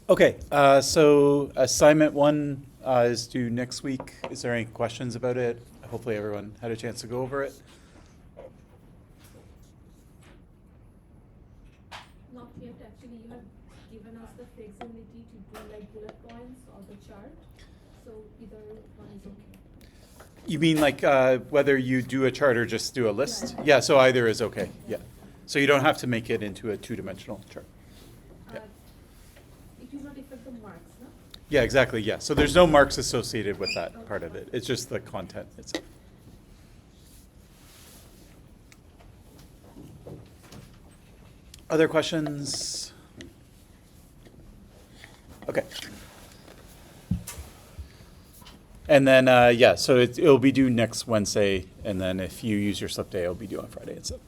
Okay, so assignment one is due next week. Is there any questions about it? Hopefully everyone had a chance to go over it. Not yet, actually. You have given us the flexibility to do like bullet points or the chart. So either one is okay. You mean like whether you do a chart or just do a list? Yeah. Yeah, so either is okay, yeah. So you don't have to make it into a two-dimensional chart. Yeah. It will not affect the marks, no? Yeah, exactly, yeah. So there's no marks associated with that part of it. It's just the content itself. Other questions? Okay. And then, yeah, so it'll be due next Wednesday, and then if you use your slip day, it'll be due on Friday instead.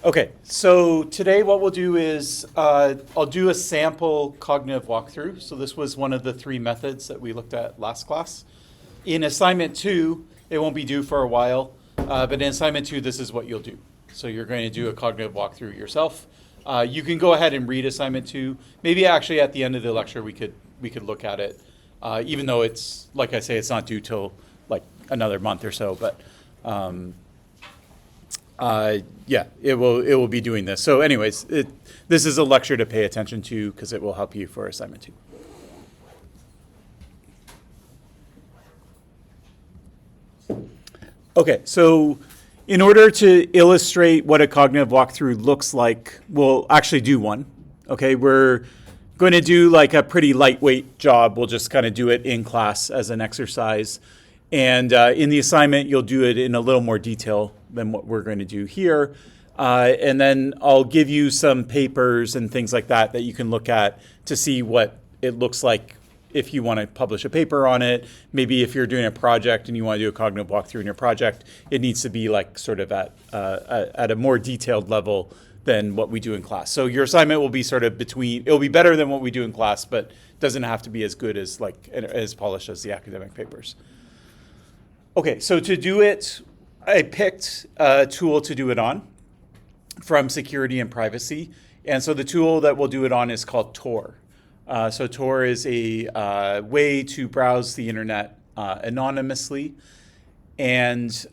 Okay, so today what we'll do is I'll do a sample cognitive walkthrough. So this was one of the three methods that we looked at last class. In assignment two, it won't be due for a while, but in assignment two, this is what you'll do. So you're going to do a cognitive walkthrough yourself. You can go ahead and read assignment two. Maybe actually at the end of the lecture we could look at it, even though it's, like I say, it's not due till like another month or so. But yeah, it will be doing this. So anyways, this is a lecture to pay attention to because it will help you for assignment two. Okay, so in order to illustrate what a cognitive walkthrough looks like, we'll actually do one. Okay, we're going to do like a pretty lightweight job. We'll just kind of do it in class as an exercise. And in the assignment, you'll do it in a little more detail than what we're going to do here. And then I'll give you some papers and things like that that you can look at to see what it looks like if you want to publish a paper on it. Maybe if you're doing a project and you want to do a cognitive walkthrough in your project, it needs to be like sort of at a more detailed level than what we do in class. So your assignment will be sort of between, it'll be better than what we do in class, but doesn't have to be as good as as polished as the academic papers. Okay, so to do it, I picked a tool to do it on from Security and Privacy. And so the tool that we'll do it on is called Tor. So Tor is a way to browse the internet anonymously. And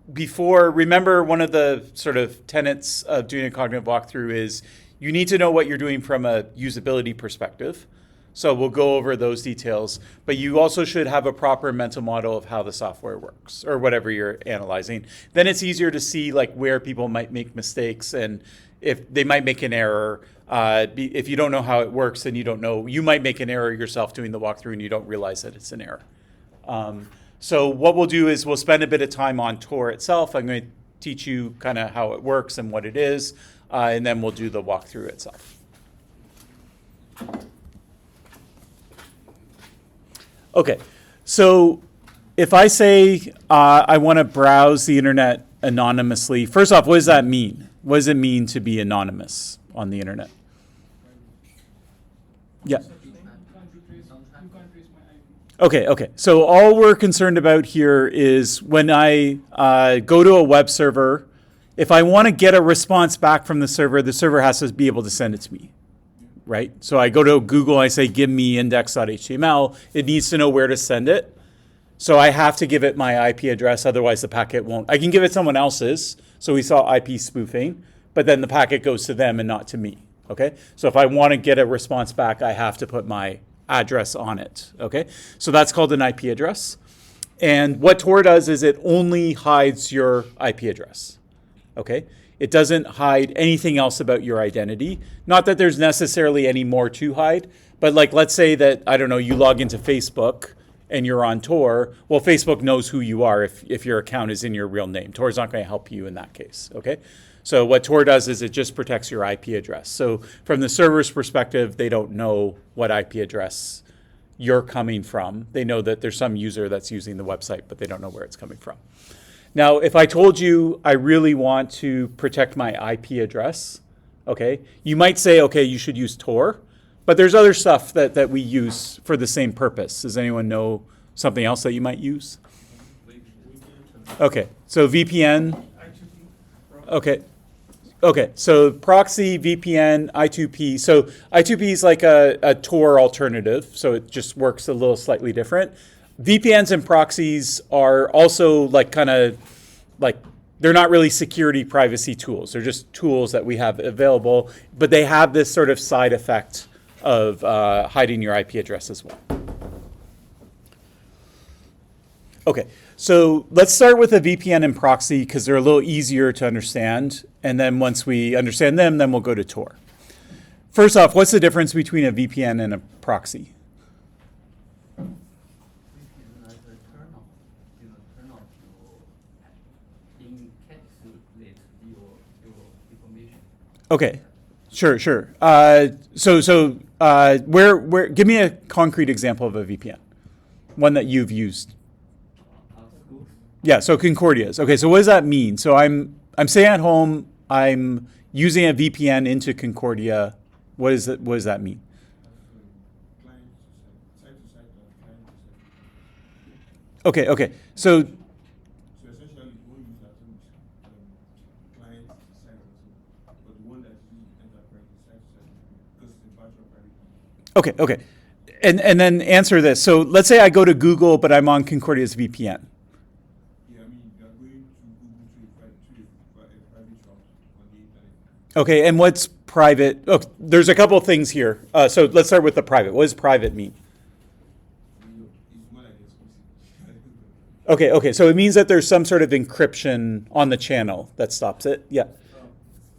remember one of the sort of tenets of doing a cognitive walkthrough is you need to know what you're doing from a usability perspective. So we'll go over those details, but you also should have a proper mental model of how the software works or whatever you're analyzing. Then it's easier to see like where people might make mistakes and if they might make an error. If you don't know how it works, then you might make an error yourself doing the walkthrough and you don't realize that it's an error. So what we'll do is we'll spend a bit of time on Tor itself. I'm going to teach you kind of how it works and what it is, and then we'll do the walkthrough itself. Okay, so if I say I want to browse the internet anonymously, first off, what does that mean? What does it mean to be anonymous on the internet? Yeah. Okay. So all we're concerned about here is when I go to a web server, if I want to get a response back from the server has to be able to send it to me. Right? So I go to Google, I say, give me index.html. It needs to know where to send it. So I have to give it my IP address, otherwise the packet won't. I can give it someone else's. So we saw IP spoofing, but then the packet goes to them and not to me. Okay? So if I want to get a response back, I have to put my address on it. Okay? So that's called an IP address. And what Tor does is it only hides your IP address. Okay? It doesn't hide anything else about your identity. Not that there's necessarily any more to hide, but like let's say that, I don't know, you log into Facebook and you're on Tor. Well, Facebook knows who you are if your account is in your real name. Tor's not going to help you in that case, okay? So what Tor does is it just protects your IP address. So from the server's perspective, they don't know what IP address you're coming from. They know that there's some user that's using the website, but they don't know where it's coming from. Now, if I told you I really want to protect my IP address, okay, you might say, okay, you should use Tor, but there's other stuff that we use for the same purpose. Does anyone know something else that you might use? Okay, so VPN. Okay. Okay, so proxy, VPN, I2P. So I2P is like a Tor alternative, so it just works a little slightly different. VPNs and proxies are also like kind of like they're not really security privacy tools. They're just tools that we have available, but they have this sort of side effect of hiding your IP address as well. Okay, so let's start with a VPN and proxy because they're a little easier to understand. And then once we understand them, then we'll go to Tor. First off, what's the difference between a VPN and a proxy? Okay, sure. Where? Give me a concrete example of a VPN, one that you've used. Yeah, so Concordia's. Okay, so what does that mean? So I'm staying at home. I'm using a VPN into Concordia. What does that mean? Okay. So essentially, we use that client side but the one that's using enterprise side because it's a virtual private. okay. And then answer this. So let's say I go to Google, but I'm on Concordia's VPN. Okay, and what's private? Oh, there's a couple of things here. So let's start with the private. What does private mean? Okay. So it means that there's some sort of encryption on the channel that stops it. Yeah.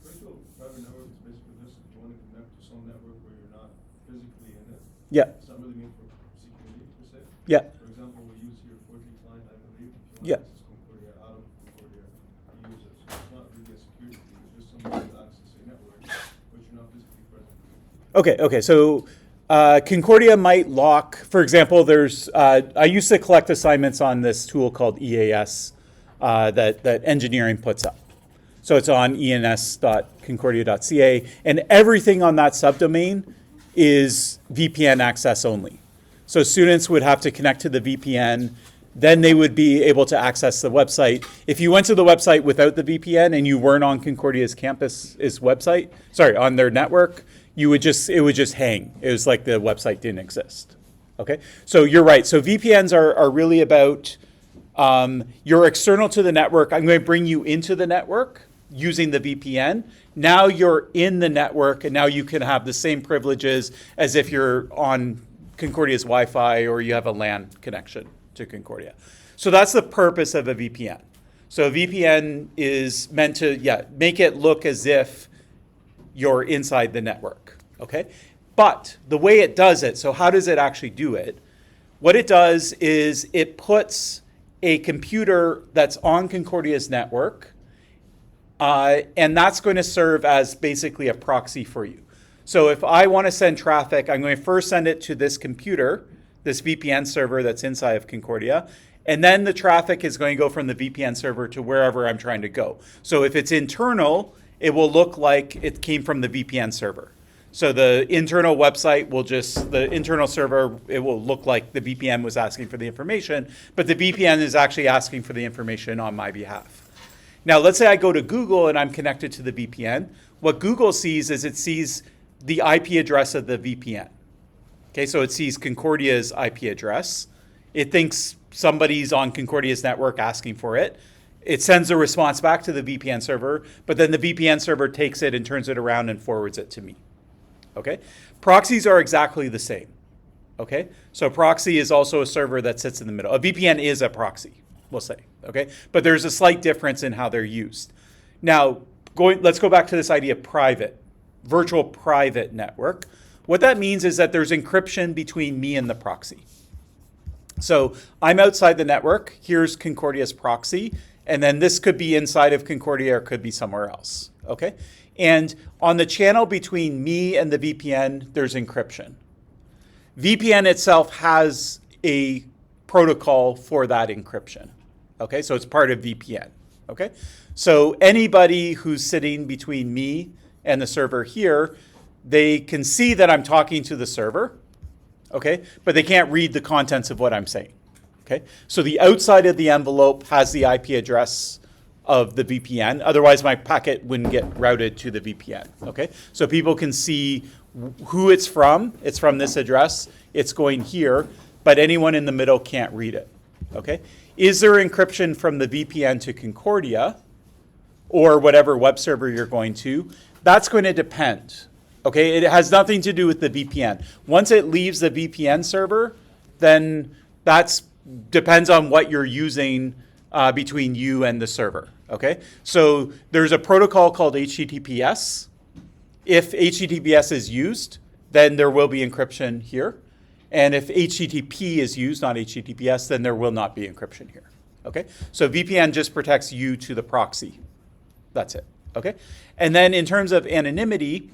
Virtual private network is basically this. If you want to connect to some network where you're not physically in it. Yeah. It's not really meant for security per se. Yeah. For example, we use here 4G client, I believe. If Yeah. you want to access Concordia out of Concordia, you use it. So it's not really a security thing. It's just somebody to access a network, but you're not physically present. Okay. So Concordia might lock, for example, there's, I used to collect assignments on this tool called EAS that engineering puts up. So it's on ens.concordia.ca, and everything on that subdomain is VPN access only. So students would have to connect to the VPN, then they would be able to access the website. If you went to the website without the VPN and you weren't on Concordia's campus's website, on their network, it would just hang. It was like the website didn't exist. Okay, so you're right. So VPNs are really about you're external to the network. I'm going to bring you into the network using the VPN. Now you're in the network, and now you can have the same privileges as if you're on Concordia's Wi-Fi or you have a LAN connection to Concordia. So that's the purpose of a VPN. So a VPN is meant to make it look as if you're inside the network, okay? But the way it does it, so how does it actually do it? What it does is it puts a computer that's on Concordia's network, and that's going to serve as basically a proxy for you. So if I want to send traffic, I'm going to first send it to this computer, this VPN server that's inside of Concordia, and then the traffic is going to go from the VPN server to wherever I'm trying to go. So if it's internal, it will look like it came from the VPN server. So the internal website the internal server, it will look like the VPN was asking for the information, but the VPN is actually asking for the information on my behalf. Now, let's say I go to Google and I'm connected to the VPN. What Google sees is it sees the IP address of the VPN. Okay, so it sees Concordia's IP address. It thinks somebody's on Concordia's network asking for it. It sends a response back to the VPN server, but then the VPN server takes it and turns it around and forwards it to me. Okay? Proxies are exactly the same. Okay? So proxy is also a server that sits in the middle. A VPN is a proxy, we'll say. Okay? But there's a slight difference in how they're used. Now, let's go back to this idea of virtual private network. What that means is that there's encryption between me and the proxy. So I'm outside the network. Here's Concordia's proxy. And then this could be inside of Concordia or could be somewhere else, okay? And on the channel between me and the VPN, there's encryption. VPN itself has a protocol for that encryption, okay? So it's part of VPN, okay? So anybody who's sitting between me and the server here, they can see that I'm talking to the server, okay? But they can't read the contents of what I'm saying. Okay, so the outside of the envelope has the IP address of the VPN. Otherwise, my packet wouldn't get routed to the VPN. Okay, so people can see who it's from. It's from this address. It's going here, but anyone in the middle can't read it. Okay, is there encryption from the VPN to Concordia or whatever web server you're going to? That's going to depend. Okay, it has nothing to do with the VPN. Once it leaves the VPN server, then that's depends on what you're using between you and the server. Okay, so there's a protocol called HTTPS. If HTTPS is used, then there will be encryption here. And if HTTP is used, not HTTPS, then there will not be encryption here. Okay, so VPN just protects you to the proxy. That's it. Okay, and then in terms of anonymity,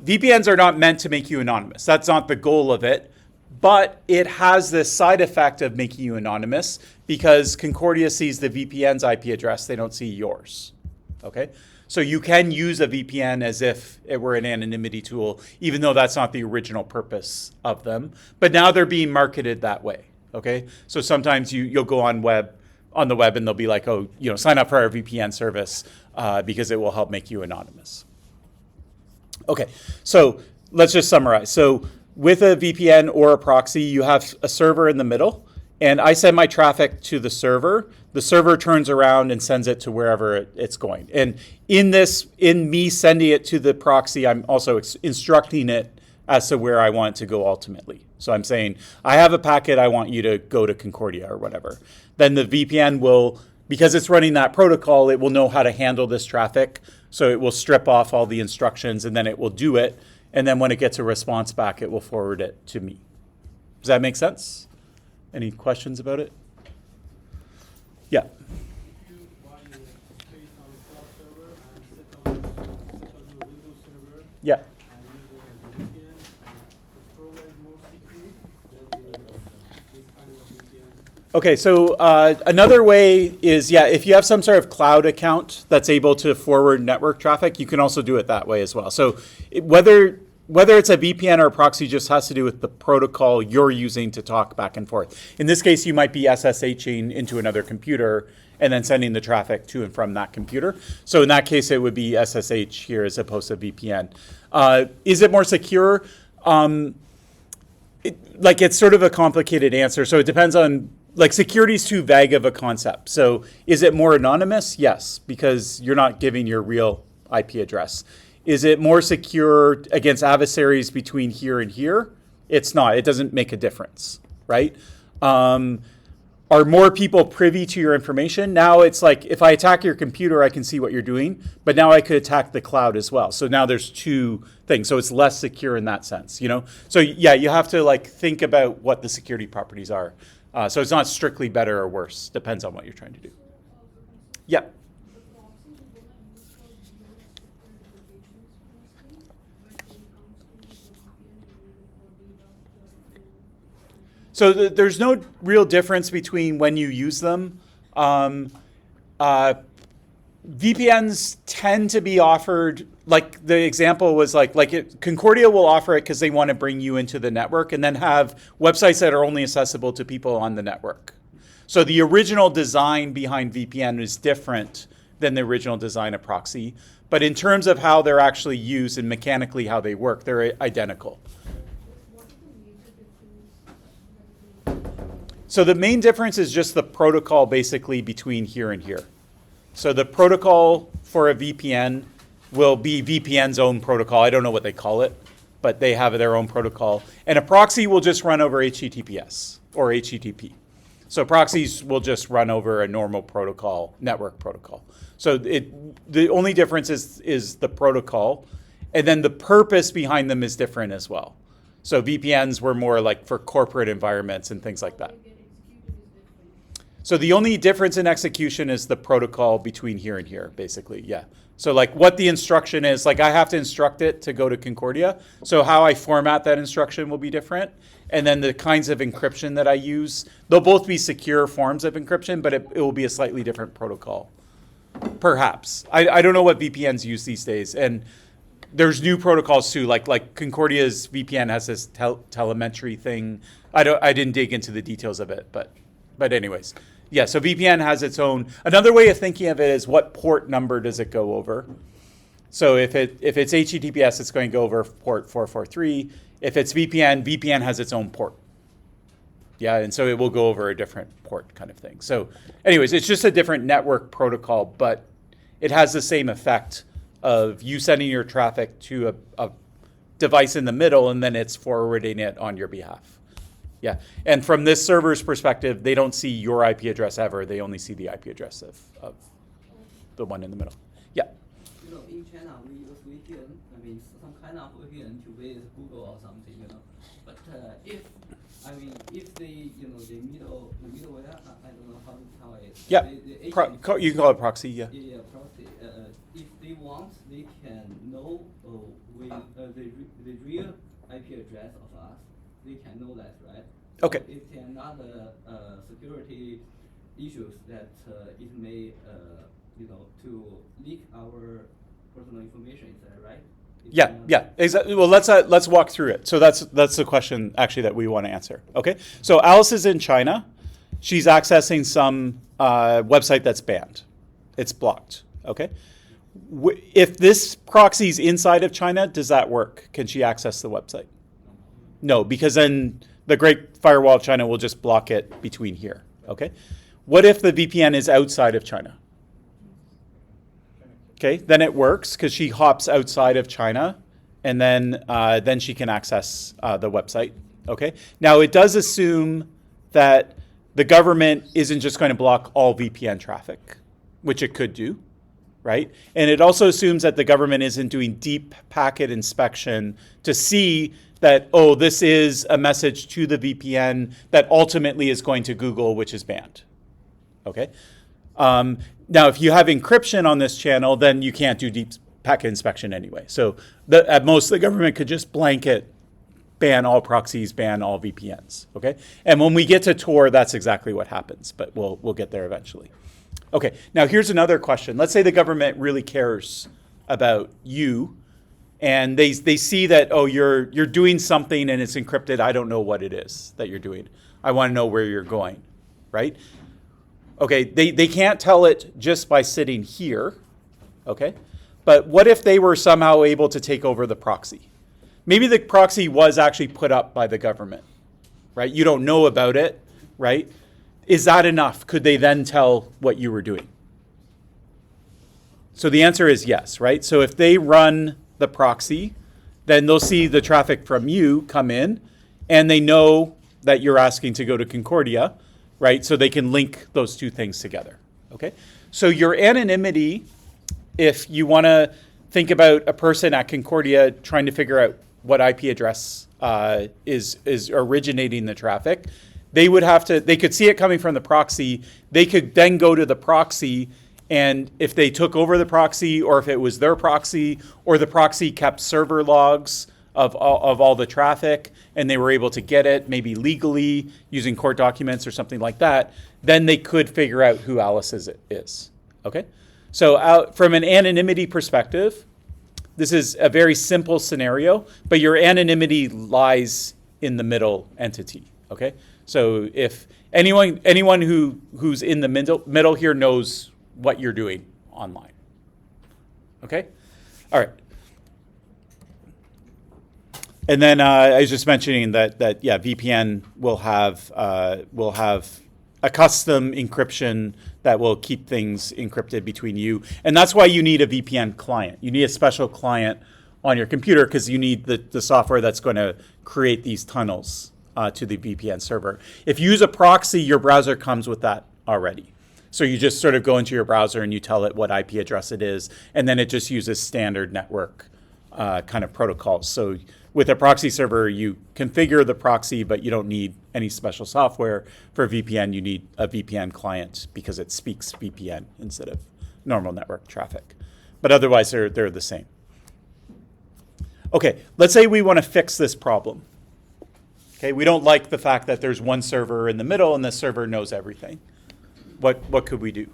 VPNs are not meant to make you anonymous. That's not the goal of it. But it has this side effect of making you anonymous because Concordia sees the VPN's IP address. They don't see yours. Okay? So you can use a VPN as if it were an anonymity tool, even though that's not the original purpose of them. But now they're being marketed that way. Okay? So sometimes you'll go on the web and they'll be like, oh, sign up for our VPN service because it will help make you anonymous. Okay, so let's just summarize. So with a VPN or a proxy, you have a server in the middle, and I send my traffic to the server. The server turns around and sends it to wherever it's going. And in me sending it to the proxy, I'm also instructing it as to where I want it to go ultimately. So I'm saying, I have a packet, I want you to go to Concordia or whatever. Then the VPN will, because it's running that protocol, it will know how to handle this traffic. So it will strip off all the instructions and then it will do it. And then when it gets a response back, it will forward it to me. Does that make sense? Any questions about it? Yeah. If you buy a space on a cloud server and set up a Windows server Yeah. and use it as a VPN, it's probably more secure than this kind of VPN. Okay, so another way is, if you have some sort of cloud account that's able to forward network traffic, you can also do it that way as well. So whether it's a VPN or a proxy just has to do with the protocol you're using to talk back and forth. In this case, you might be SSHing into another computer and then sending the traffic to and from that computer. So in that case, it would be SSH here as opposed to VPN. Is it more secure? It's sort of a complicated answer. So it depends on, security is too vague of a concept. So is it more anonymous? Yes, because you're not giving your real IP address. Is it more secure against adversaries between here and here? It's not. It doesn't make a difference, right? Are more people privy to your information? Now it's like if I attack your computer, I can see what you're doing, but now I could attack the cloud as well. So now there's two things. So it's less secure in that sense, So you have to think about what the security properties are. So it's not strictly better or worse. Depends on what you're trying to do. Yeah. So there's no real difference between when you use them. VPNs tend to be offered, like the example was Concordia will offer it because they want to bring you into the network and then have websites that are only accessible to people on the network. So the original design behind VPN is different than the original design of proxy. But in terms of how they're actually used and mechanically how they work, they're identical. So the main difference is just the protocol basically between here and here. So the protocol for a VPN will be VPN's own protocol. I don't know what they call it, but they have their own protocol. And a proxy will just run over HTTPS or HTTP. So proxies will just run over a normal protocol, network protocol. So the only difference is the protocol, and then the purpose behind them is different as well. So VPNs were more for corporate environments and things like that. So the only difference in execution is the protocol between here and here, basically, yeah. So what the instruction is, I have to instruct it to go to Concordia. So how I format that instruction will be different. And then the kinds of encryption that I use, they'll both be secure forms of encryption, but it will be a slightly different protocol, perhaps. I don't know what VPNs use these days. And there's new protocols too, like Concordia's VPN has this telemetry thing. I didn't dig into the details of it, but But anyways, yeah, so VPN has its own. Another way of thinking of it is what port number does it go over? So if it's HTTPS, it's going to go over port 443. If it's VPN, VPN has its own port. Yeah, and so it will go over a different port kind of thing. So anyways, it's just a different network protocol, but it has the same effect of you sending your traffic to a device in the middle, and then it's forwarding it on your behalf. Yeah, and from this server's perspective, they don't see your IP address ever. They only see the IP address of the one in the middle. Yeah. You know, in China, we use VPN. I mean, some kind of VPN to visit Google or something. You know, but if the middleware, I don't know how it. Yeah. The You can call it proxy. Yeah. Yeah, proxy. If they want, they can know the real IP address of us. They can know that, right? Okay. If there are another security issues that it may, to leak our personal information, is that right? Yeah, exactly. Well, let's walk through it. So that's the question actually that we want to answer. Okay. So Alice is in China. She's accessing some website that's banned. It's blocked. Okay. If this proxy is inside of China, does that work? Can she access the website? No, because then the Great Firewall of China will just block it between here. Okay. What if the VPN is outside of China? Okay, then it works because she hops outside of China, and then she can access the website. Okay. Now it does assume that the government isn't just going to block all VPN traffic, which it could do, right? And it also assumes that the government isn't doing deep packet inspection to see that, oh, this is a message to the VPN that ultimately is going to Google, which is banned. Okay. Now, if you have encryption on this channel, then you can't do deep packet inspection anyway. So at most, the government could just blanket ban all proxies, ban all VPNs. Okay. And when we get to Tor, that's exactly what happens. But we'll get there eventually. Okay. Now, here's another question. Let's say the government really cares about you, and they see that, oh, you're doing something and it's encrypted. I don't know what it is that you're doing. I want to know where you're going, right? Okay, they can't tell it just by sitting here, okay? But what if they were somehow able to take over the proxy? Maybe the proxy was actually put up by the government, right? You don't know about it, right? Is that enough? Could they then tell what you were doing? So the answer is yes, right? So if they run the proxy, then they'll see the traffic from you come in, and they know that you're asking to go to Concordia, right? So they can link those two things together, okay? So your anonymity, if you want to think about a person at Concordia trying to figure out what IP address is originating the traffic, they could see it coming from the proxy. They could then go to the proxy, and if they took over the proxy, or if it was their proxy, or the proxy kept server logs of all the traffic, and they were able to get it maybe legally using court documents or something like that, then they could figure out who Alice is. Okay? So from an anonymity perspective, this is a very simple scenario, but your anonymity lies in the middle entity. Okay? So if anyone who's in the middle here knows what you're doing online. Okay? All right. And then I was just mentioning that VPN will have a custom encryption that will keep things encrypted between you, and that's why you need a VPN client. You need a special client on your computer because you need the software that's going to create these tunnels to the VPN server. If you use a proxy, your browser comes with that already. So you just sort of go into your browser and you tell it what IP address it is, and then it just uses standard network kind of protocols. So with a proxy server, you configure the proxy, but you don't need any special software. For VPN, you need a VPN client because it speaks VPN instead of normal network traffic. But otherwise, they're the same. Okay, let's say we want to fix this problem. Okay, we don't like the fact that there's one server in the middle and the server knows everything. What could we do?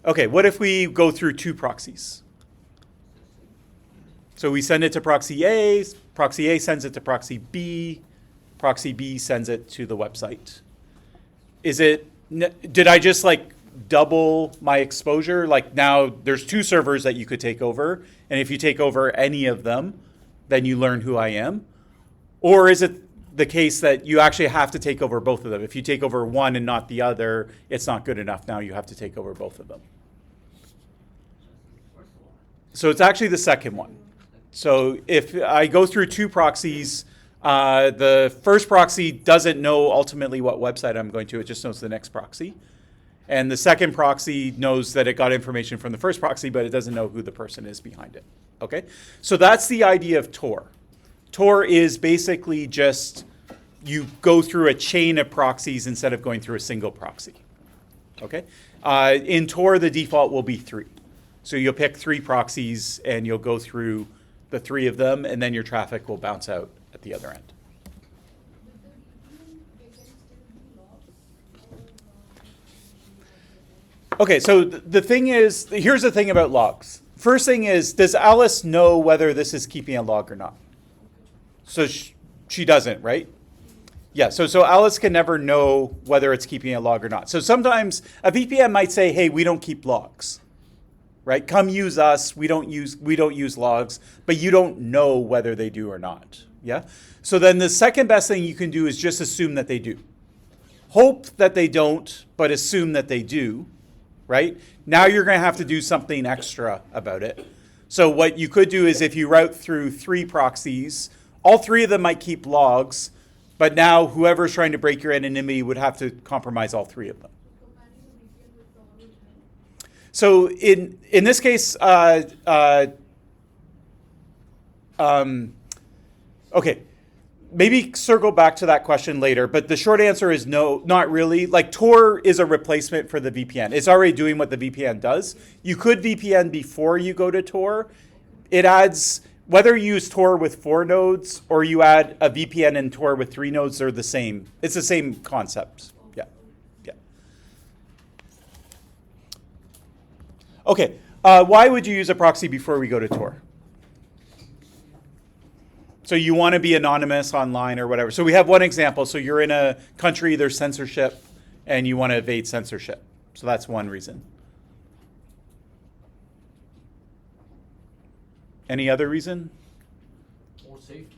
Okay, what if we go through two proxies? So we send it to proxy A sends it to proxy B, proxy B sends it to the website. Did I just like double my exposure? Like now there's 2 servers that you could take over, and if you take over any of them, then you learn who I am? Or is it the case that you actually have to take over both of them? If you take over one and not the other, it's not good enough. Now you have to take over both of them. So it's actually the second one. So if I go through 2 proxies, the first proxy doesn't know ultimately what website I'm going to. It just knows the next proxy. And the second proxy knows that it got information from the first proxy, but it doesn't know who the person is behind it. Okay? So that's the idea of Tor. Tor is basically just you go through a chain of proxies instead of going through a single proxy. Okay? In Tor, the default will be 3. So you'll pick 3 proxies and you'll go through the 3 of them, and then your traffic will bounce out at the other end. Okay, so the thing is, here's the thing about logs. First thing is, does Alice know whether this is keeping a log or not? So she doesn't, right? Yeah, so Alice can never know whether it's keeping a log or not. So sometimes a VPN might say, hey, we don't keep logs, right? Come use us, we don't use logs, but you don't know whether they do or not, yeah? So then the second best thing you can do is just assume that they do. Hope that they don't, but assume that they do, right? Now you're going to have to do something extra about it. So what you could do is if you route through 3 proxies, all 3 of them might keep logs, but now whoever's trying to break your anonymity would have to compromise all 3 of them. So in this case, okay, maybe circle back to that question later, but the short answer is no, not really. Like Tor is a replacement for the VPN. It's already doing what the VPN does. You could VPN before you go to Tor. It adds, whether you use Tor with 4 nodes or you add a VPN in Tor with 3 nodes, they're the same. It's the same concept. Yeah, yeah. Okay, why would you use a proxy before we go to Tor? So you want to be anonymous online or whatever. So we have one example. So you're in a country, there's censorship, and you want to evade censorship. So that's one reason. Any other reason? Or safety.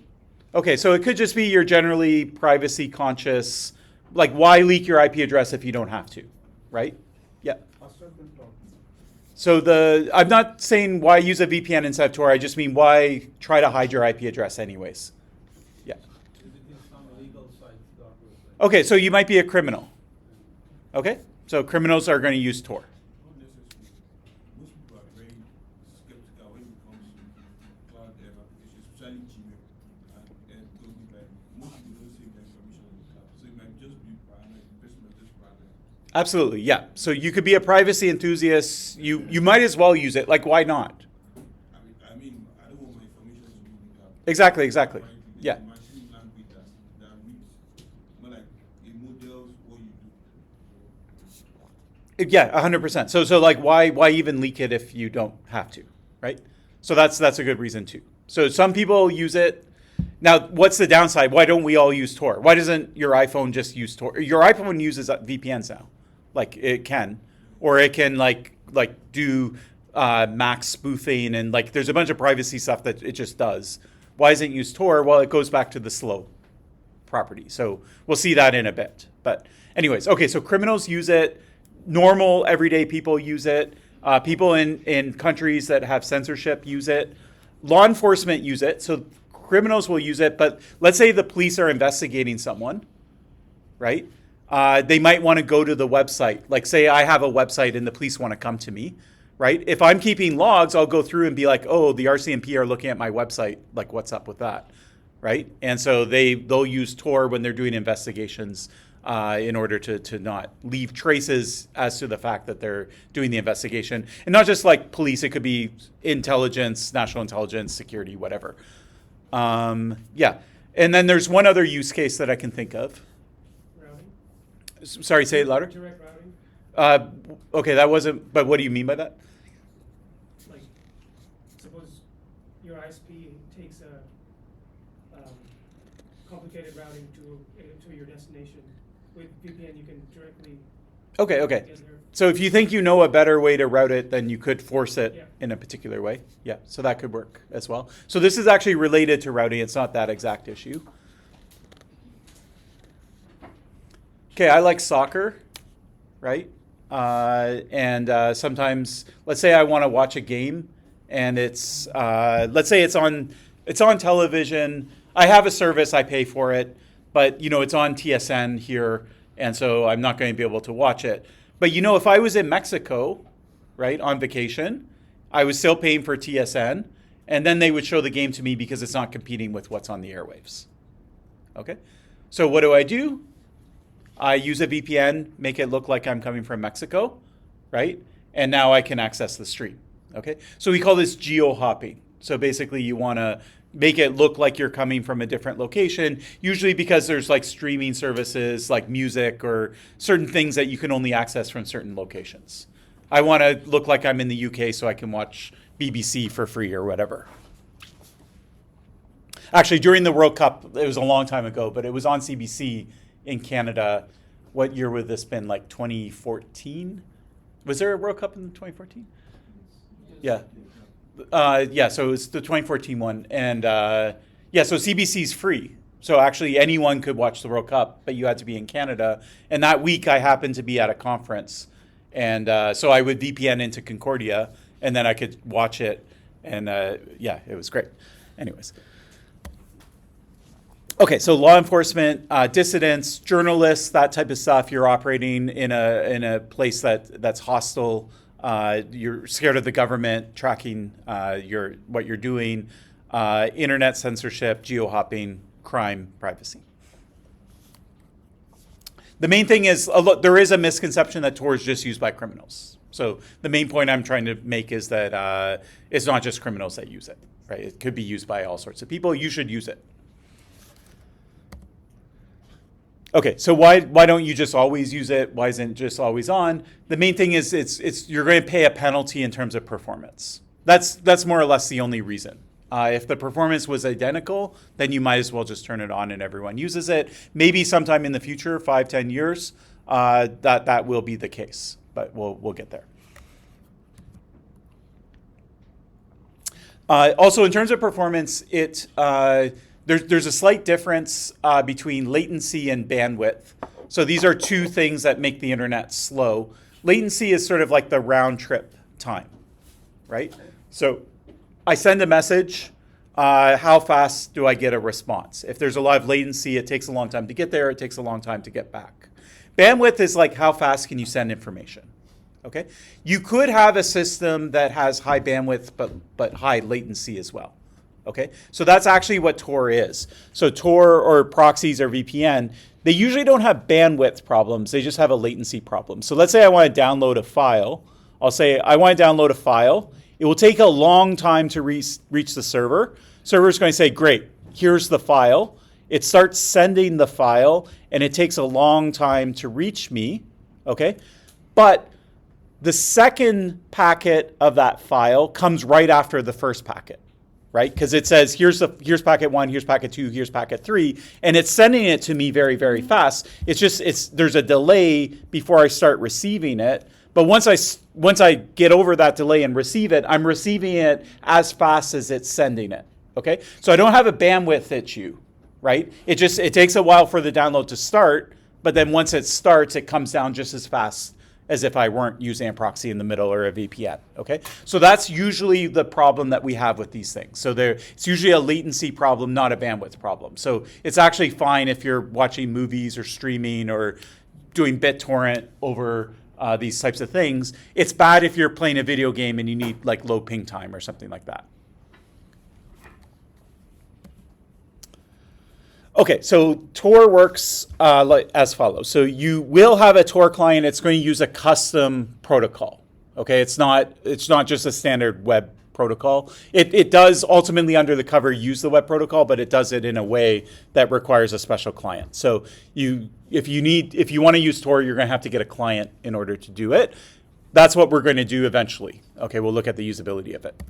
Okay, so it could just be you're generally privacy conscious. Like, why leak your IP address if you don't have to, right? Yeah. So I'm not saying why use a VPN instead of Tor. I just mean why try to hide your IP address anyways. Yeah. Okay, so you might be a criminal. Okay, so criminals are going to use Tor. Not necessarily. Most people are very skeptical when it comes to cloud applications, especially Gmail and Google Drive. Most people don't save their information on the cloud, so it might just be paranoid. The person might just paranoid. Absolutely, yeah. So you could be a privacy enthusiast. You might as well use it. Like, why not? I mean, I don't want my information to be in the cloud. Exactly. Yeah. Machine language that reads more like it models what you do. Yeah, 100%. So like, why even leak it if you don't have to, right? So that's a good reason too. So some people use it. Now, what's the downside? Why don't we all use Tor? Why doesn't your iPhone just use Tor? Your iPhone uses VPNs now. Like it can, or it can like do Mac spoofing, and like there's a bunch of privacy stuff that it just does. Why doesn't it use Tor? Well, it goes back to the slow property. So we'll see that in a bit. But anyways, okay, so criminals use it. Normal, everyday people use it. People in countries that have censorship use it. Law enforcement use it. So criminals will use it. But let's say the police are investigating someone, right? They might want to go to the website. Like say I have a website and the police want to come to me, right? If I'm keeping logs, I'll go through and be like, oh, the RCMP are looking at my website. Like, what's up with that, right? And so they'll use Tor when they're doing investigations in order to not leave traces as to the fact that they're doing the investigation. And not just like police, it could be intelligence, national intelligence, security, whatever. Yeah. And then there's one other use case that I can think of. Sorry, say it louder. Direct routing. Okay, that wasn't, but what do you mean by that? Like, suppose your ISP takes a complicated routing to your destination. With VPN, you can directly Okay. get there. So if you think you know a better way to route it, then you could force it Yeah. in a particular way. Yeah, so that could work as well. So this is actually related to routing. It's not that exact issue. Okay, I like soccer, right? And sometimes, let's say I want to watch a game, and it's let's say it's on television. I have a service, I pay for it, but it's on TSN here, and so I'm not going to be able to watch it. But if I was in Mexico, right, on vacation, I was still paying for TSN, and then they would show the game to me because it's not competing with what's on the airwaves. Okay, so what do? I use a VPN, make it look like I'm coming from Mexico, right? And now I can access the stream, okay? So we call this geo-hopping. So basically you want to make it look like you're coming from a different location, usually because there's like streaming services like music or certain things that you can only access from certain locations. I want to look like I'm in the UK so I can watch BBC for free or whatever. Actually, during the World Cup, it was a long time ago, but it was on CBC in Canada. What year would this been? Like 2014? Was there a World Cup in 2014? Yeah. Yeah, so it was the 2014 one. And yeah, so CBC's free. So actually anyone could watch the World Cup, but you had to be in Canada. And that week I happened to be at a conference. And so I would VPN into Concordia, and then I could watch it. And yeah, it was great. Anyways. Okay, so law enforcement, dissidents, journalists, that type of stuff. You're operating in a place that's hostile. You're scared of the government tracking what you're doing. Internet censorship, geo-hopping, crime, privacy. The main thing is, there is a misconception that Tor is just used by criminals. So the main point I'm trying to make is that it's not just criminals that use it, right? It could be used by all sorts of people. You should use it. Okay, so why don't you just always use it? Why isn't it just always on? The main thing is you're going to pay a penalty in terms of performance. That's more or less the only reason. If the performance was identical, then you might as well just turn it on and everyone uses it. Maybe sometime in the future, 5-10 years, that will be the case, but we'll get there. Also, in terms of performance, there's a slight difference between latency and bandwidth. So these are two things that make the internet slow. Latency is sort of like the round trip time, right? So I send a message, how fast do I get a response? If there's a lot of latency, it takes a long time to get there, it takes a long time to get back. Bandwidth is like how fast can you send information, okay? You could have a system that has high bandwidth but high latency as well. Okay, so that's actually what Tor is. So Tor or proxies or VPN, they usually don't have bandwidth problems. They just have a latency problem. So let's say I want to download a file. I'll say I want to download a file. It will take a long time to reach the server. Server's going to say, great, here's the file. It starts sending the file, and it takes a long time to reach me. Okay, but the second packet of that file comes right after the first packet. Right? Because it says, here's packet 1, here's packet 2, here's packet 3, and it's sending it to me very, very fast. There's a delay before I start receiving it. But once I get over that delay and receive it, I'm receiving it as fast as it's sending it. Okay? So I don't have a bandwidth issue, right? It takes a while for the download to start, but then once it starts, it comes down just as fast as if I weren't using a proxy in the middle or a VPN, okay? So that's usually the problem that we have with these things. So it's usually a latency problem, not a bandwidth problem. So it's actually fine if you're watching movies or streaming or doing BitTorrent over these types of things. It's bad if you're playing a video game and you need like low ping time or something like that. Okay, so Tor works as follows. So you will have a Tor client. It's going to use a custom protocol. Okay, it's not just a standard web protocol. It does ultimately under the cover use the web protocol, but it does it in a way that requires a special client. So if you want to use Tor, you're going to have to get a client in order to do it. That's what we're going to do eventually. Okay, we'll look at the usability of it.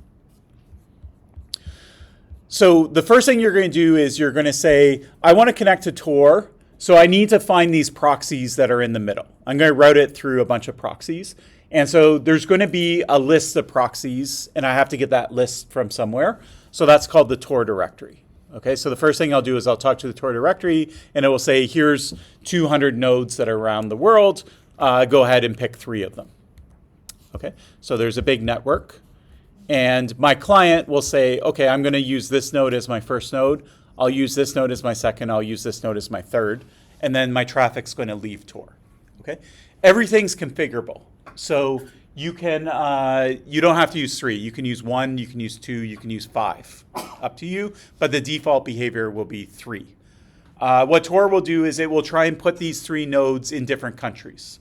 So the first thing you're going to do is you're going to say, I want to connect to Tor, so I need to find these proxies that are in the middle. I'm going to route it through a bunch of proxies. And so there's going to be a list of proxies, and I have to get that list from somewhere. So that's called the Tor directory. Okay, so the first thing I'll do is I'll talk to the Tor directory, and it will say, here's 200 nodes that are around the world. Go ahead and pick 3 of them. Okay, so there's a big network. And my client will say, okay, I'm going to use this node as my first node. I'll use this node as my second. I'll use this node as my third. And then my traffic's going to leave Tor. Okay, everything's configurable. So you can, you don't have to use 3. You can use 1, you can use 2, you can use 5. Up to you. But the default behavior will be 3. What Tor will do is it will try and put these 3 nodes in different countries.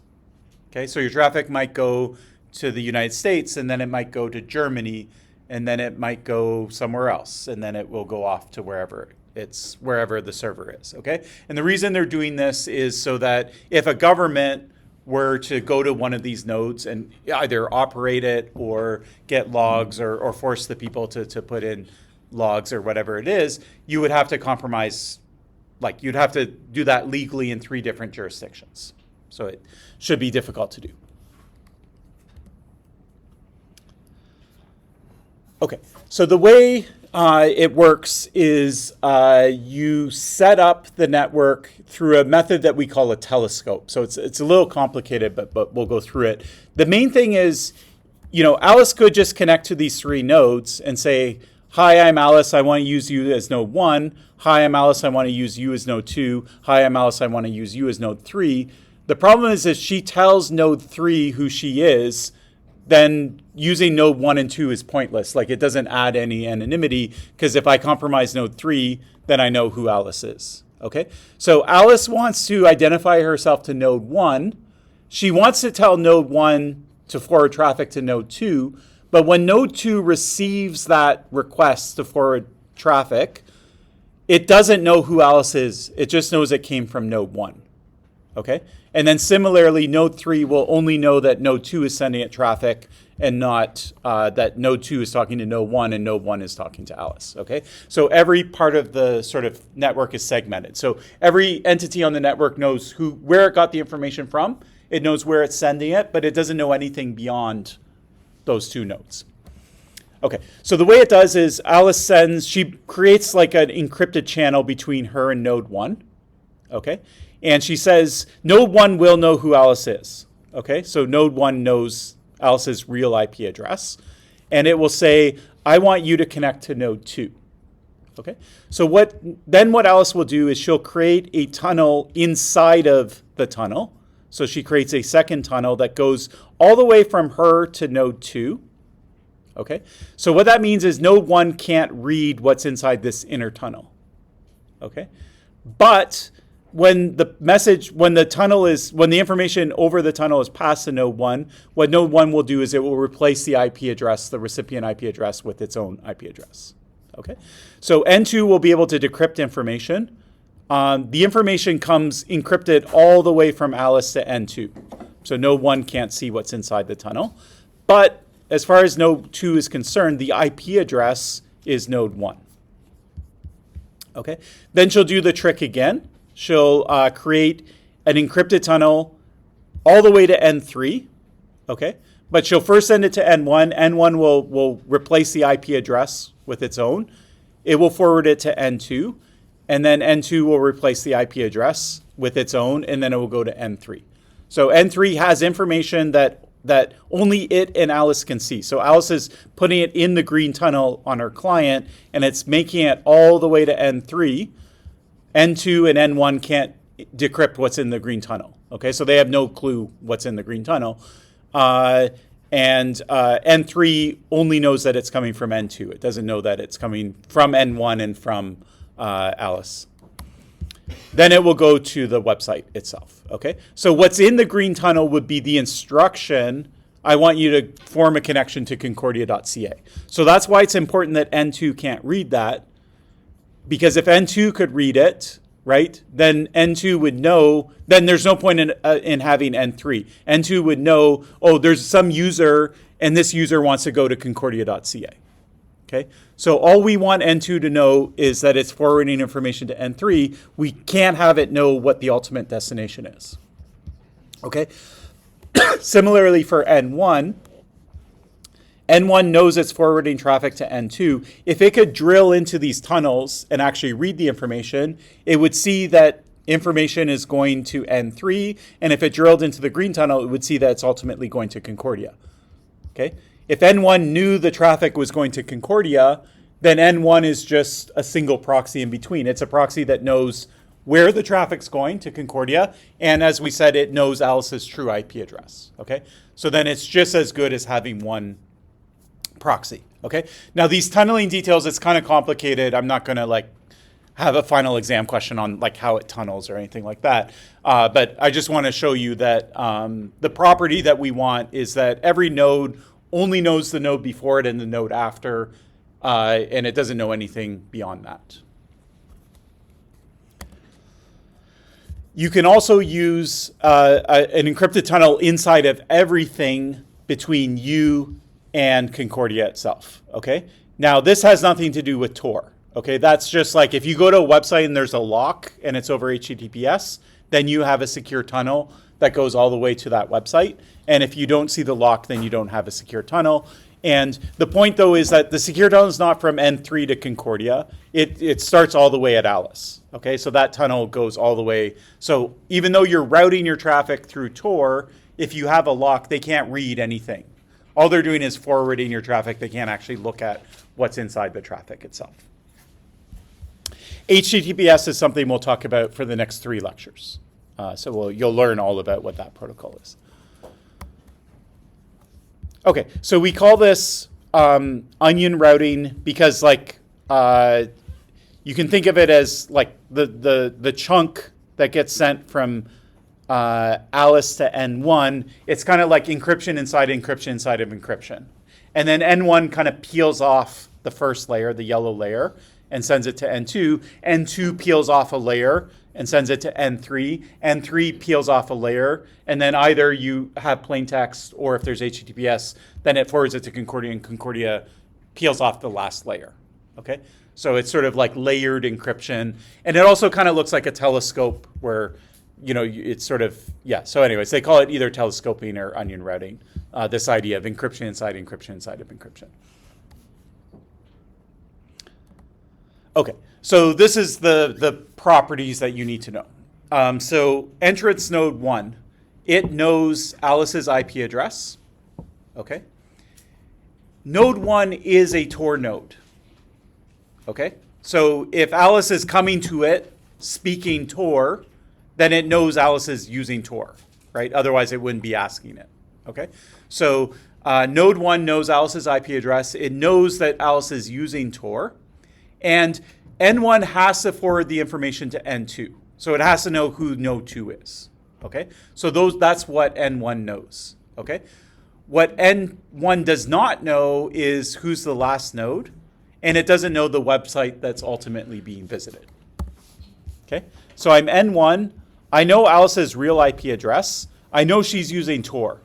Okay, so your traffic might go to the United States, and then it might go to Germany, and then it might go somewhere else, and then it will go off to wherever the server is. Okay, and the reason they're doing this is so that if a government were to go to one of these nodes and either operate it or get logs or force the people to put in logs or whatever it is, you would have to compromise, like you'd have to do that legally in 3 different jurisdictions. So it should be difficult to do. Okay, so the way it works is you set up the network through a method that we call a telescope. So it's a little complicated, but we'll go through it. The main thing is, you know, Alice could just connect to these 3 nodes and say, hi, I'm Alice, I want to use you as node 1. Hi, I'm Alice, I want to use you as node 2. Hi, I'm Alice, I want to use you as node 3. The problem is if she tells node 3 who she is, then using node 1 and 2 is pointless. Like it doesn't add any anonymity, because if I compromise node 3, then I know who Alice is. Okay, so Alice wants to identify herself to node 1. She wants to tell node 1 to forward traffic to node 2, but when node 2 receives that request to forward traffic, it doesn't know who Alice is. It just knows it came from node 1. Okay, and then similarly, node 3 will only know that node 2 is sending it traffic and not that node 2 is talking to node 1 and node 1 is talking to Alice. Okay, so every part of the sort of network is segmented. So every entity on the network knows where it got the information from. It knows where it's sending it, but it doesn't know anything beyond those 2 nodes. Okay, so the way it does is Alice she creates like an encrypted channel between her and node 1. Okay. And she says, node 1 will know who Alice is. Okay, so node 1 knows Alice's real IP address. And it will say, I want you to connect to node 2. Okay, so what Alice will do is she'll create a tunnel inside of the tunnel. So she creates a second tunnel that goes all the way from her to node 2. Okay, so what that means is node 1 can't read what's inside this inner tunnel. Okay, but when the information over the tunnel is passed to node 1, what node 1 will do is it will replace the IP address, the recipient IP address, with its own IP address. Okay, so N2 will be able to decrypt information. The information comes encrypted all the way from Alice to N2. So node 1 can't see what's inside the tunnel. But as far as node 2 is concerned, the IP address is node 1. Okay, then she'll do the trick again. She'll create an encrypted tunnel all the way to N3, okay? But she'll first send it to N1. N1 will replace the IP address with its own. It will forward it to N2, and then N2 will replace the IP address with its own, and then it will go to N3. So N3 has information that only it and Alice can see. So Alice is putting it in the green tunnel on her client, and it's making it all the way to N3. N2 and N1 can't decrypt what's in the green tunnel. Okay, so they have no clue what's in the green tunnel. And N3 only knows that it's coming from N2. It doesn't know that it's coming from N1 and from Alice. Then it will go to the website itself. Okay, so what's in the green tunnel would be the instruction, I want you to form a connection to concordia.ca. So that's why it's important that N2 can't read that. Because if N2 could read it, right, then N2 would know, then there's no point in having N3. N2 would know, oh, there's some user, and this user wants to go to concordia.ca. Okay, so all we want N2 to know is that it's forwarding information to N3. We can't have it know what the ultimate destination is. Okay, similarly for N1, N1 knows it's forwarding traffic to N2. If it could drill into these tunnels and actually read the information, it would see that information is going to N3, and if it drilled into the green tunnel, it would see that it's ultimately going to Concordia. Okay? If N1 knew the traffic was going to Concordia, then N1 is just a single proxy in between. It's a proxy that knows where the traffic's going to Concordia, and as we said, it knows Alice's true IP address. Okay? So then it's just as good as having one proxy. Okay? Now these tunneling details, it's kind of complicated. I'm not going to like have a final exam question on like how it tunnels or anything like that. But I just want to show you that the property that we want is that every node only knows the node before it and the node after, and it doesn't know anything beyond that. You can also use an encrypted tunnel inside of everything between you and Concordia itself, okay? Now, this has nothing to do with Tor, okay? That's just like if you go to a website and there's a lock and it's over HTTPS, then you have a secure tunnel that goes all the way to that website. And if you don't see the lock, then you don't have a secure tunnel. And the point, though, is that the secure tunnel is not from N3 to Concordia. It starts all the way at Alice. Okay, so that tunnel goes all the way. So even though you're routing your traffic through Tor, if you have a lock, they can't read anything. All they're doing is forwarding your traffic. They can't actually look at what's inside the traffic itself. HTTPS is something we'll talk about for the next 3 lectures. So you'll learn all about what that protocol is. Okay, so we call this onion routing because like you can think of it as like the chunk that gets sent from Alice to N1. It's kind of like encryption inside encryption inside of encryption. And then N1 kind of peels off the first layer, the yellow layer, and sends it to N2. N2 peels off a layer and sends it to N3. N3 peels off a layer, and then either you have plain text or if there's HTTPS, then it forwards it to Concordia, and Concordia peels off the last layer. Okay? So it's sort of like layered encryption. And it also kind of looks like a telescope where, you know, it's sort of, yeah. So anyways, they call it either telescoping or onion routing, this idea of encryption inside of encryption. Okay, so this is the properties that you need to know. So entrance node 1, it knows Alice's IP address. Okay. Node 1 is a Tor node. Okay, so if Alice is coming to it speaking Tor, then it knows Alice is using Tor, right? Otherwise, it wouldn't be asking it. Okay, so node 1 knows Alice's IP address. It knows that Alice is using Tor. And N1 has to forward the information to N2. So it has to know who node 2 is. Okay? So that's what N1 knows. Okay? What N1 does not know is who's the last node, and it doesn't know the website that's ultimately being visited. Okay? So I'm N1. I know Alice's real IP address. I know she's using Tor.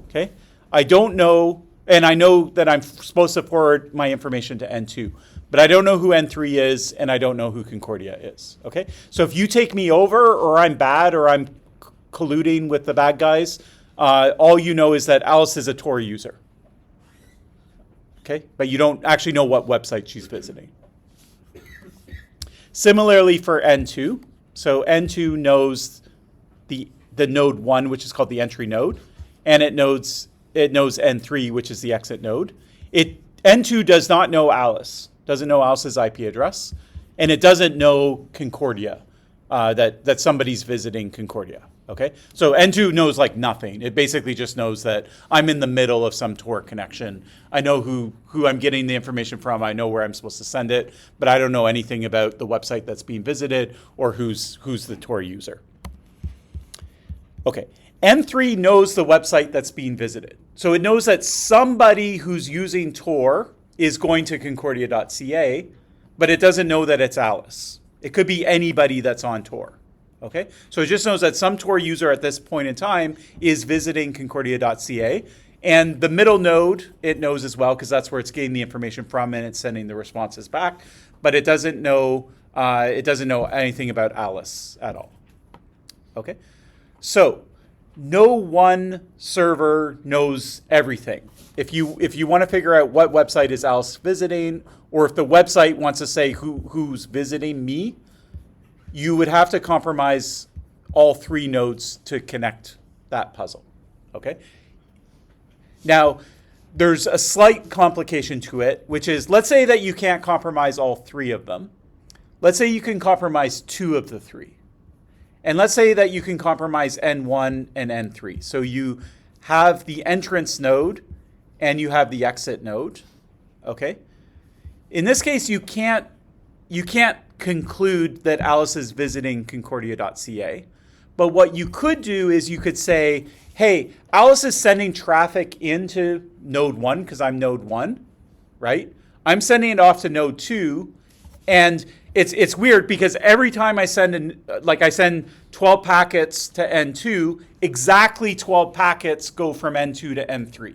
Okay? I don't know, and I know that I'm supposed to forward my information to N2. But I don't know who N3 is, and I don't know who Concordia is, okay? So if you take me over, or I'm bad, or I'm colluding with the bad guys, all you know is that Alice is a Tor user, okay? But you don't actually know what website she's visiting. Similarly for N2, so N2 knows the node 1, which is called the entry node, and it knows N3, which is the exit node. N2 does not know Alice. Doesn't know Alice's IP address, and it doesn't know Concordia, that somebody's visiting Concordia, okay? So N2 knows like nothing. It basically just knows that I'm in the middle of some Tor connection. I know who I'm getting the information from. I know where I'm supposed to send it, but I don't know anything about the website that's being visited or who's the Tor user. Okay, N3 knows the website that's being visited. So it knows that somebody who's using Tor is going to concordia.ca, but it doesn't know that it's Alice. It could be anybody that's on Tor, okay? So it just knows that some Tor user at this point in time is visiting concordia.ca, And the middle node, it knows as well, because that's where it's getting the information from and it's sending the responses back. But it doesn't know anything about Alice at all. Okay? So no one server knows everything. If you want to figure out what website is Alice visiting, or if the website wants to say who's visiting me, you would have to compromise all three nodes to connect that puzzle. Okay? Now, there's a slight complication to it, which is, let's say that you can't compromise all three of them. Let's say you can compromise two of the three. And let's say that you can compromise N1 and N3. So you have the entrance node and you have the exit node. Okay? In this case, you can't conclude that Alice is visiting concordia.ca. But what you could do is you could say, hey, Alice is sending traffic into node 1 because I'm node 1, right? I'm sending it off to node 2, and it's weird because every time I send I send 12 packets to N2, exactly 12 packets go from N2 to N3.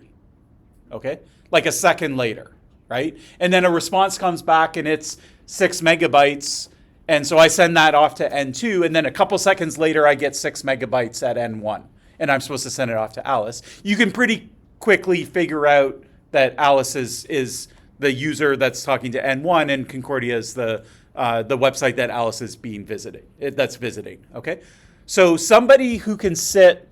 Okay? Like a second later, right? And then a response comes back and it's 6 megabytes. And so I send that off to N2, and then a couple seconds later I get 6 megabytes at N1. And I'm supposed to send it off to Alice. You can pretty quickly figure out that Alice is the user that's talking to N1, and Concordia is the website that Alice is that's visiting. Okay, so somebody who can sit,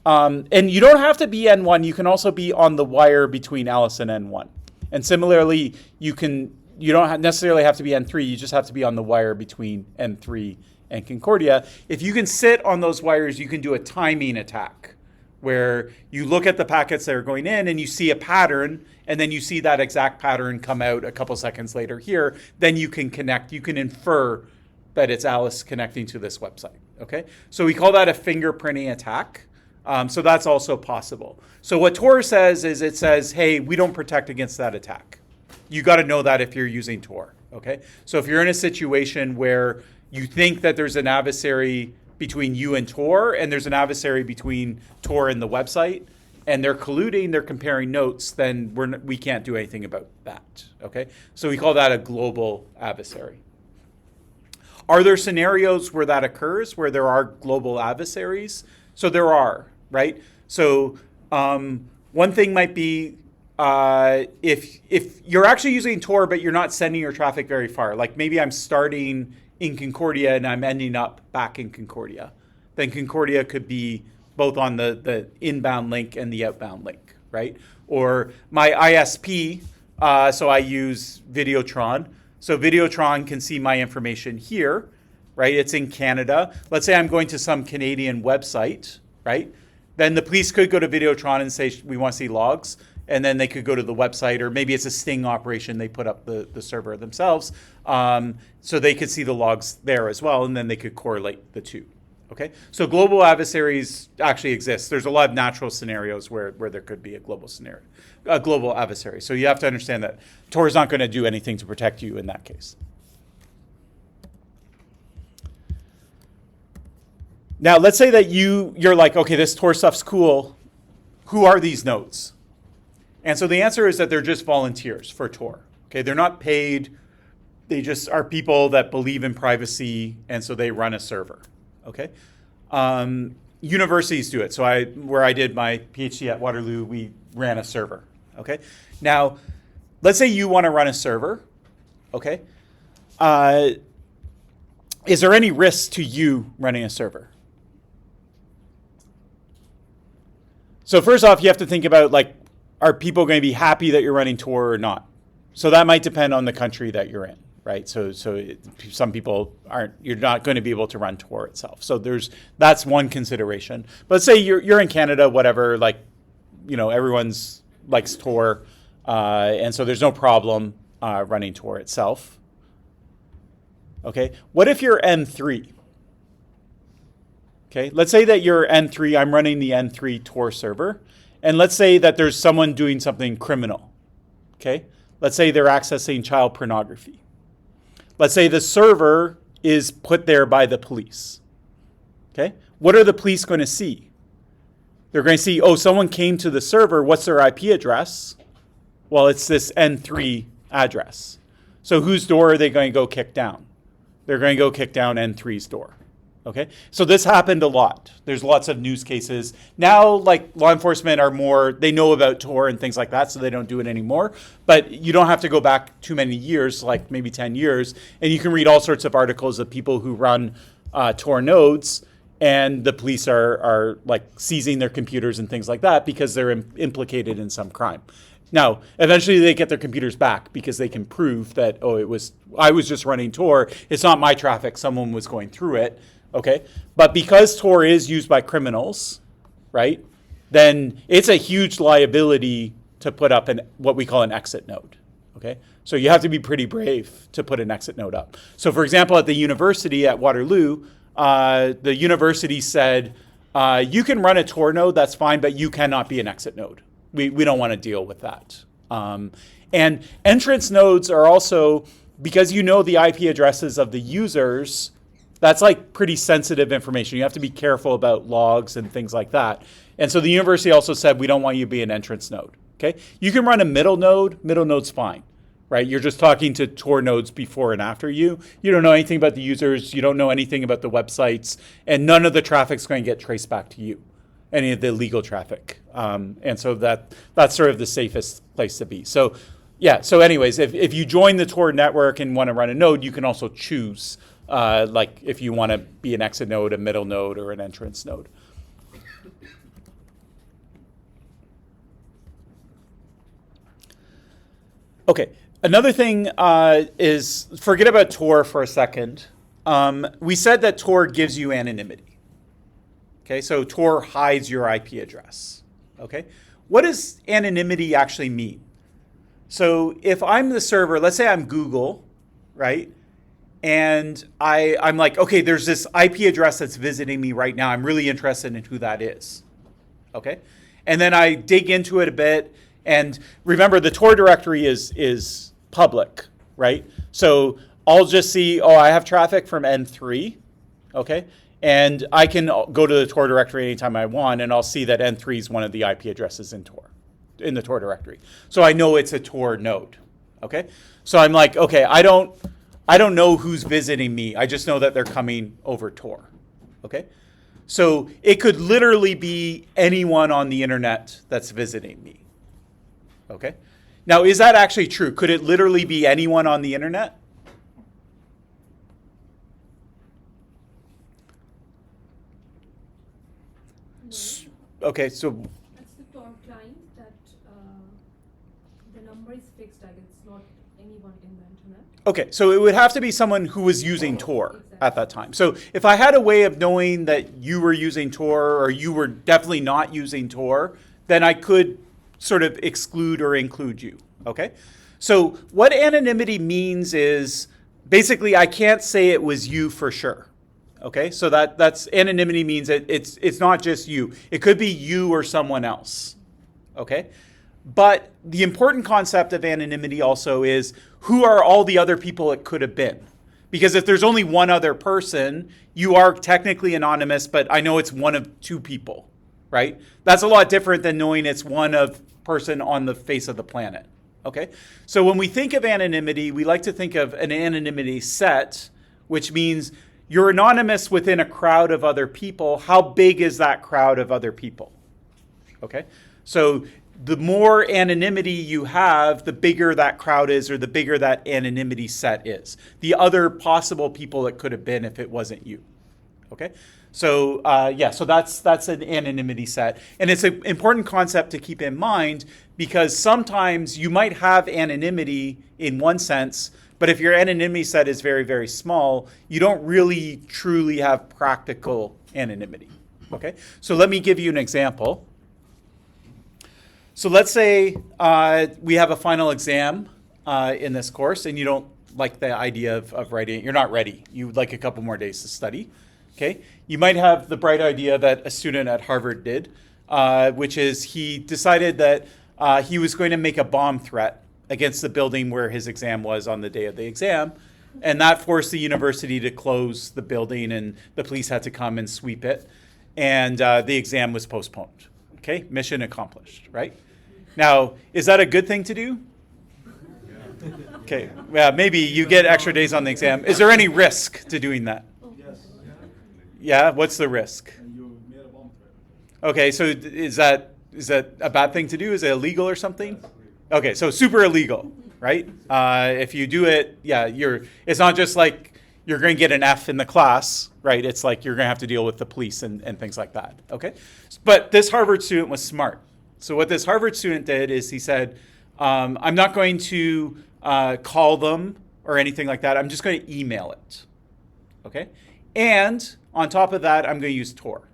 and you don't have to be N1. You can also be on the wire between Alice and N1. And similarly, you don't necessarily have to be N3. You just have to be on the wire between N3 and Concordia. If you can sit on those wires, you can do a timing attack where you look at the packets that are going in and you see a pattern, and then you see that exact pattern come out a couple seconds later here. Then you can connect, you can infer that it's Alice connecting to this website. Okay, so we call that a fingerprinting attack. So that's also possible. So what Tor says is, it says, hey, we don't protect against that attack. You got to know that if you're using Tor. Okay, so if you're in a situation where you think that there's an adversary between you and Tor, and there's an adversary between Tor and the website, and they're colluding, they're comparing notes, then we can't do anything about that. Okay, so we call that a global adversary. Are there scenarios where that occurs, where there are global adversaries? So there are, right? So one thing might be if you're actually using Tor, but you're not sending your traffic very far, like maybe I'm starting in Concordia and I'm ending up back in Concordia, then Concordia could be both on the inbound link and the outbound link, right? Or my ISP, so I use Videotron. So Videotron can see my information here, right? It's in Canada. Let's say I'm going to some Canadian website, right? Then the police could go to Videotron and say, we want to see logs. And then they could go to the website, or maybe it's a sting operation. They put up the server themselves. So they could see the logs there as well, and then they could correlate the two. Okay, so global adversaries actually exist. There's a lot of natural scenarios where there could be a global adversary. So you have to understand that Tor is not going to do anything to protect you in that case. Now, let's say that you're like, okay, this Tor stuff's cool. Who are these nodes? And so the answer is that they're just volunteers for Tor. Okay, they're not paid. They just are people that believe in privacy, and so they run a server. Okay, universities do it. So where I did my PhD at Waterloo, we ran a server. Okay, now let's say you want to run a server. Okay, is there any risk to you running a server? So first off, you have to think about, like, are people going to be happy that you're running Tor or not? So that might depend on the country that you're in, right? So some people you're not going to be able to run Tor itself. So that's one consideration. But let's say you're in Canada, whatever, like, everyone's likes Tor, and so there's no problem running Tor itself. Okay, what if you're N3? Okay, let's say that you're N3, I'm running the N3 Tor server, and let's say that there's someone doing something criminal. Okay, let's say they're accessing child pornography. Let's say the server is put there by the police. Okay, what are the police going to see? They're going to see, oh, someone came to the server. What's their IP address? Well, it's this N3 address. So whose door are they going to go kick down? They're going to go kick down N3's door. Okay, so this happened a lot. There's lots of news cases. Now, like, law enforcement are more, they know about Tor and things like that, so they don't do it anymore. But you don't have to go back too many years, like maybe 10 years, and you can read all sorts of articles of people who run Tor nodes, and the police are like seizing their computers and things like that because they're implicated in some crime. Now, eventually they get their computers back because they can prove that, oh, I was just running Tor. It's not my traffic. Someone was going through it. Okay, but because Tor is used by criminals, right, then it's a huge liability to put up what we call an exit node. Okay, so you have to be pretty brave to put an exit node up. So, for example, at the university at Waterloo, the university said, you can run a Tor node, that's fine, but you cannot be an exit node. We don't want to deal with that. And entrance nodes are also, because you know the IP addresses of the users, that's like pretty sensitive information. You have to be careful about logs and things like that. And so the university also said, we don't want you to be an entrance node. Okay, you can run a middle node. Middle node's fine, right? You're just talking to Tor nodes before and after you. You don't know anything about the users. You don't know anything about the websites, and none of the traffic's going to get traced back to you, any of the illegal traffic. And so that's sort of the safest place to be. So yeah. So anyways, if you join the Tor network and want to run a node, you can also choose. Like if you want to be an exit node, a middle node, or an entrance node. Okay, another thing is, forget about Tor for a second. We said that Tor gives you anonymity. Okay, so Tor hides your IP address. Okay, what does anonymity actually mean? So if I'm the server, let's say I'm Google, right? And I'm like, okay, there's this IP address that's visiting me right now. I'm really interested in who that is. Okay? And then I dig into it a bit. And remember, the Tor directory is public, right? So I'll just see, oh, I have traffic from N3. Okay? And I can go to the Tor directory anytime I want, and I'll see that N3 is one of the IP addresses in the Tor directory. So I know it's a Tor node. Okay? So I'm like, okay, I don't know who's visiting me. I just know that they're coming over Tor. Okay? So it could literally be anyone on the internet that's visiting me. Okay? Now, is that actually true? Could it literally be anyone on the internet? No. Okay, so That's the Tor client that the number is fixed, like it's not anyone in the internet. okay, so it would have to be someone who was using Tor at that time. So if I had a way of knowing that you were using Tor or you were definitely not using Tor, then I could sort of exclude or include you. Okay? So what anonymity means is basically I can't say it was you for sure. Okay? So that's anonymity means that it's not just you. It could be you or someone else. Okay? But the important concept of anonymity also is who are all the other people it could have been? Because if there's only one other person, you are technically anonymous, but I know it's one of two people, right? That's a lot different than knowing it's one of person on the face of the planet, okay? So when we think of anonymity, we like to think of an anonymity set, which means you're anonymous within a crowd of other people. How big is that crowd of other people? Okay? So the more anonymity you have, the bigger that crowd is, or the bigger that anonymity set is. The other possible people it could have been if it wasn't you. Okay? So so that's an anonymity set. And it's an important concept to keep in mind because sometimes you might have anonymity in one sense, but if your anonymity set is very, very small, you don't really truly have practical anonymity. Okay? So let me give you an example. So let's say we have a final exam in this course and you don't like the idea of writing it. You're not ready. You would like a couple more days to study. Okay? You might have the bright idea that a student at Harvard did, which is he decided that he was going to make a bomb threat against the building where his exam was on the day of the exam. And that forced the university to close the building and the police had to come and sweep it. And the exam was postponed. Okay, mission accomplished, right? Now, is that a good thing to do? Okay, yeah, maybe you get extra days on the exam. Is there any risk to doing that? Yes. Yeah, what's the risk? You made a bomb threat. Okay, so is that a bad thing to do? Is it illegal or something? Okay, so super illegal, right? If you do it, yeah, it's not just like you're going to get an F in the class, right? It's like you're going to have to deal with the police and things like that, okay? But this Harvard student was smart. So what this Harvard student did is he said, I'm not going to call them or anything like that. I'm just going to email it, okay? And on top of that, I'm going to use Tor,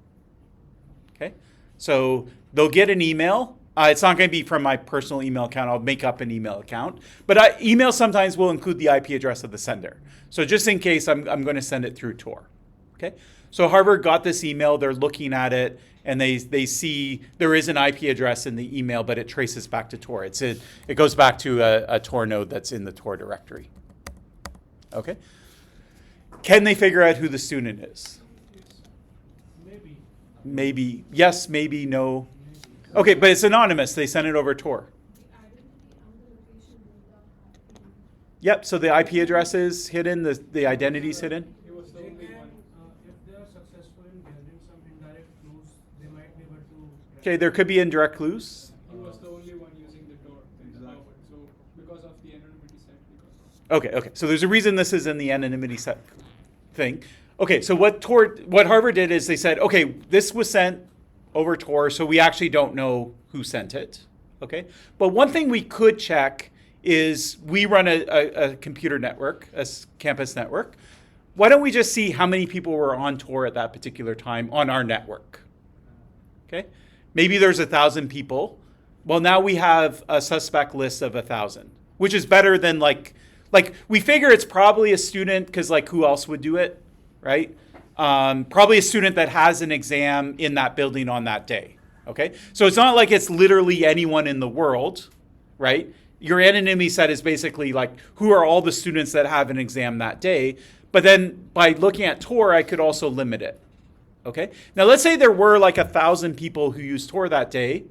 okay? So they'll get an email. It's not going to be from my personal email account. I'll make up an email account. But email sometimes will include the IP address of the sender. So just in case, I'm going to send it through Tor. Okay. So Harvard got this email. They're looking at it, and they see there is an IP address in the email, but it traces back to Tor. It goes back to a Tor node that's in the Tor directory. Okay. Can they figure out who the student is? Maybe. Maybe yes, maybe no. Okay, but it's anonymous. They sent it over Tor. The identity and the location both are hidden. Yep, so the IP address is hidden, the identity is hidden. He was the only one. If they are successful in gathering some indirect clues, they might be able to. Okay, there could be indirect clues. He was the only one using the Tor in the Harvard. So because of the anonymity set. Okay, so there's a reason this is in the anonymity set thing. Okay, so what Harvard did is they said, okay, this was sent over Tor, so we actually don't know who sent it. Okay, but one thing we could check is we run a computer network, a campus network. Why don't we just see how many people were on Tor at that particular time on our network? Okay, maybe there's 1,000 people. Well, now we have a suspect list of 1,000, which is better than like we figure it's probably a student because like who else would do it, right? Probably a student that has an exam in that building on that day. Okay, so it's not like it's literally anyone in the world, right? Your anonymity set is basically like who are all the students that have an exam that day. But then by looking at Tor, I could also limit it. Okay, now let's say there were like 1,000 people who used Tor that day.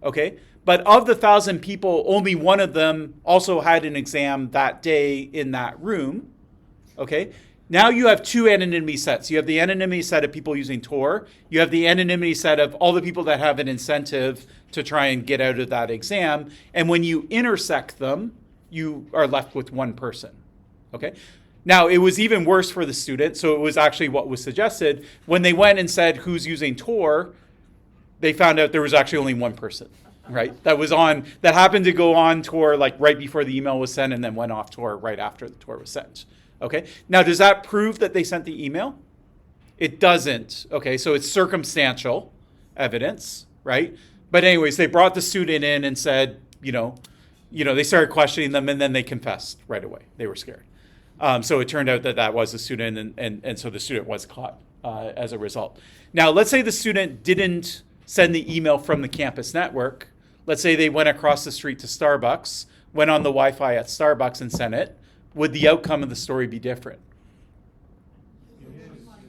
Okay, but of the 1,000 people, only one of them also had an exam that day in that room. Okay. Now you have two anonymity sets. You have the anonymity set of people using Tor. You have the anonymity set of all the people that have an incentive to try and get out of that exam. And when you intersect them, you are left with one person. Okay? Now, it was even worse for the student. So it was actually what was suggested. When they went and said who's using Tor, they found out there was actually only one person, right? That happened to go on Tor like right before the email was sent and then went off Tor right after the Tor was sent. Okay, now does that prove that they sent the email? It doesn't. Okay, so it's circumstantial evidence, right? But anyways, they brought the student in and said, they started questioning them and then they confessed right away. They were scared. So it turned out that was the student and so the student was caught as a result. Now, let's say the student didn't send the email from the campus network. Let's say they went across the street to Starbucks, went on the Wi-Fi at Starbucks and sent it. Would the outcome of the story be different?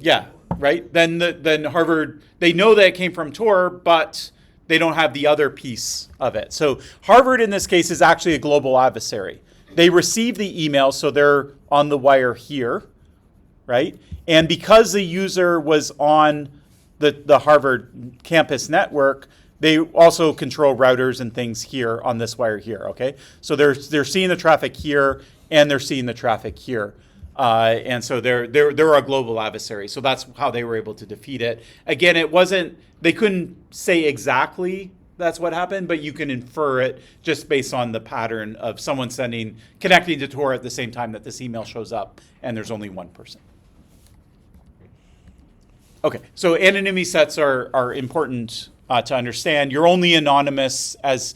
Yeah, right? Then Harvard, they know that it came from Tor, but they don't have the other piece of it. So Harvard in this case is actually a global adversary. They receive the email, so they're on the wire here, right? And because the user was on the Harvard campus network, they also control routers and things here on this wire here, okay? So they're seeing the traffic here, and they're seeing the traffic here. And so they're a global adversary. So that's how they were able to defeat it. Again, they couldn't say exactly that's what happened, but you can infer it just based on the pattern of someone connecting to Tor at the same time that this email shows up, and there's only one person. Okay, so anonymity sets are important to understand. You're only anonymous as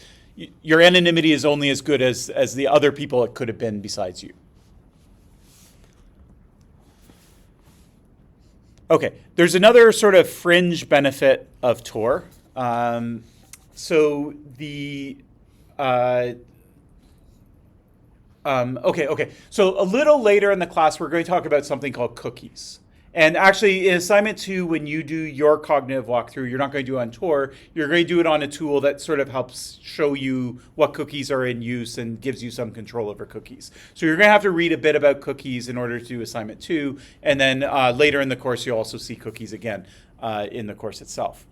your anonymity is only as good as the other people it could have been besides you. Okay, there's another sort of fringe benefit of Tor. So a little later in the class, we're going to talk about something called cookies. And actually, in assignment 2, when you do your cognitive walkthrough, you're not going to do it on Tor. You're going to do it on a tool that sort of helps show you what cookies are in use and gives you some control over cookies. So you're going to have to read a bit about cookies in order to do assignment 2. And then later in the course, you'll also see cookies again in the course itself.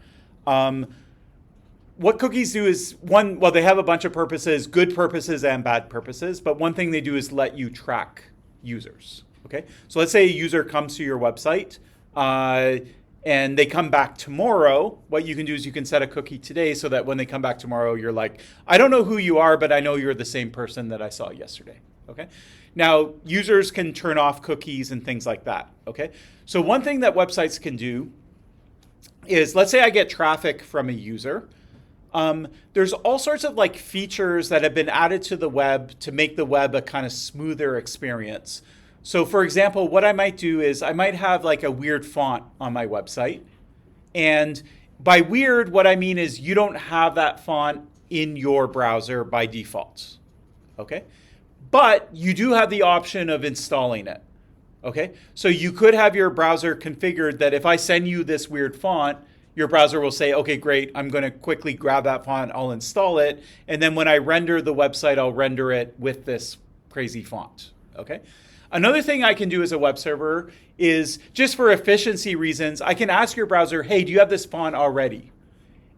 What cookies do is, well, they have a bunch of purposes, good purposes and bad purposes. But one thing they do is let you track users. Okay, so let's say a user comes to your website and they come back tomorrow. What you can do is you can set a cookie today so that when they come back tomorrow, you're like, I don't know who you are, but I know you're the same person that I saw yesterday. Okay, now users can turn off cookies and things like that. Okay, so one thing that websites can do is, let's say I get traffic from a user. There's all sorts of like features that have been added to the web to make the web a kind of smoother experience. So for example, what I might do is I might have like a weird font on my website. And by weird, what I mean is you don't have that font in your browser by default. Okay? But you do have the option of installing it. Okay? So you could have your browser configured that if I send you this weird font, your browser will say, okay, great, I'm going to quickly grab that font, I'll install it, and then when I render the website, I'll render it with this crazy font. Okay? Another thing I can do as a web server is, just for efficiency reasons, I can ask your browser, hey, do you have this font already?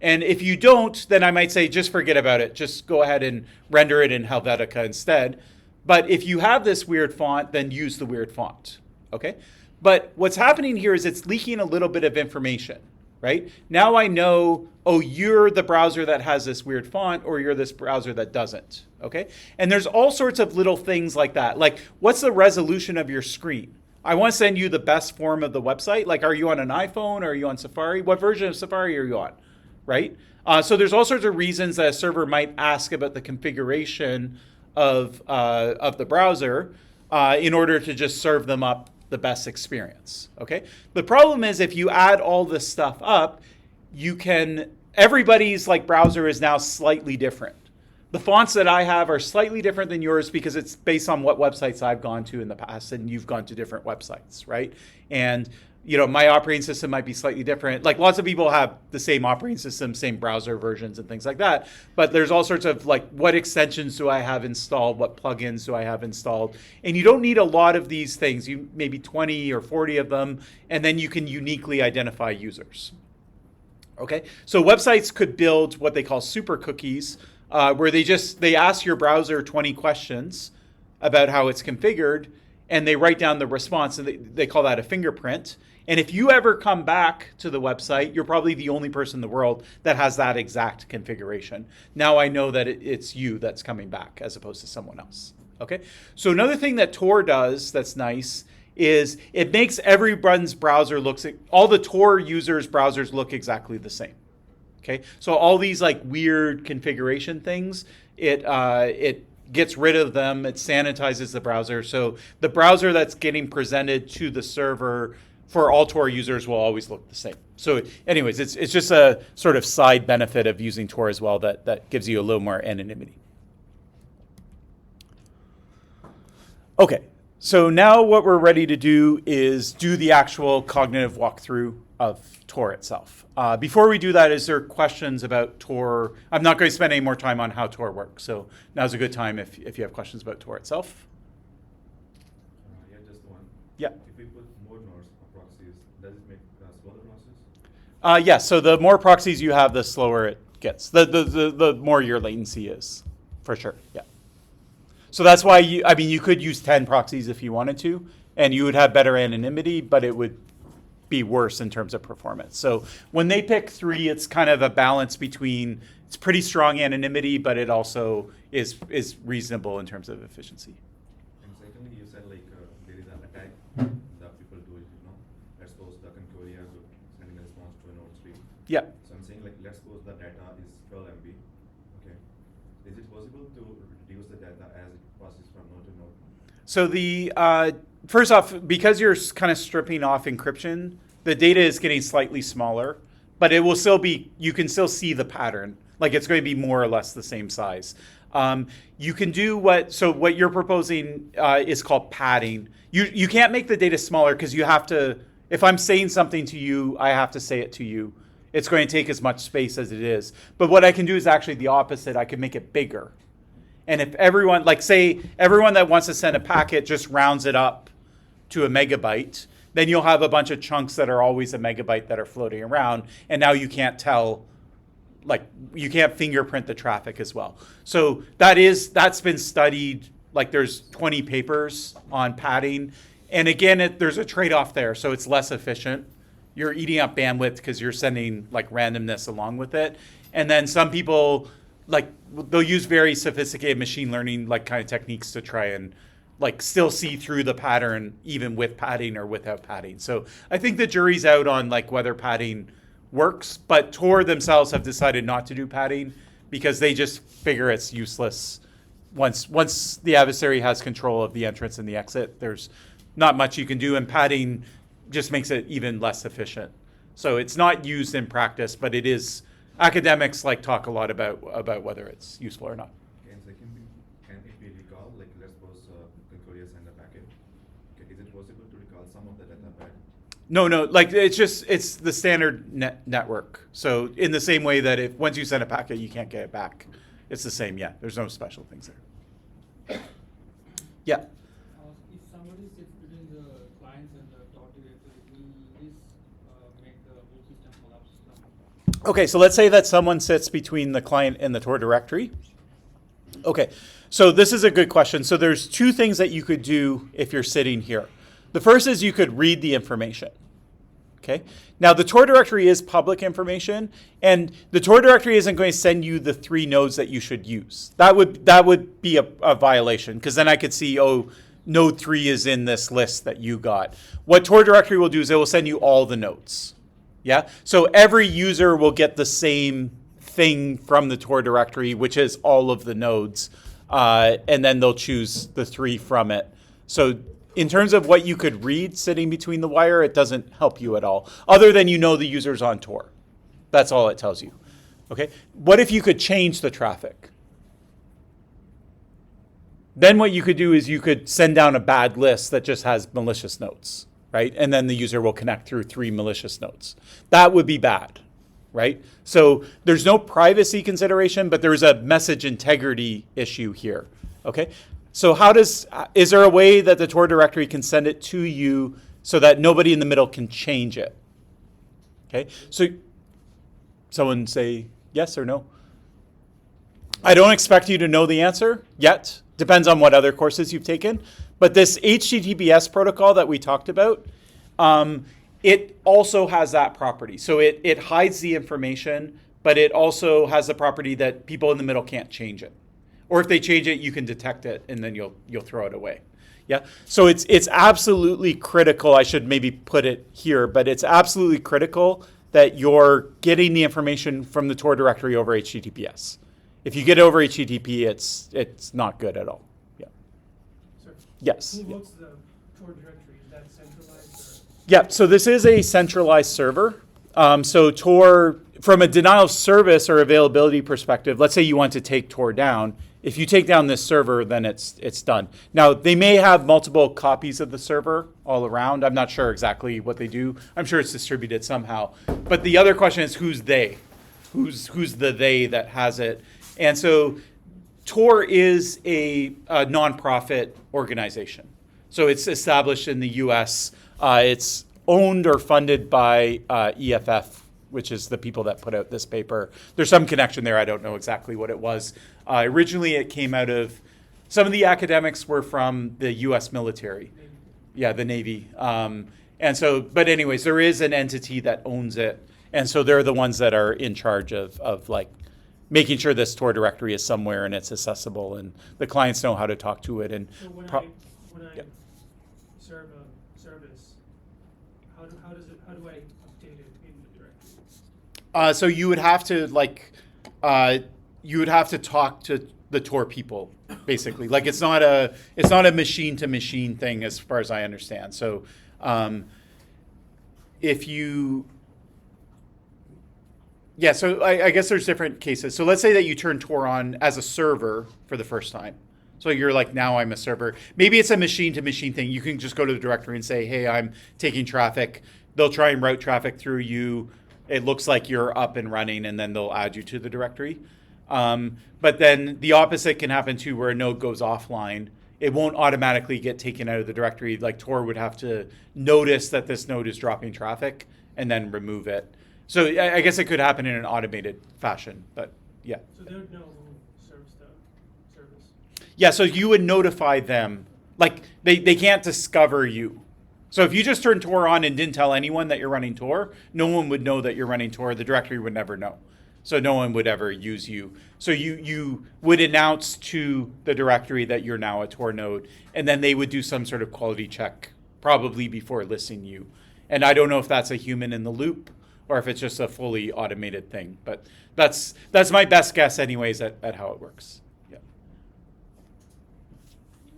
And if you don't, then I might say, just forget about it. Just go ahead and render it in Helvetica instead. But if you have this weird font, then use the weird font. Okay? But what's happening here is it's leaking a little bit of information. Right? Now I know, oh, you're the browser that has this weird font, or you're this browser that doesn't. Okay? And there's all sorts of little things like that. Like, what's the resolution of your screen? I want to send you the best form of the website. Like, are you on an iPhone? Or are you on Safari? What version of Safari are you on? Right? So there's all sorts of reasons that a server might ask about the configuration of the browser in order to just serve them up the best experience. Okay. The problem is, if you add all this stuff up, everybody's like browser is now slightly different. The fonts that I have are slightly different than yours because it's based on what websites I've gone to in the past, and you've gone to different websites, right? And my operating system might be slightly different. Like, lots of people have the same operating system, same browser versions and things like that. But there's all sorts of like, what extensions do I have installed? What plugins do I have installed? And you don't need a lot of these things. You maybe 20 or 40 of them, and then you can uniquely identify users. Okay, so websites could build what they call super cookies, where they ask your browser 20 questions about how it's configured, and they write down the response, and they call that a fingerprint. And if you ever come back to the website, you're probably the only person in the world that has that exact configuration. Now I know that it's you that's coming back as opposed to someone else. Okay. So another thing that Tor does that's nice is it makes everyone's browser all the Tor users' browsers look exactly the same. Okay. So all these like weird configuration things, it gets rid of them. It sanitizes the browser. So the browser that's getting presented to the server for all Tor users will always look the same. So anyways, it's just a sort of side benefit of using Tor as well that gives you a little more anonymity. Okay, so now what we're ready to do is do the actual cognitive walkthrough of Tor itself. Before we do that, is there questions about Tor? I'm not going to spend any more time on how Tor works, so now's a good time if you have questions about Tor itself. Yeah, just one. Yeah. If we put more nodes or proxies, does it make slower process? Yes, so the more proxies you have, the slower it gets. The more your latency is, for sure, yeah. So that's why you could use 10 proxies if you wanted to, and you would have better anonymity, but it would be worse in terms of performance. So when they pick 3, it's kind of a balance between, it's pretty strong anonymity, but it also is reasonable in terms of efficiency. And secondly, you said like there is an attack that people do it, let's suppose the Concordia is sending a response to a node stream. Yeah. So I'm saying like, let's suppose the data is 12 MB, okay. Is it possible to reduce the data as it passes from node to node? So first off, because you're kind of stripping off encryption, the data is getting slightly smaller, but it will still be, you can still see the pattern. Like, it's going to be more or less the same size. You can do what you're proposing is called padding. You can't make the data smaller because you have to, If I'm saying something to you, I have to say it to you. It's going to take as much space as it is. But what I can do is actually the opposite. I can make it bigger. And if everyone, like say, everyone that wants to send a packet just rounds it up to a megabyte, then you'll have a bunch of chunks that are always a megabyte that are floating around. And now you can't tell, like you can't fingerprint the traffic as well. So that's been studied. Like there's 20 papers on padding. And again, there's a trade-off there. So it's less efficient. You're eating up bandwidth because you're sending like randomness along with it. And then some people, like they'll use very sophisticated machine learning like kind of techniques to try and like still see through the pattern even with padding or without padding. So I think the jury's out on like whether padding works, but Tor themselves have decided not to do padding because they just figure it's useless. Once the adversary has control of the entrance and the exit, there's not much you can do, and padding just makes it even less efficient. So it's not used in practice, but it is. Academics like talk a lot about whether it's useful or not. Can it be recalled? Like let's suppose Concordia send a packet. Is it possible to recall some of the data back? No, like it's the standard network. So in the same way that if once you send a packet, you can't get it back. It's the same. Yeah, there's no special things there. Yeah. If somebody sits between the clients and the Tor directory, will this make the whole system collapse? Okay, so let's say that someone sits between the client and the Tor directory. Okay, so this is a good question. So there's two things that you could do if you're sitting here. The first is you could read the information. Okay, now the Tor directory is public information, and the Tor directory isn't going to send you the 3 nodes that you should use. That would be a violation, because then I could see, oh, node 3 is in this list that you got. What Tor directory will do is it will send you all the nodes. Yeah, so every user will get the same thing from the Tor directory, which is all of the nodes, and then they'll choose the 3 from it. So in terms of what you could read sitting between the wire, it doesn't help you at all, other than you know the user's on Tor. That's all it tells you. Okay, what if you could change the traffic? Then what you could do is you could send down a bad list that just has malicious nodes, right? And then the user will connect through 3 malicious nodes. That would be bad, right? So there's no privacy consideration, but there's a message integrity issue here, okay? So is there a way that the Tor directory can send it to you so that nobody in the middle can change it? Okay, so someone say yes or no. I don't expect you to know the answer yet. Depends on what other courses you've taken. But this HTTPS protocol that we talked about, it also has that property. So it hides the information, but it also has the property that people in the middle can't change it. Or if they change it, you can detect it, and then you'll throw it away. Yeah. So it's absolutely critical. I should maybe put it here, but it's absolutely critical that you're getting the information from the Tor directory over HTTPS. If you get it over HTTP, it's not good at all. Yeah. Sir, Yes. who hosts the Tor directory? Is that centralized? Or? Yeah. So this is a centralized server. So Tor, from a denial of service or availability perspective, let's say you want to take Tor down. If you take down this server, then it's done. Now, they may have multiple copies of the server all around. I'm not sure exactly what they do. I'm sure it's distributed somehow. But the other question is, who's they? Who's the they that has it? And so Tor is a nonprofit organization. So it's established in the US. It's owned or funded by EFF, which is the people that put out this paper. There's some connection there. I don't know exactly what it was. Originally, it came out of, some of the academics were from the US military. Yeah, the Navy. And so, but anyways, there is an entity that owns it. And so they're the ones that are in charge of like making sure this Tor directory is somewhere and it's accessible and the clients know how to talk to it. And So when pro- I Yep. serve a service, how do I update it in the directory? So you would have to talk to the Tor people, basically. Like it's not a machine to machine thing as far as I understand. So so I guess there's different cases. So let's say that you turn Tor on as a server for the first time. So you're like, now I'm a server. Maybe it's a machine to machine thing. You can just go to the directory and say, hey, I'm taking traffic. they'll try and route traffic through you. It looks like you're up and running, and then they'll add you to the directory. But then the opposite can happen too, where a node goes offline. It won't automatically get taken out of the directory. Like Tor would have to notice that this node is dropping traffic and then remove it. So I guess it could happen in an automated fashion, but yeah. So they would know who serves the service. Yeah, so you would notify them. Like they can't discover you. So if you just turned Tor on and didn't tell anyone that you're running Tor, no one would know that you're running Tor. The directory would never know. So no one would ever use you. So you would announce to the directory that you're now a Tor node, and then they would do some sort of quality check, probably before listing you. And I don't know if that's a human in the loop or if it's just a fully automated thing. But that's my best guess anyways at how it works. Yeah.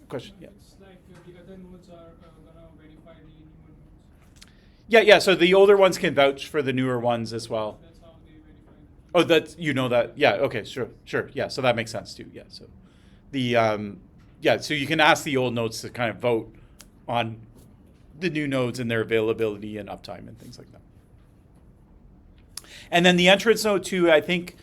Question? Yeah. It's like the other nodes are gonna verify the newer nodes. Yeah. So the older ones can vouch for the newer ones as well. That's how they verify. Oh, that's, you know that. Yeah. Okay. Sure. Yeah. So that makes sense too. Yeah. So so you can ask the old nodes to kind of vote on the new nodes and their availability and uptime and things like that. And then the entrance node too, I think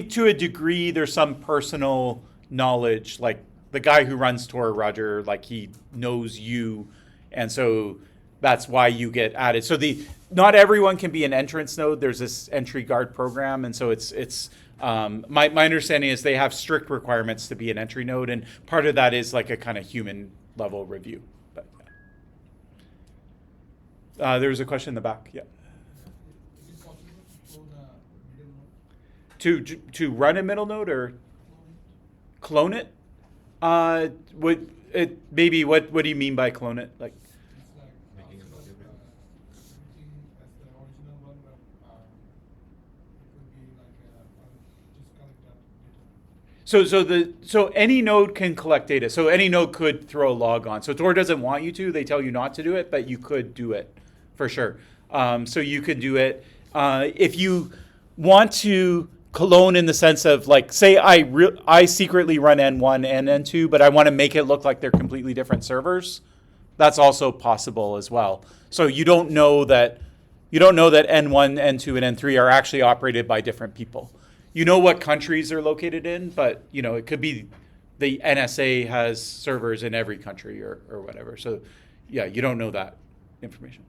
to a degree there's some personal knowledge, like the guy who runs Tor, Roger, like he knows you, and so that's why you get added. So not everyone can be an entrance node. There's this entry guard program, and so it's my understanding is they have strict requirements to be an entry node, and part of that is like a kind of human level review. But there was a question in the back. Yeah. Is it possible to clone a middle node? To run a middle node or clone it? Would it maybe what do you mean by clone it? Like It's like Making a instead copy of of it. everything as the original one, but it would be like just collect that data. so any node can collect data. So any node could throw a log on. So Tor doesn't want you to. They tell you not to do it, but you could do it for sure. So you could do it if you want to clone in the sense of like, say I secretly run N1 and N2, but I want to make it look like they're completely different servers. That's also possible as well. So you don't know that N1, N2, and N3 are actually operated by different people. You know what countries they're located in, but it could be the NSA has servers in every country or whatever. So yeah, you don't know that information.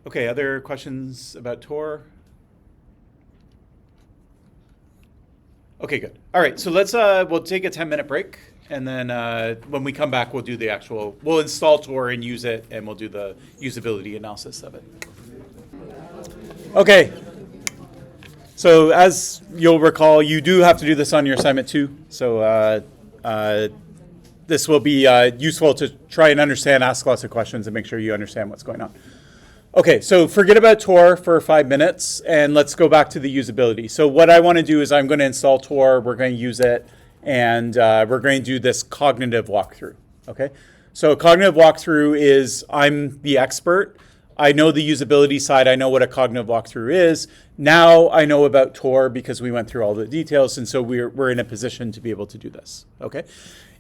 Okay, other questions about Tor? Okay, good. All right, so we'll take a 10-minute break, and then when we come back, we'll install Tor and use it, and we'll do the usability analysis of it. Okay. So as you'll recall, you do have to do this on your assignment too. So this will be useful to try and understand, ask lots of questions, and make sure you understand what's going on. Okay, so forget about Tor for 5 minutes, and let's go back to the usability. So what I want to do is I'm going to install Tor, we're going to use it, and we're going to do this cognitive walkthrough, okay? So a cognitive walkthrough is I'm the expert. I know the usability side. I know what a cognitive walkthrough is. Now I know about Tor because we went through all the details, and so we're in a position to be able to do this, okay?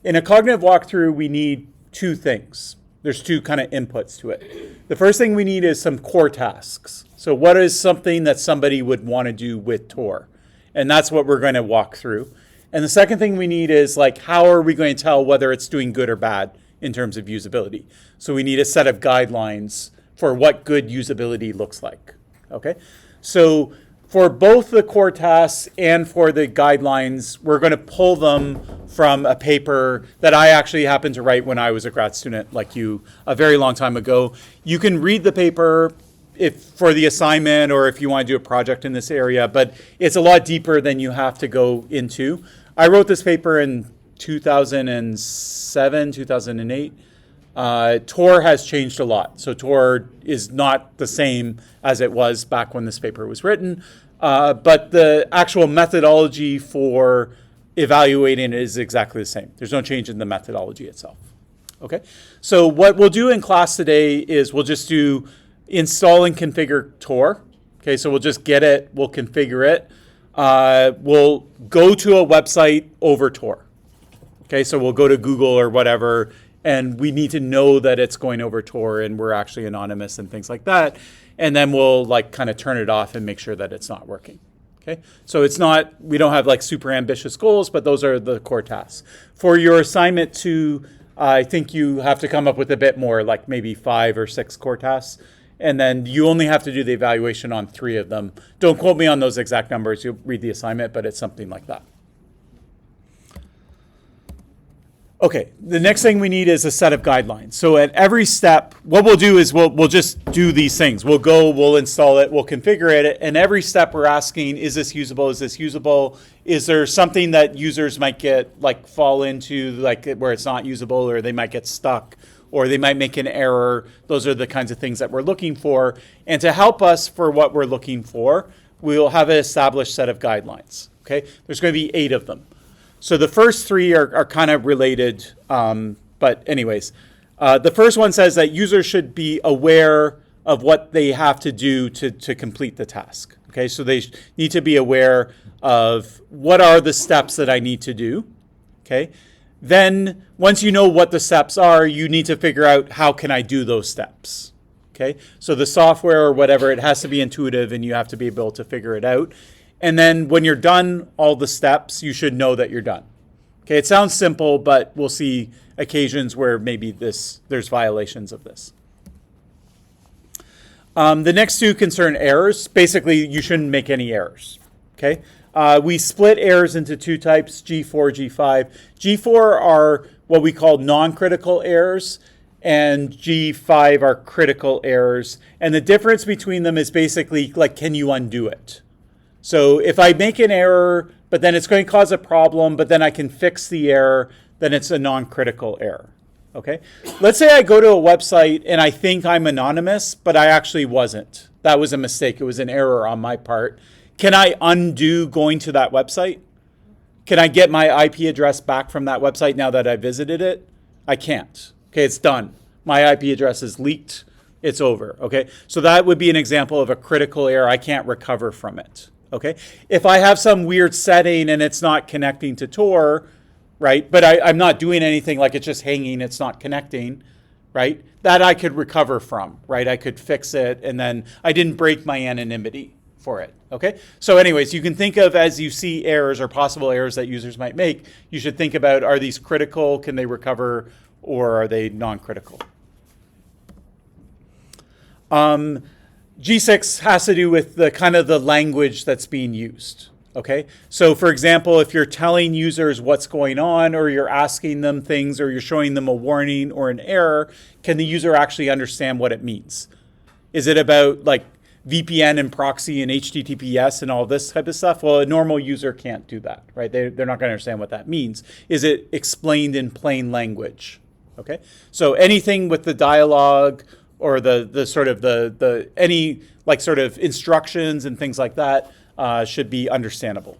In a cognitive walkthrough, we need two things. There's two kind of inputs to it. The first thing we need is some core tasks. So what is something that somebody would want to do with Tor? And that's what we're going to walk through. And the second thing we need is like, how are we going to tell whether it's doing good or bad in terms of usability? So we need a set of guidelines for what good usability looks like, okay? So for both the core tasks and for the guidelines, we're going to pull them from a paper that I actually happened to write when I was a grad student like you a very long time ago. You can read the paper if for the assignment or if you want to do a project in this area, but it's a lot deeper than you have to go into. I wrote this paper in 2007, 2008. Tor has changed a lot. So Tor is not the same as it was back when this paper was written, but the actual methodology for evaluating it is exactly the same. There's no change in the methodology itself. Okay, so what we'll do in class today is we'll just do install and configure Tor. Okay, so we'll just get it, we'll configure it. We'll go to a website over Tor. Okay, so we'll go to Google or whatever And we need to know that it's going over Tor and we're actually anonymous and things like that. And then we'll like kind of turn it off and make sure that it's not working. Okay, so it's not, we don't have like super ambitious goals, but those are the core tasks. For your assignment to, I think you have to come up with a bit more, like maybe 5 or 6 core tasks. And then you only have to do the evaluation on 3 of them. Don't quote me on those exact numbers. You'll read the assignment, but it's something like that. Okay, the next thing we need is a set of guidelines. So at every step, what we'll do is we'll just do these things. We'll go, we'll install it, we'll configure it, and every step we're asking, is this usable? Is this usable? Is there something that users might get, like fall into, like where it's not usable, or they might get stuck, or they might make an error? Those are the kinds of things that we're looking for. And to help us for what we're looking for, we'll have an established set of guidelines. Okay, there's going to be 8 of them. So the first 3 are kind of related, but anyways. The first one says that users should be aware of what they have to do to complete the task. Okay, so they need to be aware of what are the steps that I need to do. Okay, then once you know what the steps are, you need to figure out how can I do those steps. Okay, so the software or whatever, it has to be intuitive and you have to be able to figure it out. And then when you're done all the steps, you should know that you're done. Okay, it sounds simple, but we'll see occasions where maybe there's violations of this. The next 2 concern errors. Basically, you shouldn't make any errors. Okay, we split errors into 2 types, G4, G5. G4 are what we call non-critical errors, and G5 are critical errors. And the difference between them is basically like, can you undo it? So if I make an error, but then it's going to cause a problem, but then I can fix the error, then it's a non-critical error. Okay? Let's say I go to a website and I think I'm anonymous, but I actually wasn't. That was a mistake. It was an error on my part. Can I undo going to that website? Can I get my IP address back from that website now that I visited it? I can't. Okay, it's done. My IP address is leaked. It's over. Okay? So that would be an example of a critical error. I can't recover from it. Okay, if I have some weird setting and it's not connecting to Tor, right, but I'm not doing anything, like it's just hanging, it's not connecting, right, that I could recover from, right, I could fix it, and then I didn't break my anonymity for it. Okay, so anyways, you can think of, as you see errors or possible errors that users might make, you should think about, are these critical, can they recover, or are they non-critical? G6 has to do with the kind of the language that's being used. Okay, so for example, if you're telling users what's going on, or you're asking them things, or you're showing them a warning or an error, can the user actually understand what it means? Is it about like VPN and proxy and HTTPS and all this type of stuff? Well, a normal user can't do that, right? They're not going to understand what that means. Is it explained in plain language? Okay, so anything with the dialogue or the sort of the any like sort of instructions and things like that should be understandable.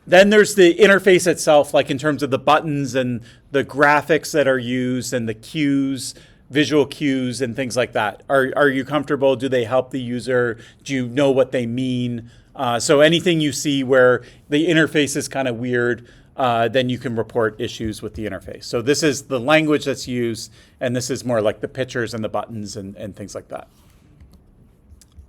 Then there's the interface itself, like in terms of the buttons and the graphics that are used and the cues, visual cues and things like that. Are you comfortable? Do they help the user? Do you know what they mean? So anything you see where the interface is kind of weird, then you can report issues with the interface. So this is the language that's used, and this is more like the pictures and the buttons and things like that.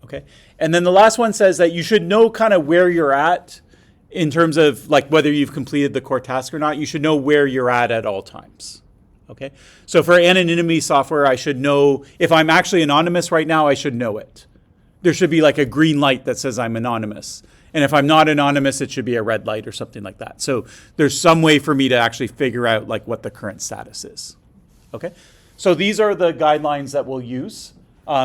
Okay, and then the last one says that you should know kind of where you're at in terms of like whether you've completed the core task or not. You should know where you're at all times. Okay, so for anonymity software, I should know if I'm actually anonymous right now, I should know it. There should be like a green light that says I'm anonymous. And if I'm not anonymous, it should be a red light or something like that. So there's some way for me to actually figure out like what the current status is. Okay, so these are the guidelines that we'll use.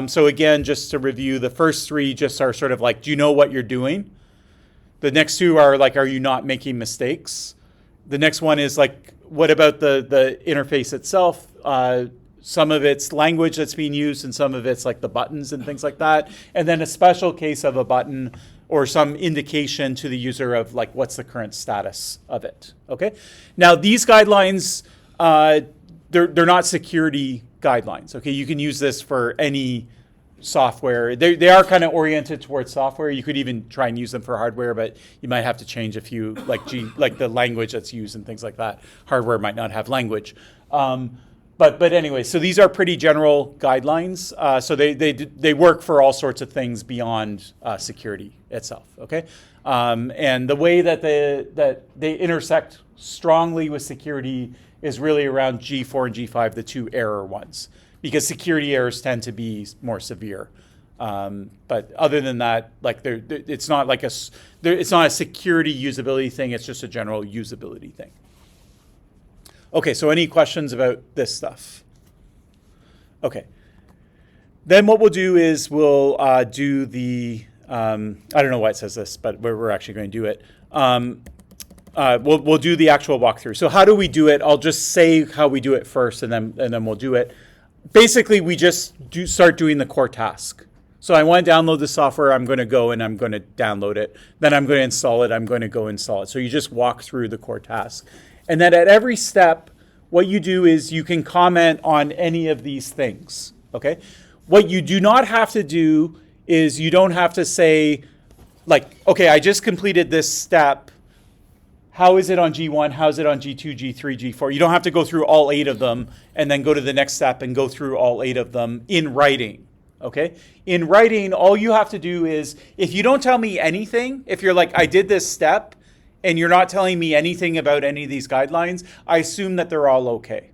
So again, just to review, the first 3 just are sort of like, do you know what you're doing? The next 2 are like, are you not making mistakes? The next one is like, what about the interface itself? Some of it's language that's being used, and some of it's like the buttons and things like that. And then a special case of a button or some indication to the user of like what's the current status of it. Okay. Now these guidelines, they're not security guidelines. Okay, you can use this for any software. They are kind of oriented towards software. You could even try and use them for hardware, but you might have to change a few, like the language that's used and things like that. Hardware might not have language. But anyway, so these are pretty general guidelines. So they work for all sorts of things beyond security itself. Okay, and the way that they intersect strongly with security is really around G4 and G5, the two error ones, because security errors tend to be more severe. But other than that, like it's not like it's not a security usability thing. It's just a general usability thing. Okay, so any questions about this stuff? Okay. Then what we'll do is we'll do the, I don't know why it says this, but we're actually going to do it. We'll do the actual walkthrough. So how do we do it? I'll just say how we do it first, and then we'll do it. Basically, we just start doing the core task. So I want to download the software. I'm going to go and I'm going to download it. Then I'm going to install it. I'm going to go install it. So you just walk through the core task. And then at every step, what you do is you can comment on any of these things, okay? What you do not have to do is you don't have to say, like, okay, I just completed this step. How is it on G1? How is it on G2, G3, G4? You don't have to go through all 8 of them and then go to the next step and go through all 8 of them in writing, okay? In writing, all you have to do is, if you don't tell me anything, if you're like, I did this step, and you're not telling me anything about any of these guidelines, I assume that they're all okay.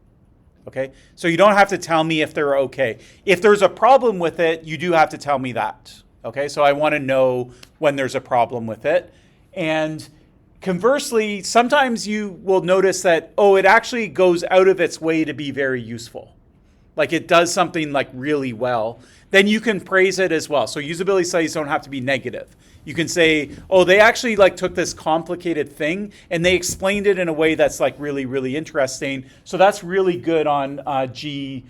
Okay? So you don't have to tell me if they're okay. If there's a problem with it, you do have to tell me that. Okay? So I want to know when there's a problem with it. And conversely, sometimes you will notice that, oh, it actually goes out of its way to be very useful. Like it does something like really well. Then you can praise it as well. So usability studies don't have to be negative. You can say, oh, they actually like took this complicated thing and they explained it in a way that's like really, really interesting. So that's really good on G6,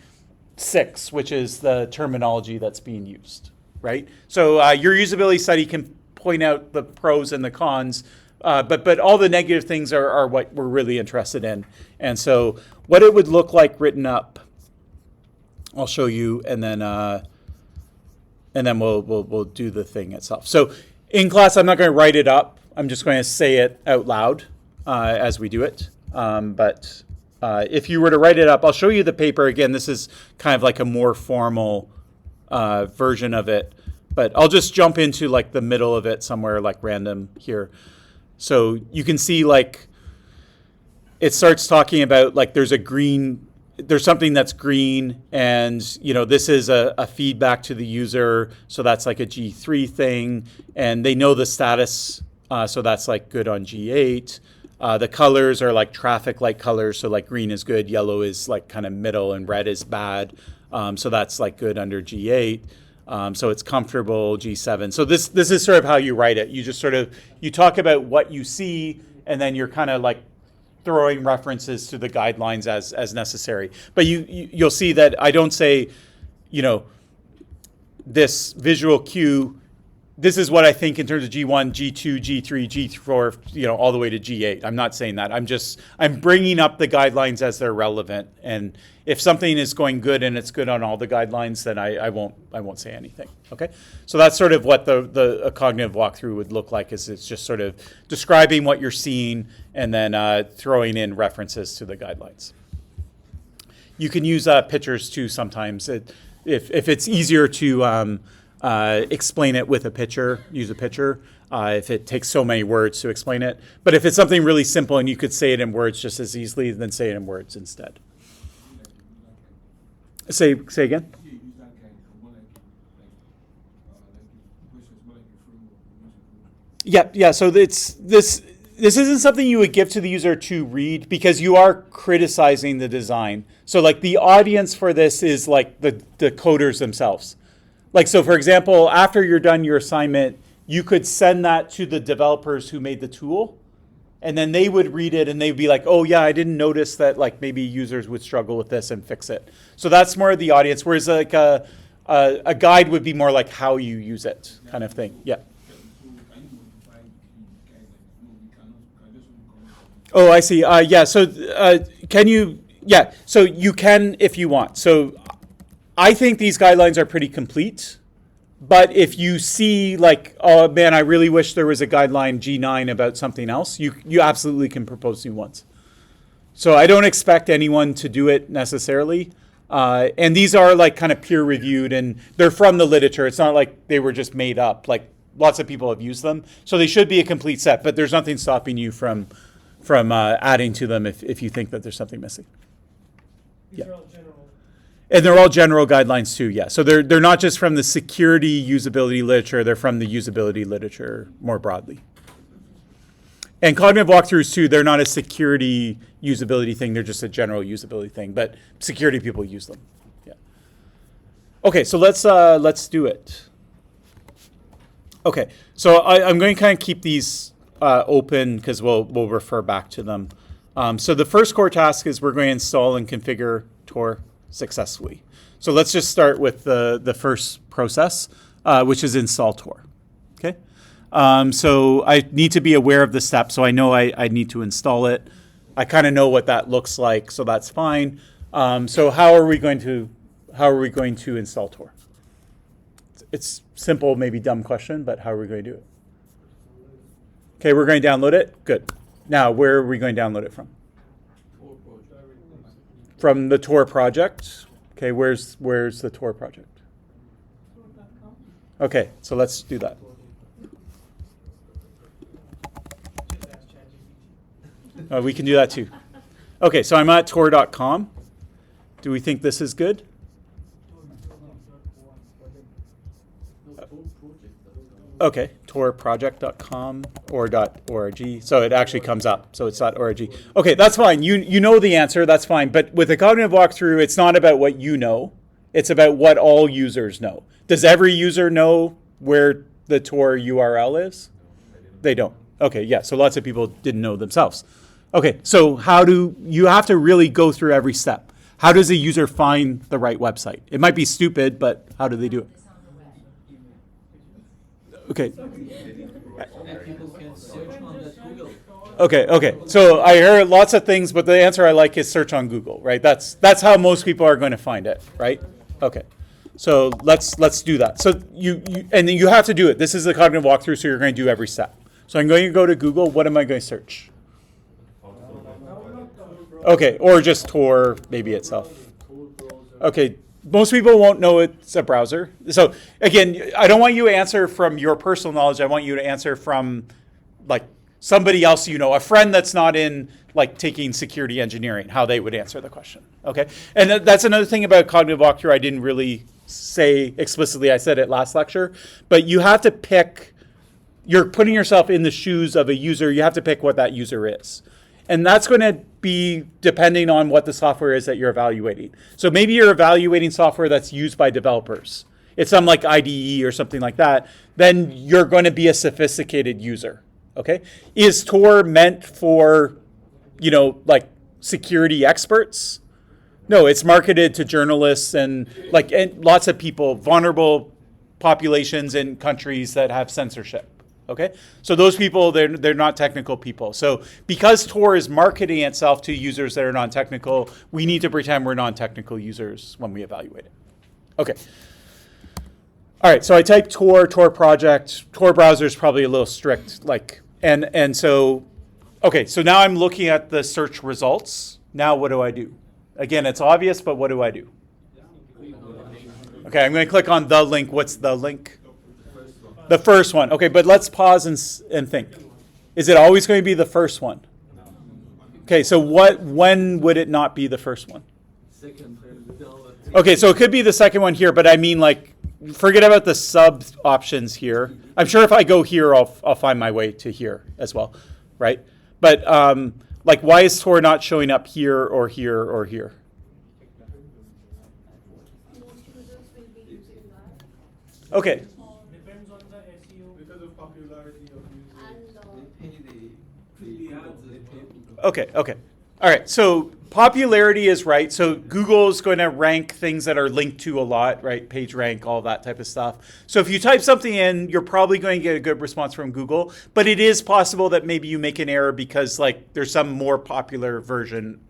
which is the terminology that's being used, right? So your usability study can point out the pros and the cons, but all the negative things are what we're really interested in. And so what it would look like written up, I'll show you, and then we'll do the thing itself. So in class, I'm not going to write it up. I'm just going to say it out loud as we do it. But if you were to write it up, I'll show you the paper. Again, this is kind of like a more formal version of it. But I'll just jump into like the middle of it somewhere like random here. So you can see like it starts talking about like there's something that's green, and you know this is a feedback to the user, so that's like a G3 thing, and they know the status, so that's like good on G8. The colors are like traffic light colors, so like green is good, yellow is like kind of middle, and red is bad, so that's like good under G8. So it's comfortable, G7. So this is sort of how you write it. You just sort of you talk about what you see, and then you're kind of like throwing references to the guidelines as necessary. But you'll see that I don't say, you know, this visual cue, this is what I think in terms of G1, G2, G3, G4, you know, all the way to G8. I'm not saying that. I'm bringing up the guidelines as they're relevant. And if something is going good and it's good on all the guidelines, then I won't say anything. Okay? So that's sort of what a cognitive walkthrough would look like, is it's just sort of describing what you're seeing and then throwing in references to the guidelines. You can use pictures too sometimes. If it's easier to explain it with a picture, use a picture, if it takes so many words to explain it. But if it's something really simple and you could say it in words just as easily, then say it in words instead. Say again? Yeah. So this isn't something you would give to the user to read, because you are criticizing the design. So like the audience for this is like the coders themselves. Like, so for example, after you're done your assignment, you could send that to the developers who made the tool, and then they would read it and they'd be like, oh yeah, I didn't notice that like maybe users would struggle with this, and fix it. So that's more the audience, whereas like a guide would be more like how you use it kind of thing. Yeah. Oh, I see. Yeah. So can you? Yeah. So you can if you want. So I think these guidelines are pretty complete. But if you see like, oh man, I really wish there was a guideline G9 about something else, you absolutely can propose new ones. So I don't expect anyone to do it necessarily. And these are like kind of peer reviewed and they're from the literature. It's not like they were just made up. Like lots of people have used them. So they should be a complete set, but there's nothing stopping you from adding to them if you think that there's something missing. These Yeah. are all general. And they're all general guidelines too, yeah. So they're not just from the security usability literature, they're from the usability literature more broadly. And cognitive walkthroughs too, they're not a security usability thing, they're just a general usability thing, but security people use them. Yeah. Okay, so let's do it. Okay, so I'm going to kind of keep these open because we'll refer back to them. So the first core task is we're going to install and configure Tor successfully. So let's just start with the first process, which is install Tor. Okay. So I need to be aware of the step, so I know I need to install it. I kind of know what that looks like, so that's fine. So how are we going to install Tor? It's simple, maybe dumb question, but how are we going to do it? Okay, we're going to download it. Good. Now, where are we going to download it from? From the Tor project. Okay, where's the Tor project? Okay, so let's do that. Just ask ChatGPT. We can do that too. Okay, so I'm at tor.com. Do we think this is good? Okay, torproject.com or .org. So it actually comes up. So it's .org. Okay, that's fine. You know the answer. That's fine. But with a cognitive walkthrough, it's not about what you know. It's about what all users know. Does every user know where the Tor URL is? They don't. Okay, yeah. So lots of people didn't know themselves. Okay, so you have to really go through every step. How does a user find the right website? It might be stupid, but how do they do it? Okay. And people can search on the Google. Okay. So I heard lots of things, but the answer I like is search on Google, right? That's how most people are going to find it, right? Okay. So let's do that. So and you have to do it. This is a cognitive walkthrough, so you're going to do every step. So I'm going to go to Google. What am I going to search? Okay, or just Tor maybe itself. Okay. Most people won't know it's a browser. So again, I don't want you to answer from your personal knowledge. I want you to answer from like somebody else you know, a friend that's not in like taking security engineering, how they would answer the question. Okay, and that's another thing about cognitive walkthrough I didn't really say explicitly. I said it last lecture, but you have to pick. You're putting yourself in the shoes of a user. You have to pick what that user is. And that's going to be depending on what the software is that you're evaluating. So maybe you're evaluating software that's used by developers. It's some like IDE or something like that. Then you're going to be a sophisticated user. Okay? Is Tor meant for, like security experts? No, it's marketed to journalists and lots of people, vulnerable populations in countries that have censorship. Okay, so those people, they're not technical people. So because Tor is marketing itself to users that are non-technical, we need to pretend we're non-technical users when we evaluate it. Okay. All right, so I type Tor project. Tor browser is probably a little strict, and so, okay, so now I'm looking at the search results. Now what do I do? Again, it's obvious, but what do I do? Okay, I'm going to click on the link. What's the link? The first one. Okay, but let's pause and think. Is it always going to be the first one? Okay, so when would it not be the first one? Okay, so it could be the second one here, but I mean forget about the sub options here. I'm sure if I go here, I'll find my way to here as well, right? But why is Tor not showing up here or here or here? Most users will be using that. Okay. Depends on the SEO. Because of popularity of users. And Okay. All right, so popularity is right. So Google is going to rank things that are linked to a lot, right? Page rank, all that type of stuff. So if you type something in, you're probably going to get a good response from Google. But it is possible that maybe you make an error because there's some more popular version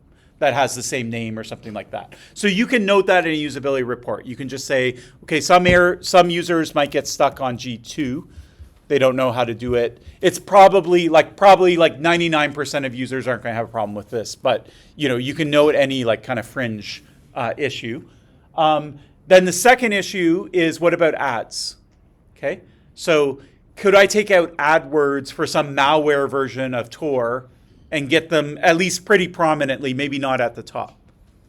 that has the same name or something like that. So you can note that in a usability report. You can just say, okay, some users might get stuck on G2. They don't know how to do it. It's probably like 99% of users aren't going to have a problem with this, but you can note any like kind of fringe issue. Then the second issue is, what about ads? Okay, so could I take out AdWords for some malware version of Tor and get them at least pretty prominently, maybe not at the top?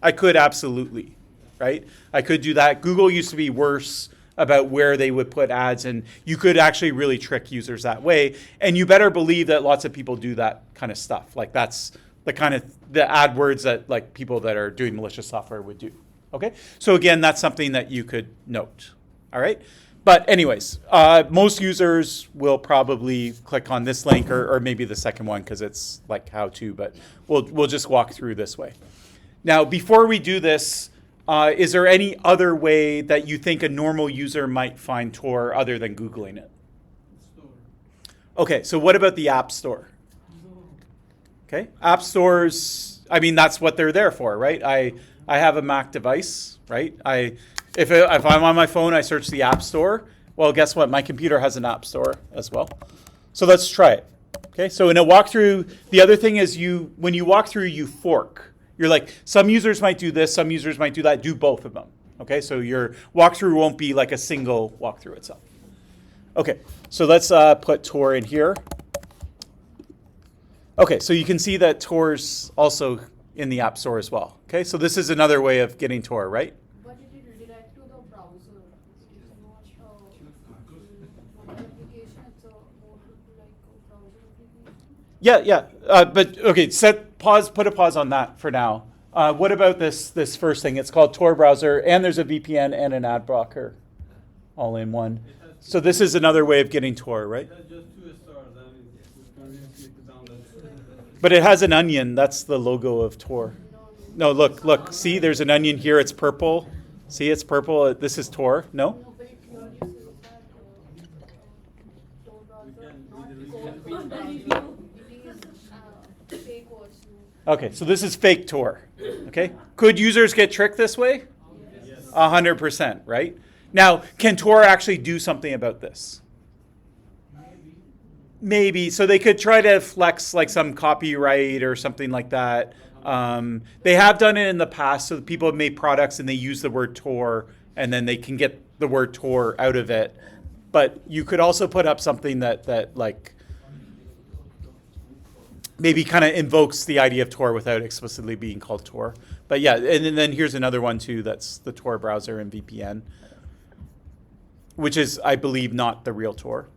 I could absolutely, right? I could do that. Google used to be worse about where they would put ads, and you could actually really trick users that way. And you better believe that lots of people do that kind of stuff. Like that's the kind of the AdWords that like people that are doing malicious software would do. Okay, so again, that's something that you could note. All right, but anyways, most users will probably click on this link or maybe the second one because it's like how to. But we'll just walk through this way. Now, before we do this, is there any other way that you think a normal user might find Tor other than Googling it? Okay, so what about the App Store? Okay, App Stores, I mean, that's what they're there for, right? I have a Mac device, right? If I'm on my phone, I search the App Store. Well, guess what? My computer has an App Store as well. So let's try it. Okay, so in a walkthrough, the other thing is when you walk through, you fork. You're like, some users might do this, some users might do that. Do both of them. Okay, so your walkthrough won't be like a single walkthrough itself. Okay, so let's put Tor in here. Okay, so you can see that Tor's also in the App Store as well. Okay, so this is another way of getting Tor, right? But it will redirect to the browser. It is not mobile application, it's a more like a browser application. Yeah. But okay, put a pause on that for now. What about this first thing? It's called Tor browser, and there's a VPN and an ad blocker all in one. So this is another way of getting Tor, right? That's just 2 stars. I mean, it's click download. But it has an onion. That's the logo of Tor. No, look. See, there's an onion here. It's purple. See, it's purple. This is Tor. No? No, but here you say that Tor browser, not Tor browser. It is fake version. Okay, so this is fake Tor. Okay, could users get tricked this way? Yes. 100%, right? Now, can Tor actually do something about this? Maybe. So they could try to flex like some copyright or something like that. They have done it in the past. So people have made products and they use the word Tor, and then they can get the word Tor out of it. But you could also put up something that like maybe kind of invokes the idea of Tor without explicitly being called Tor. But yeah, and then here's another one too. That's the Tor browser and VPN, which is, I believe, not the real Tor.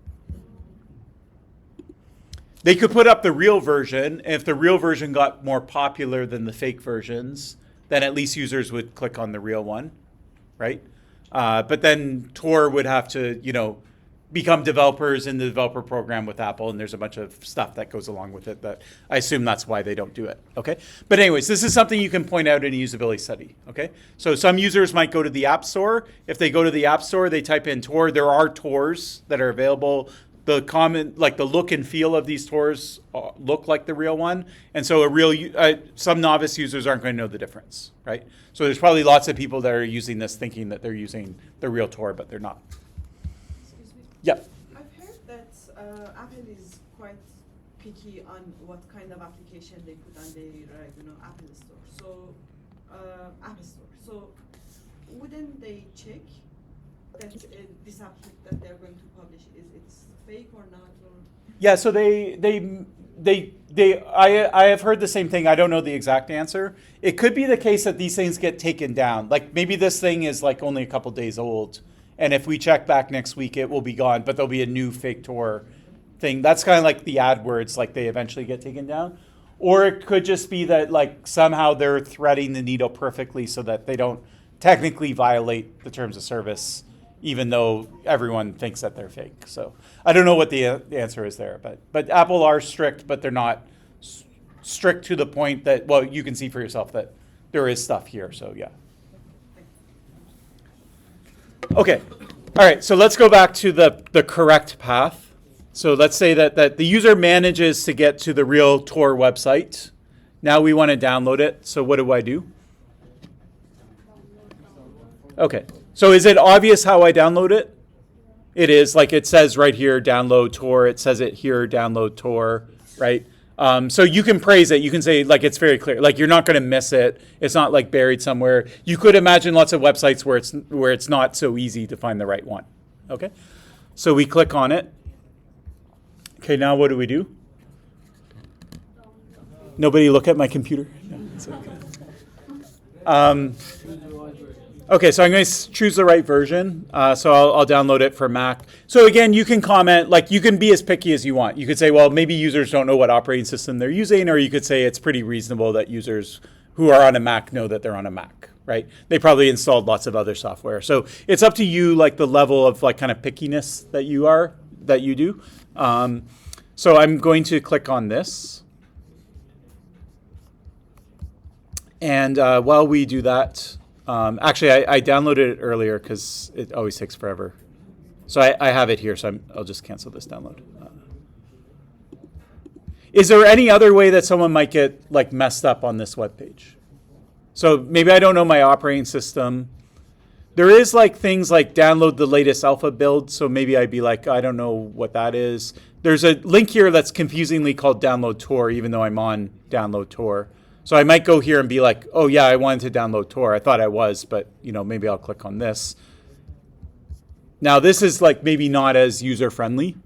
They could put up the real version. If the real version got more popular than the fake versions, then at least users would click on the real one, right? But then Tor would have to, become developers in the developer program with Apple, and there's a bunch of stuff that goes along with it that I assume that's why they don't do it, okay? But anyways, this is something you can point out in a usability study, okay? So some users might go to the App Store. If they go to the App Store, they type in Tor. There are Tors that are available. The look and feel of these Tors look like the real one. And so some novice users aren't going to know the difference, right? So there's probably lots of people that are using this thinking that they're using the real Tor, but they're not. Excuse me. Yeah. I've heard that Apple is quite picky on what kind of application they put on their Apple Store. So App Store. So wouldn't they check that this app that they're going to publish it's fake or not? Or? Yeah. So I have heard the same thing. I don't know the exact answer. It could be the case that these things get taken down. Like maybe this thing is like only a couple days old, and if we check back next week, it will be gone. But there'll be a new fake Tor thing. That's kind of like the AdWords, like they eventually get taken down. Or it could just be that like somehow they're threading the needle perfectly so that they don't technically violate the terms of service, even though everyone thinks that they're fake. So I don't know what the answer is there, but Apple are strict, but they're not strict to the point that, well, you can see for yourself that there is stuff here. So yeah. Okay. All right. So let's go back to the correct path. So let's say that the user manages to get to the real Tor website. Now we want to download it. So what do I do? Okay. So is it obvious how I download it? It is. Like it says right here, download Tor. It says it here, download Tor, right? So you can praise it. You can say, like, it's very clear. Like, you're not going to miss it. It's not, like, buried somewhere. You could imagine lots of websites where it's not so easy to find the right one. Okay? So we click on it. Okay, now what do we do? Nobody look at my computer? No, it's okay. Okay, so I'm going to choose the right version. So I'll download it for Mac. So again, you can comment, like you can be as picky as you want. You could say, well, maybe users don't know what operating system they're using, or you could say it's pretty reasonable that users who are on a Mac know that they're on a Mac, right? They probably installed lots of other software. So it's up to you, like the level of like kind of pickiness that you do. So I'm going to click on this. And while we do that, actually, I downloaded it earlier because it always takes forever. So I have it here, so I'll just cancel this download. Is there any other way that someone might get like messed up on this web page? So maybe I don't know my operating system. There is like things like download the latest alpha build. So maybe I'd be like, I don't know what that is. There's a link here that's confusingly called download Tor, even though I'm on download Tor. So I might go here and be like, oh yeah, I wanted to download Tor. I thought I was, but maybe I'll click on this. Now this is like maybe not as user friendly.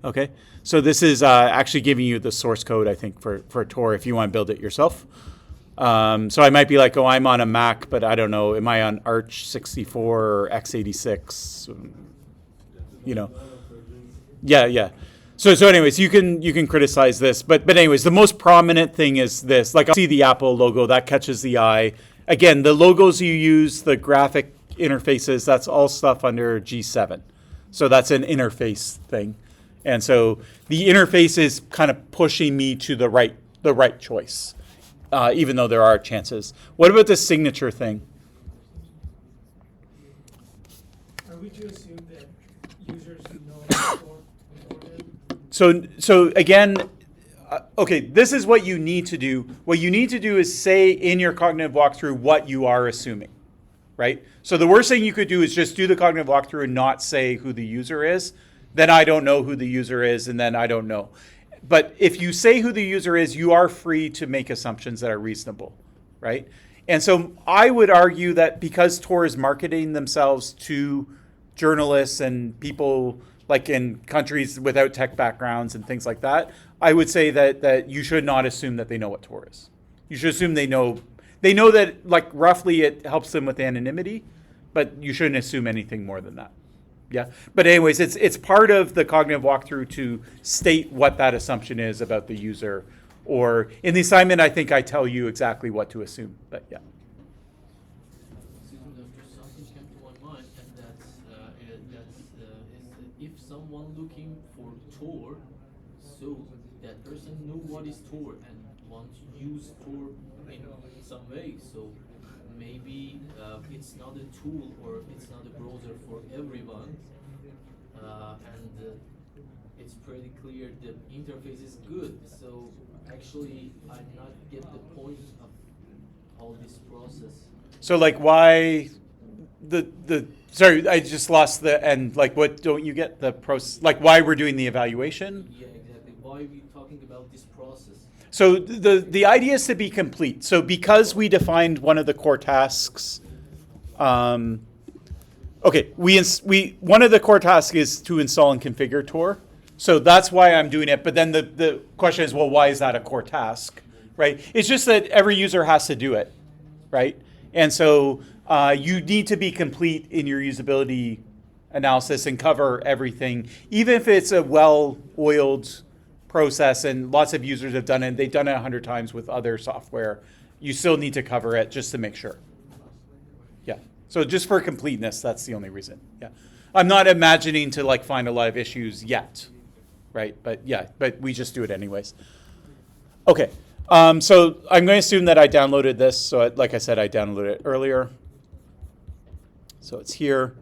Okay, so this is actually giving you the source code, I think, for Tor if you want to build it yourself. So I might be like, oh, I'm on a Mac, but I don't know, am I on Arch 64 or x86? Yeah. So anyways, you can criticize this, but anyways, the most prominent thing is this. Like I see the Apple logo, that catches the eye. Again, the logos you use, the graphic interfaces, that's all stuff under G7. So that's an interface thing. And so the interface is kind of pushing me to the right choice, even though there are chances. What about the signature thing? Are we to assume that users know So again, okay, this is what you need to do. What you need to do is say in your cognitive walkthrough what you are assuming, right? So the worst thing you could do is just do the cognitive walkthrough and not say who the user is. Then I don't know who the user is, and then I don't know. But if you say who the user is, you are free to make assumptions that are reasonable, right? And so I would argue that because Tor is marketing themselves to journalists and people like in countries without tech backgrounds and things like that, I would say that you should not assume that they know what Tor is. You should assume they know that like roughly it helps them with anonymity, but you shouldn't assume anything more than that. Yeah. But anyways, it's part of the cognitive walkthrough to state what that assumption is about the user. Or in the assignment, I think I tell you exactly what to assume. But yeah. Something came to my mind, and that's if someone looking for Tor, so that person know what is Tor and want to use Tor in some way. So maybe it's not a tool or it's not a browser for everyone, and it's pretty clear the interface is good. So actually, I'm not get the point of all this process. So like why sorry, I just lost the end. Like what don't you get the process? Like why we're doing the evaluation? Yeah, exactly. Why are we talking about this process? So the idea is to be complete. So because we defined one of the core tasks, okay, we one of the core tasks is to install and configure Tor. So that's why I'm doing it. But then the question is, well, why is that a core task, right? It's just that every user has to do it, right? And so you need to be complete in your usability analysis and cover everything, even if it's a well-oiled process and lots of users have done it. They've done it 100 times with other software. You still need to cover it just to make sure. Yeah. So just for completeness, that's the only reason. Yeah. I'm not imagining to like find a lot of issues yet, right? But yeah, but we just do it anyways. Okay. So I'm going to assume that I downloaded this. So like I said, I downloaded it earlier. So it's here.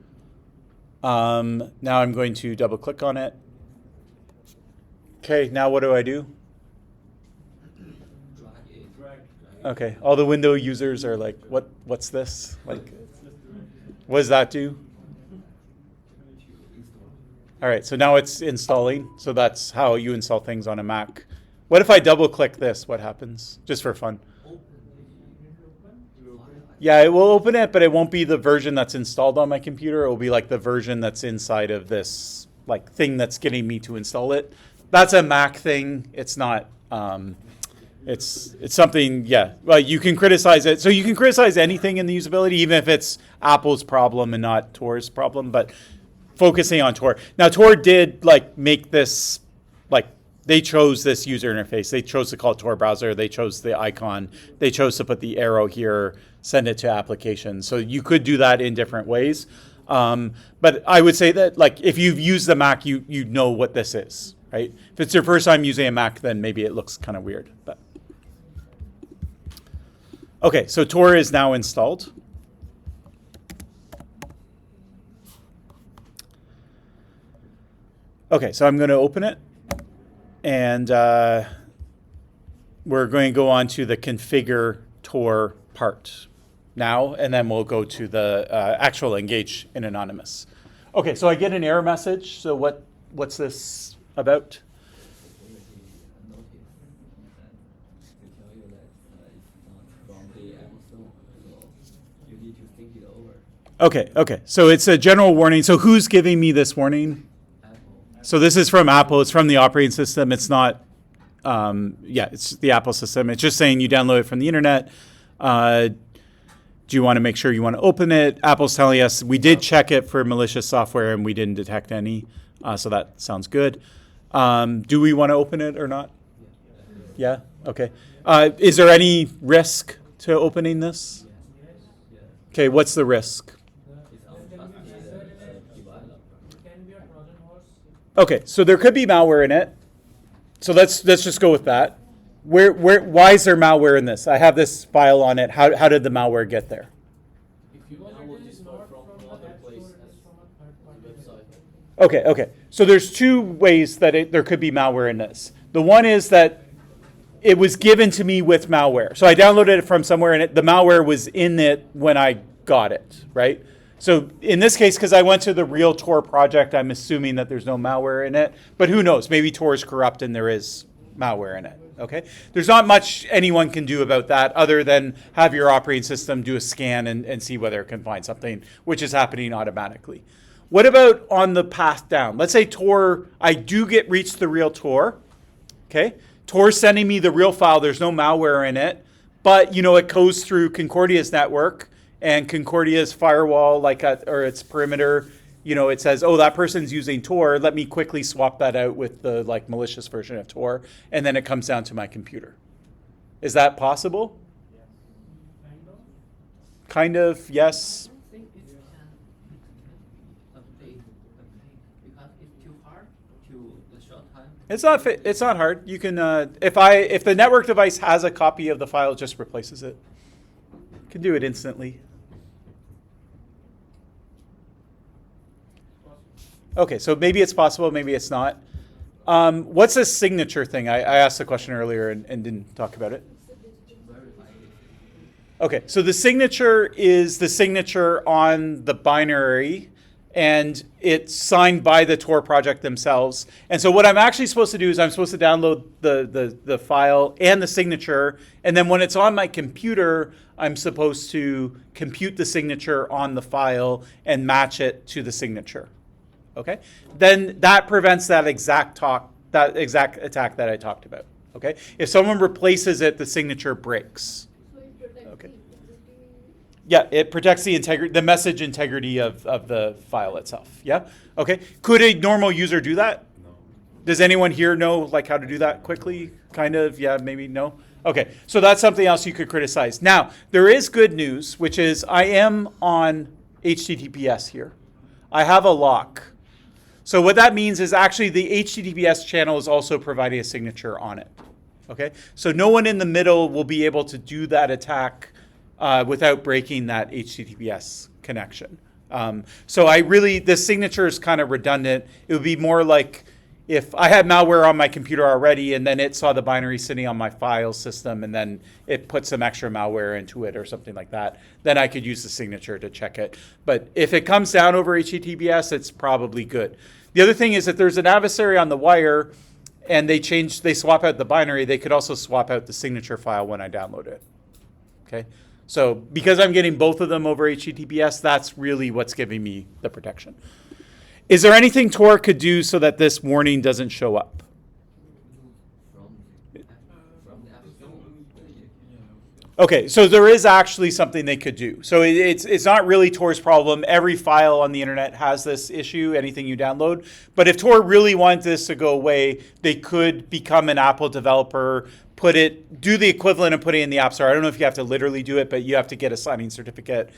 Now I'm going to double click on it. Okay, now what do I do? Drag Okay. All the window users are like, what's this? Like, what does that do? All right, so now it's installing. So that's how you install things on a Mac. What if I double click this? What happens? Just for fun. Yeah, it will open it, but it won't be the version that's installed on my computer. It will be like the version that's inside of this like thing that's getting me to install it. That's a Mac thing. It's not. It's something. Yeah. Well, you can criticize it. So you can criticize anything in the usability, even if it's Apple's problem and not Tor's problem. But focusing on Tor. Now, Tor did like make this like. They chose this user interface. They chose to call it Tor browser. They chose the icon. They chose to put the arrow here, send it to applications. So you could do that in different ways. But I would say that like if you've used the Mac, you know what this is, right? If it's your first time using a Mac, then maybe it looks kind of weird. But okay, so Tor is now installed. Okay, so I'm going to open it. And we're going to go on to the configure Tor part now, and then we'll go to the actual engage in anonymous. Okay, so I get an error message. So what's this about? Okay. So it's a general warning. So who's giving me this warning? So this is from Apple. It's from the operating system. It's not, it's the Apple system. It's just saying you download it from the internet. Do you want to make sure you want to open it? Apple's telling us we did check it for malicious software and we didn't detect any. So that sounds good. Do we want to open it or not? Yeah? Okay. Is there any risk to opening this? Okay, what's the risk? Okay, so there could be malware in it. So let's just go with that. Why is there malware in this? I have this file on it. How did the malware get there? If you download this file from other place, website. Okay. So there's two ways that there could be malware in this. The one is that it was given to me with malware. So I downloaded it from somewhere and the malware was in it when I got it, right? So in this case, because I went to the real Tor project, I'm assuming that there's no malware in it. But who knows? Maybe Tor is corrupt and there is malware in it. Okay. There's not much anyone can do about that other than have your operating system do a scan and see whether it can find something, which is happening automatically. What about on the path down? Let's say Tor, I do reach the real Tor. Okay. Tor's sending me the real file. There's no malware in it. But, it goes through Concordia's network. And Concordia's firewall, or its perimeter, it says, oh, that person's using Tor. Let me quickly swap that out with the malicious version of Tor, and then it comes down to my computer. Is that possible? Kind of, yes. I think it can update because it's too hard to the short time. It's not hard. You can if the network device has a copy of the file, it just replaces it. You can do it instantly. Okay, so maybe it's possible, maybe it's not. What's a signature thing? I asked the question earlier and didn't talk about it. Okay, so the signature is the signature on the binary, and it's signed by the Tor project themselves. And so what I'm actually supposed to do is I'm supposed to download the file and the signature, and then when it's on my computer, I'm supposed to compute the signature on the file and match it to the signature. Okay? Then that prevents that exact attack that I talked about. Okay? If someone replaces it, the signature breaks. So it protects Okay. the integrity. Yeah, it protects the message integrity of the file itself. Yeah? Okay. Could a normal user do that? No. Does anyone here know how to do that quickly? Kind of, yeah, maybe no. Okay, so that's something else you could criticize. Now, there is good news, which is I am on HTTPS here. I have a lock. So what that means is actually the HTTPS channel is also providing a signature on it. Okay, so no one in the middle will be able to do that attack without breaking that HTTPS connection. So the signature is kind of redundant. It would be more like if I had malware on my computer already and then it saw the binary sitting on my file system and then it put some extra malware into it or something like that, then I could use the signature to check it. But if it comes down over HTTPS, it's probably good. The other thing is if there's an adversary on the wire and they swap out the binary, they could also swap out the signature file when I download it. Okay? So because I'm getting both of them over HTTPS, that's really what's giving me the protection. Is there anything Tor could do so that this warning doesn't show up? From the App Store. Okay, so there is actually something they could do. So it's not really Tor's problem. Every file on the internet has this issue, anything you download. But if Tor really wanted this to go away, they could become an Apple developer, do the equivalent of putting it in the App Store. I don't know if you have to literally do it, but you have to get a signing certificate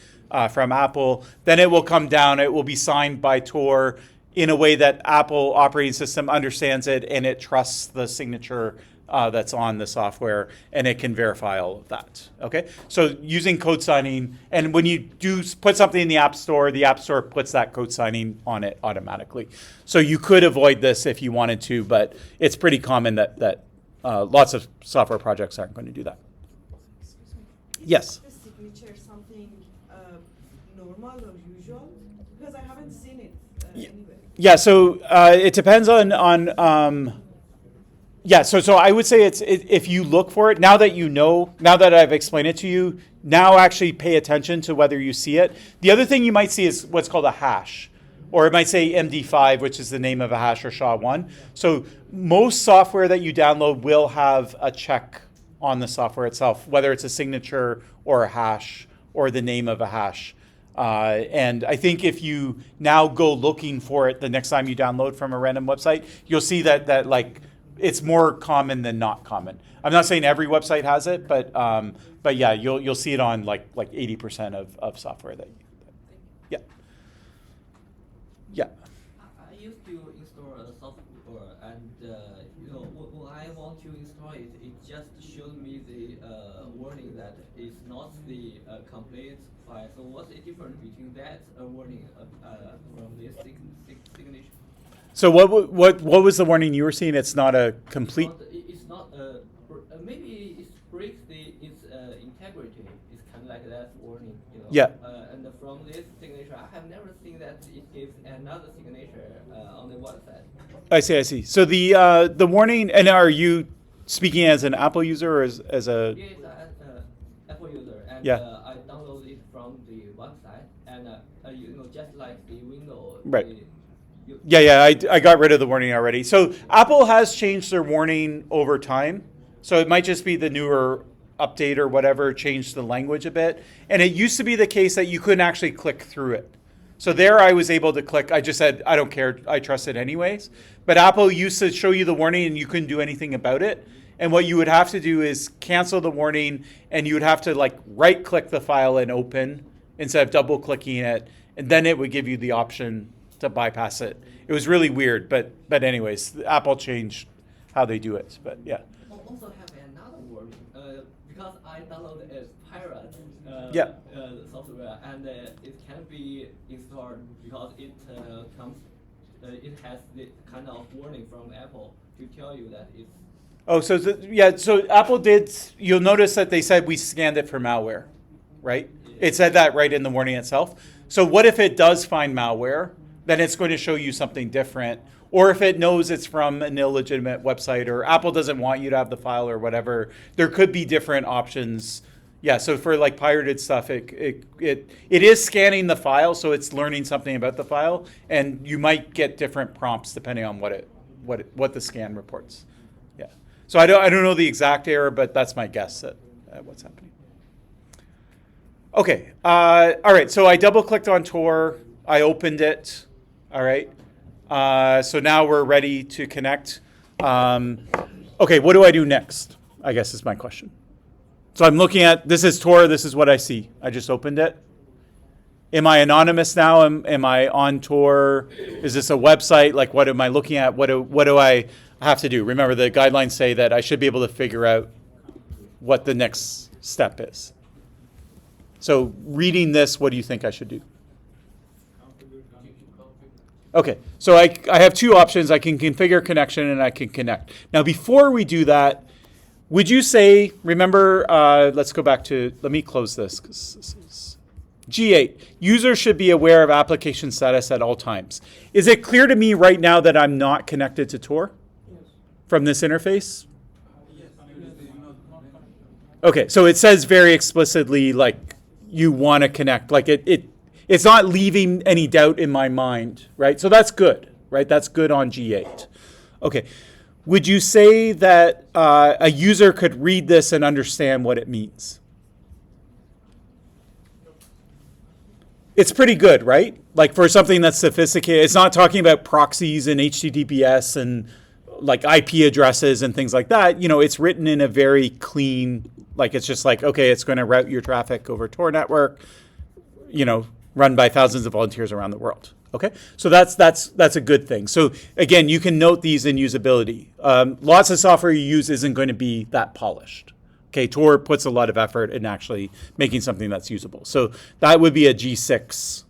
from Apple. Then it will come down. It will be signed by Tor in a way that Apple operating system understands it and it trusts the signature that's on the software, and it can verify all of that. Okay, so using code signing, and when you do put something in the App Store puts that code signing on it automatically. So you could avoid this if you wanted to, but it's pretty common that lots of software projects aren't going to do that. Excuse me. Yes. Is the signature something normal or usual? Because I haven't seen it anywhere. Yeah, so it depends on yeah, so I would say if you look for it, now that I've explained it to you, now actually pay attention to whether you see it. The other thing you might see is what's called a hash, or it might say MD5, which is the name of a hash, or SHA-1. So most software that you download will have a check on the software itself, whether it's a signature or a hash or the name of a hash. And I think if you now go looking for it the next time you download from a random website, you'll see that like it's more common than not common. I'm not saying every website has it, but yeah, you'll see it on like 80% of software that. Yeah. Yeah. I used to install a software, and when I want to install it, it just showed me the warning that it's not the complete file. So what's the difference between that warning from this signature? So what was the warning you were seeing? It's not a complete. It's not maybe it breaks its integrity. It's kind of like that warning, Yeah. And from this signature, I have never seen that it gives another signature on the website. I see. So the warning, and are you speaking as an Apple user or as a? Yes, Apple user, and Yeah. I downloaded it from the website, and just like the Windows. Right. Yeah, I got rid of the warning already. So Apple has changed their warning over time. So it might just be the newer update or whatever changed the language a bit. And it used to be the case that you couldn't actually click through it. So there I was able to click. I just said, I don't care. I trust it anyways. But Apple used to show you the warning and you couldn't do anything about it. And what you would have to do is cancel the warning, and you would have to like right click the file and open instead of double clicking it. And then it would give you the option to bypass it. It was really weird, but anyways, Apple changed how they do it. But yeah. I also have another warning because I downloaded a pirate software, and it can be installed because it has the kind of warning from Apple to tell you that it's. Oh, so Apple did. You'll notice that they said we scanned it for malware, right? It said that right in the warning itself. So what if it does find malware? Then it's going to show you something different. Or if it knows it's from an illegitimate website, or Apple doesn't want you to have the file or whatever, there could be different options. Yeah, so for like pirated stuff, it is scanning the file, so it's learning something about the file, and you might get different prompts depending on what the scan reports. Yeah. So I don't know the exact error, but that's my guess at what's happening. Okay. All right. So I double clicked on Tor. I opened it. All right. So now we're ready to connect. Okay, what do I do next? I guess is my question. So I'm looking at, this is Tor, this is what I see. I just opened it. Am I anonymous now? Am I on Tor? Is this a website? Like, what am I looking at? What do I have to do? Remember, the guidelines say that I should be able to figure out what the next step is. So reading this, what do you think I should do? Okay, so I have two options. I can configure connection and I can connect. Now, before we do that, would you say, remember, let's go back to, let me close this, because this is G8. Users should be aware of application status at all times. Is it clear to me right now that I'm not connected to Tor from this interface? Okay, so it says very explicitly, like, you want to connect. Like, it's not leaving any doubt in my mind, right? So that's good, right? That's good on G8. Okay. Would you say that a user could read this and understand what it means? It's pretty good, right? Like for something that's sophisticated, it's not talking about proxies and HTTPS and like IP addresses and things like that. You know, it's written in a very clean, like it's just like, okay, it's going to route your traffic over Tor network, you know, run by thousands of volunteers around the world. Okay, so that's a good thing. So again, you can note these in usability. Lots of software you use isn't going to be that polished. Okay, Tor puts a lot of effort in actually making something that's usable. So that would be a G6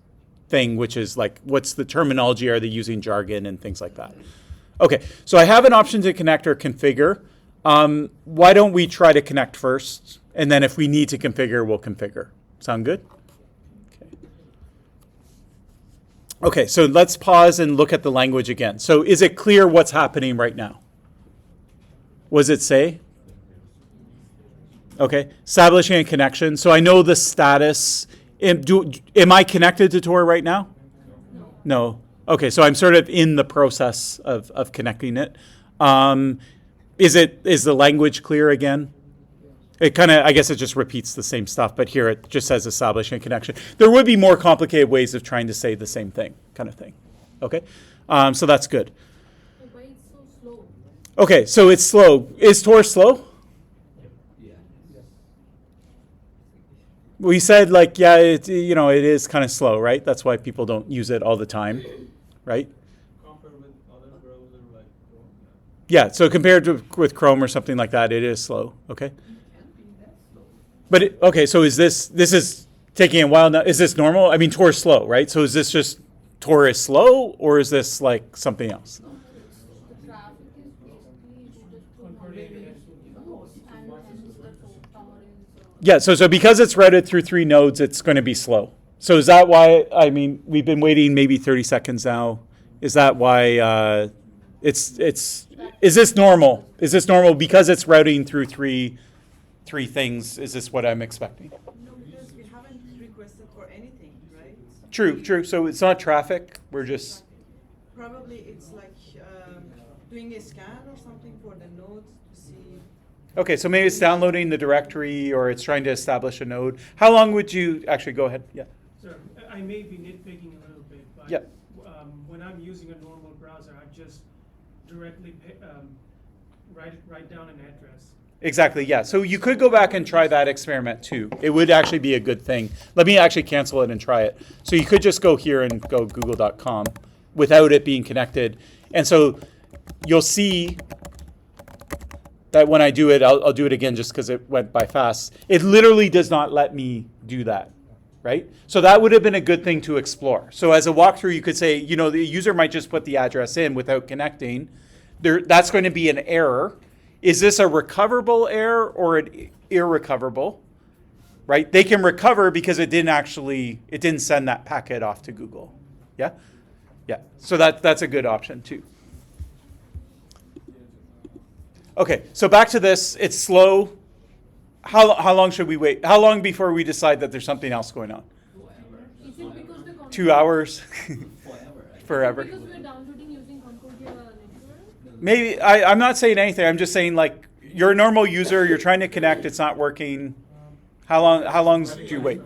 thing, which is like, what's the terminology? Are they using jargon and things like that? Okay, so I have an option to connect or configure. Why don't we try to connect first? And then if we need to configure, we'll configure. Sound good? Okay, so let's pause and look at the language again. So is it clear what's happening right now? What does it say? Okay, establishing a connection. So I know the status. Am I connected to Tor right now? No. Okay, so I'm sort of in the process of connecting it. Is the language clear again? It kind of, I guess it just repeats the same stuff, but here it just says establishing a connection. There would be more complicated ways of trying to say the same thing, kind of thing. Okay, so that's good. Why it's so slow? Okay, so it's slow. Is Tor slow? Yeah. We said like, yeah, it is kind of slow, right? That's why people don't use it all the time, right? Compared with other browsers like Chrome. Yeah, so compared with Chrome or something like that, it is slow. Okay. But okay, so is this is taking a while now? Is this normal? I mean, Tor is slow, right? So is this just Tor is slow, or is this like something else? The traffic is basically routed to Concordia University. and hence the tower is. Yeah, so because it's routed through 3 nodes, it's going to be slow. So is that why, I mean, we've been waiting maybe 30 seconds now. Is that why is this normal? Is this normal because it's routing through three things? Is this what I'm expecting? No, because we haven't requested for anything, right? True. So it's not traffic. We're just, Probably it's like doing a scan or something for the nodes to see. okay, so maybe it's downloading the directory or it's trying to establish a node. How long would you, actually go ahead, yeah. So I may be nitpicking a little bit, but Yep. When I'm using a normal browser, I just directly write down an address. Exactly, yeah. So you could go back and try that experiment too. It would actually be a good thing. Let me actually cancel it and try it. So you could just go here and go google.com without it being connected. And so you'll see that when I do it, I'll do it again just because it went by fast. It literally does not let me do that, right? So that would have been a good thing to explore. So as a walkthrough, you could say, you know, the user might just put the address in without connecting. That's going to be an error. Is this a recoverable error or an irrecoverable, right? They can recover because it didn't send that packet off to Google. Yeah? Yeah, so that's a good option too. Okay, so back to this, it's slow. How long should we wait? How long before we decide that there's something else going on? Is it because the 2 hours? Forever. Right? Forever. Because we're downloading using Concordia network? Maybe, I'm not saying anything. I'm just saying, like, you're a normal user. You're trying to connect. It's not working. How long do you wait?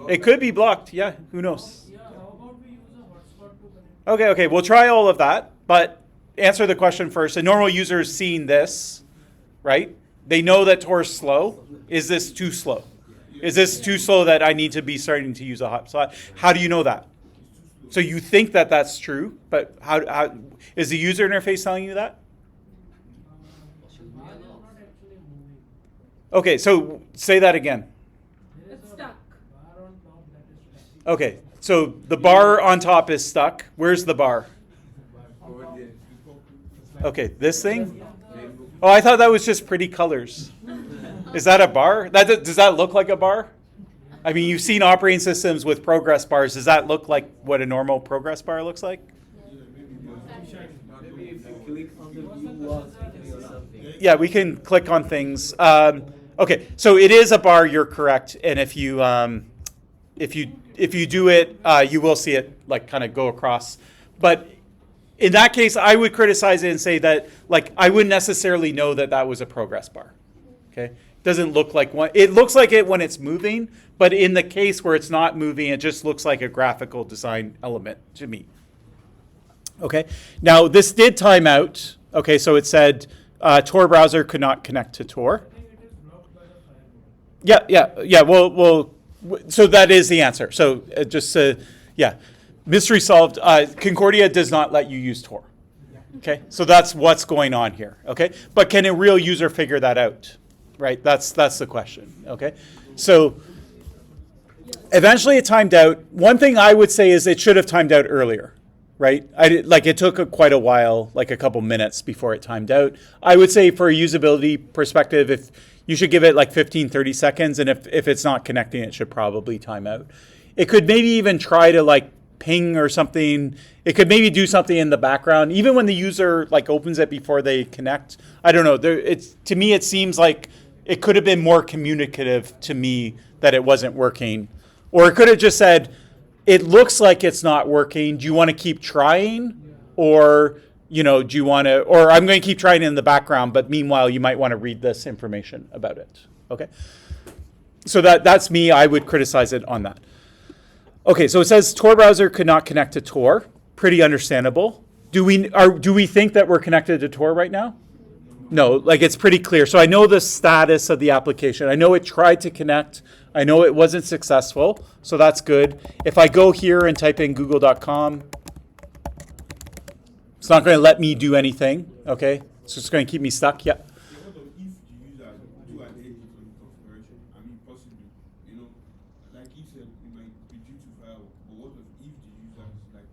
It could be blocked. Yeah, who knows? Yeah, how about we use a hotspot to connect? Okay, we'll try all of that. But answer the question first. A normal user is seeing this, right? They know that Tor is slow. Is this too slow? Is this too slow that I need to be starting to use a hotspot? How do you know that? So you think that that's true, but how is the user interface telling you that? Okay, so say that again. It's stuck. Okay, So the bar on top is stuck. Where's the bar? Okay, this thing? Oh, I thought that was just pretty colors. Is that a bar? Does that look like a bar? I mean, you've seen operating systems with progress bars. Does that look like what a normal progress bar looks like? Maybe if you click on the view was or something. Yeah, we can click on things. Okay, so it is a bar. You're correct. And if you do it, you will see it like kind of go across. But in that case, I would criticize it and say that like I wouldn't necessarily know that that was a progress bar. Okay, doesn't look like one. It looks like it when it's moving, but in the case where it's not moving, it just looks like a graphical design element to me. Okay, now this did time out. Okay, so it said Tor browser could not connect to Tor. Yeah. Well. So that is the answer. So yeah, mystery solved. Concordia does not let you use Tor. Okay, so that's what's going on here. Okay, but can a real user figure that out? Right. That's the question. Okay, so eventually it timed out. One thing I would say is it should have timed out earlier. Right? It took quite a while, like a couple minutes before it timed out. I would say for a usability perspective, if you should give it like 15, 30 seconds, and if it's not connecting, it should probably time out. It could maybe even try to like ping or something. It could maybe do something in the background, even when the user like opens it before they connect. I don't know. To me, it seems like it could have been more communicative to me that it wasn't working. Or it could have just said, it looks like it's not working. Do you want to keep trying? Or, do you want to, or I'm going to keep trying in the background, but meanwhile, you might want to read this information about it. Okay. So that's me. I would criticize it on that. Okay. So it says Tor browser could not connect to Tor. Pretty understandable. Do we think that we're connected to Tor right now? No, like it's pretty clear. So I know the status of the application. I know it tried to connect. I know it wasn't successful, so that's good. If I go here and type in google.com, it's not going to let me do anything, okay? So it's going to keep me stuck, yeah. What if the user do an edit on the configuration? I mean, possibly, like you said, it might be due to file, but what if the user is like,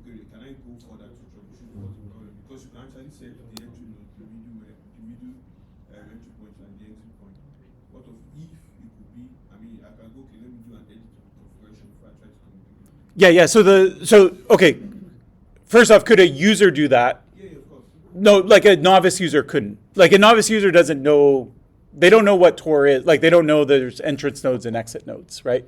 okay, can I go for that to troubleshoot what's the problem? Because you can actually set the entry node, the middle entry point and the exit point. What if it could be, I mean, I can go, okay, let me do an edit on the configuration before I try to communicate. Yeah. Okay. First off, could a user do that? Yeah, of course. No, like a novice user couldn't. Like a novice user doesn't know, they don't know what Tor is. Like they don't know there's entrance nodes and exit nodes, right?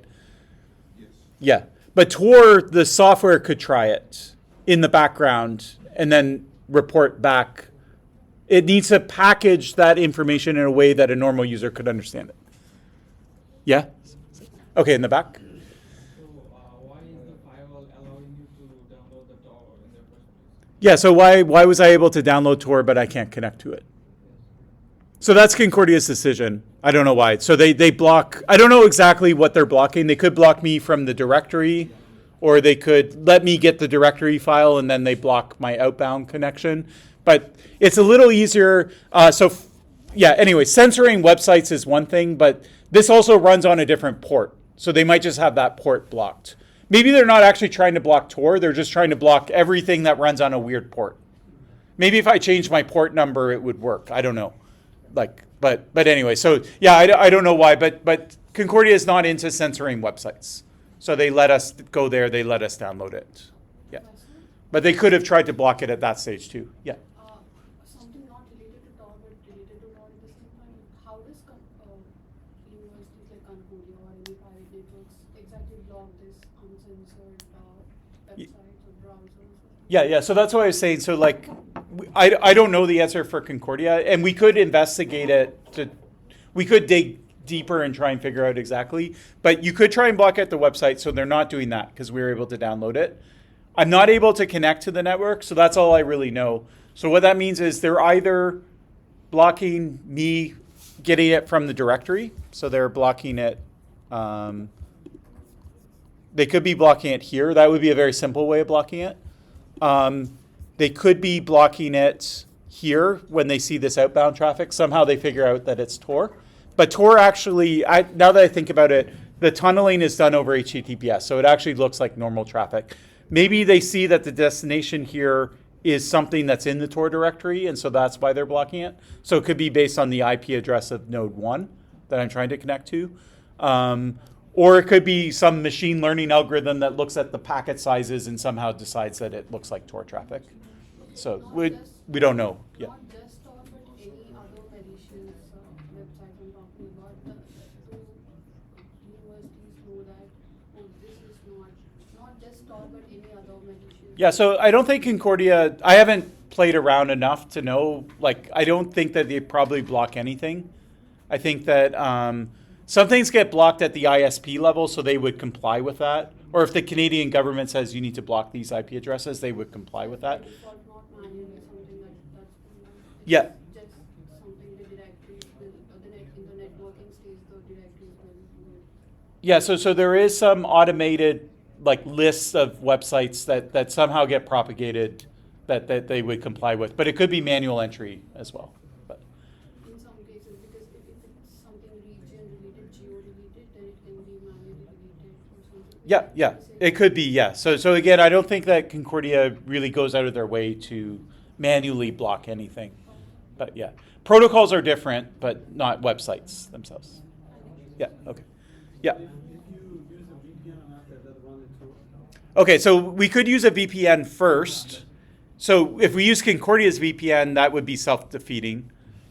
Yes. Yeah. But Tor, the software could try it in the background and then report back. It needs to package that information in a way that a normal user could understand it. Yeah? Okay, in the back. So why is the firewall allowing you to download the Tor in the first place? Yeah, so why was I able to download Tor but I can't connect to it? So that's Concordia's decision. I don't know why. So they block, I don't know exactly what they're blocking. They could block me from the directory, or they could let me get the directory file and then they block my outbound connection. But it's a little easier. Anyway, censoring websites is one thing, but this also runs on a different port. So they might just have that port blocked. Maybe they're not actually trying to block Tor. They're just trying to block everything that runs on a weird port. Maybe if I changed my port number, it would work. I don't know. But anyway, so yeah, I don't know why, but Concordia is not into censoring websites. So they let us go there. They let us download it. Yeah. But they could have tried to block it at that stage too. Yeah. Something not related to Tor but related to Tor at the same time. How does universities like Concordia or any private networks exactly block this uncensored websites or browsers? Yeah. So that's what I was saying. So like, I don't know the answer for Concordia, and we could investigate it. We could dig deeper and try and figure out exactly. But you could try and block out the website, so they're not doing that because we were able to download it. I'm not able to connect to the network, so that's all I really know. So what that means is they're either blocking me getting it from the directory, so they're blocking it. They could be blocking it here. That would be a very simple way of blocking it. They could be blocking it here when they see this outbound traffic. Somehow they figure out that it's Tor. But Tor actually, now that I think about it, the tunneling is done over HTTPS, so it actually looks like normal traffic. Maybe they see that the destination here is something that's in the Tor directory, and so that's why they're blocking it. So it could be based on the IP address of node 1 that I'm trying to connect to. Or it could be some machine learning algorithm that looks at the packet sizes and somehow decides that it looks like Tor traffic. So we don't know. Yeah. Not just Tor, but any other malicious website I'm talking about. Do universities know that this is not just Tor, but any other malicious? Yeah, so I don't think Concordia, I haven't played around enough to know, like, I don't think that they probably block anything. I think that some things get blocked at the ISP level, so they would comply with that. Or if the Canadian government says you need to block these IP addresses, they would comply with that. Default, not manually, something that's Yeah. just something the directories will, in the networking stage, the directories will. Yeah, so there is some automated like lists of websites that somehow get propagated that they would comply with. But it could be manual entry as well. But In some cases, because if it's something region-related, geo-related, then it can be manually deleted or something. yeah, it could be, yeah. So again, I don't think that Concordia really goes out of their way to manually block anything. But yeah, protocols are different, but not websites themselves. Yeah, okay. Yeah. Okay, so we could use a VPN first. So if we use Concordia's VPN, that would be self-defeating,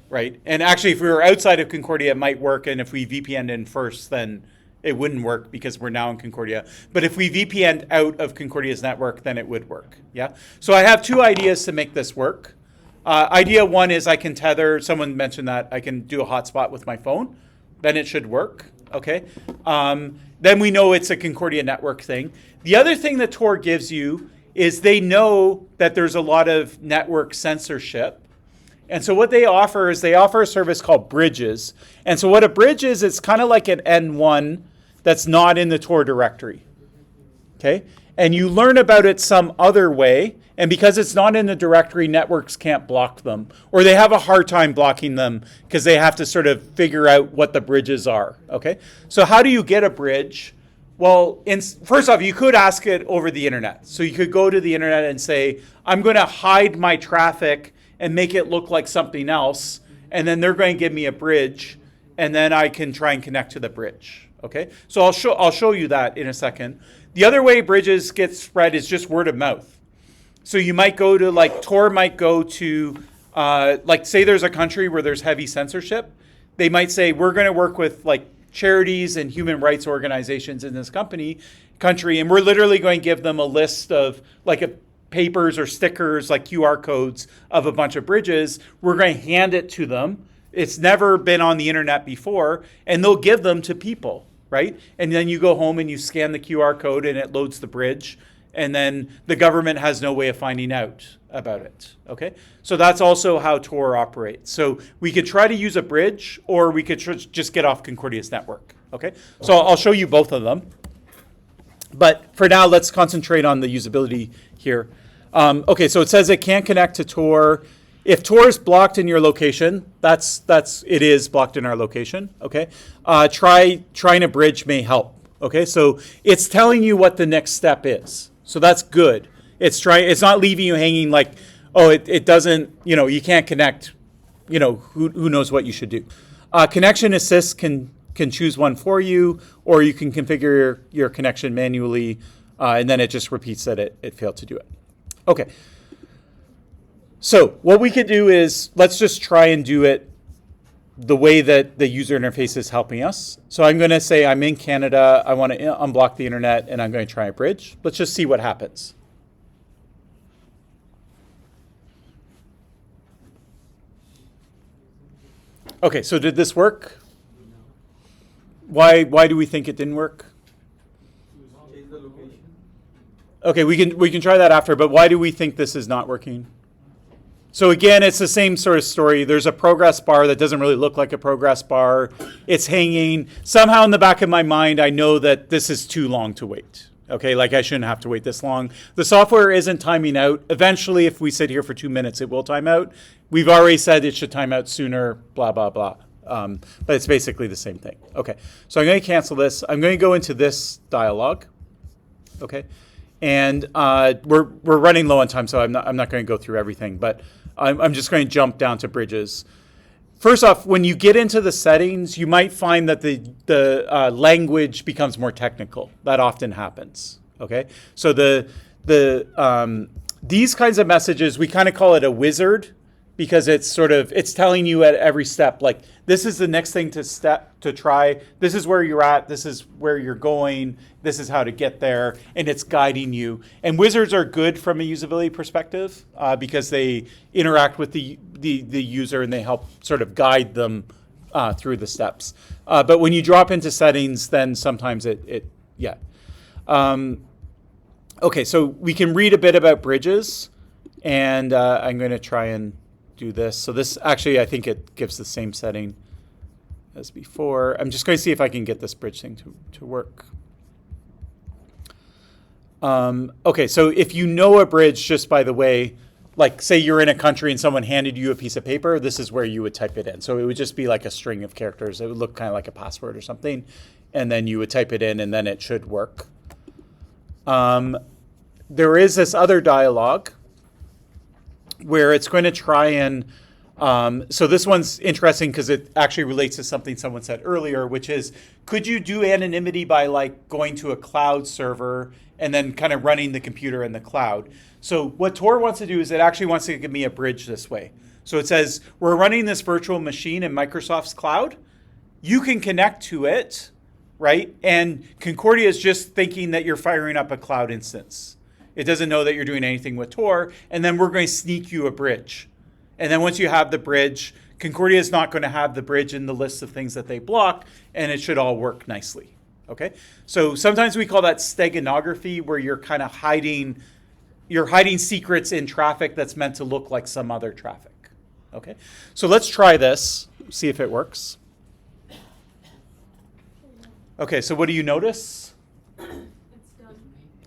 right? And actually, if we were outside of Concordia, it might work. And if we VPN'd in first, then it wouldn't work because we're now in Concordia. But if we VPN'd out of Concordia's network, then it would work, yeah? So I have two ideas to make this work. Idea one is I can tether, someone mentioned that, I can do a hotspot with my phone. Then it should work, okay? Then we know it's a Concordia network thing. The other thing that Tor gives you is they know that there's a lot of network censorship. And so what they offer is they offer a service called bridges. And so what a bridge is, it's kind of like an N1 that's not in the Tor directory, okay? And you learn about it some other way. And because it's not in the directory, networks can't block them. Or they have a hard time blocking them because they have to sort of figure out what the bridges are, okay? So how do you get a bridge? Well, first off, you could ask it over the internet. So you could go to the internet and say, I'm going to hide my traffic and make it look like something else. And then they're going to give me a bridge. And then I can try and connect to the bridge, okay? So I'll show you that in a second. The other way bridges get spread is just word of mouth. So you might go to, like, Tor might go to, like, say there's a country where there's heavy censorship. They might say, we're going to work with, like, charities and human rights organizations in this country, and we're literally going to give them a list of, like, papers or stickers, like QR codes of a bunch of bridges. We're going to hand it to them. It's never been on the internet before, and they'll give them to people, right? And then you go home and you scan the QR code and it loads the bridge. And then the government has no way of finding out about it, okay? So that's also how Tor operates. So we could try to use a bridge, or we could just get off Concordia's network, okay? So I'll show you both of them. But for now, let's concentrate on the usability here. Okay, so it says it can't connect to Tor. If Tor is blocked in your location, it is blocked in our location, okay? Trying a bridge may help, okay? So it's telling you what the next step is. So that's good. It's not leaving you hanging like, oh, it doesn't, you can't connect, who knows what you should do. Connection Assist can choose one for you, or you can configure your connection manually, and then it just repeats that it failed to do it. Okay. So what we could do is, let's just try and do it the way that the user interface is helping us. So I'm going to say I'm in Canada, I want to unblock the internet, and I'm going to try a bridge. Let's just see what happens. Okay, so did this work? Why do we think it didn't work? Change the location. Okay, we can try that after, but why do we think this is not working? So again, it's the same sort of story. There's a progress bar that doesn't really look like a progress bar. It's hanging. Somehow in the back of my mind, I know that this is too long to wait. Okay, like I shouldn't have to wait this long. The software isn't timing out. Eventually, if we sit here for 2 minutes, it will time out. We've already said it should time out sooner, blah, blah, blah. But it's basically the same thing. Okay, so I'm going to cancel this. I'm going to go into this dialog. Okay, and we're running low on time, so I'm not going to go through everything, but I'm just going to jump down to bridges. First off, when you get into the settings, you might find that the language becomes more technical. That often happens. Okay, so these kinds of messages, we kind of call it a wizard, because it's telling you at every step, like, this is the next thing to try. This is where you're at. This is where you're going. This is how to get there, and it's guiding you. And wizards are good from a usability perspective because they interact with the user and they help sort of guide them through the steps. But when you drop into settings, then sometimes okay, so we can read a bit about bridges, and I'm going to try and do this. So this actually, I think it gives the same setting as before. I'm just going to see if I can get this bridge thing to work. Okay, so if you know a bridge, just by the way, like say you're in a country and someone handed you a piece of paper, this is where you would type it in. So it would just be like a string of characters. It would look kind of like a password or something. And then you would type it in, and then it should work. There is this other dialogue where it's going to try and, so this one's interesting because it actually relates to something someone said earlier, which is, could you do anonymity by like going to a cloud server and then kind of running the computer in the cloud? So what Tor wants to do is it actually wants to give me a bridge this way. So it says, we're running this virtual machine in Microsoft's cloud. You can connect to it, right? And Concordia is just thinking that you're firing up a cloud instance. It doesn't know that you're doing anything with Tor, and then we're going to sneak you a bridge. And then once you have the bridge, Concordia is not going to have the bridge in the list of things that they block, and it should all work nicely. Okay? So sometimes we call that steganography, where you're kind of hiding secrets in traffic that's meant to look like some other traffic. Okay? So let's try this, see if it works. Okay, so what do you notice?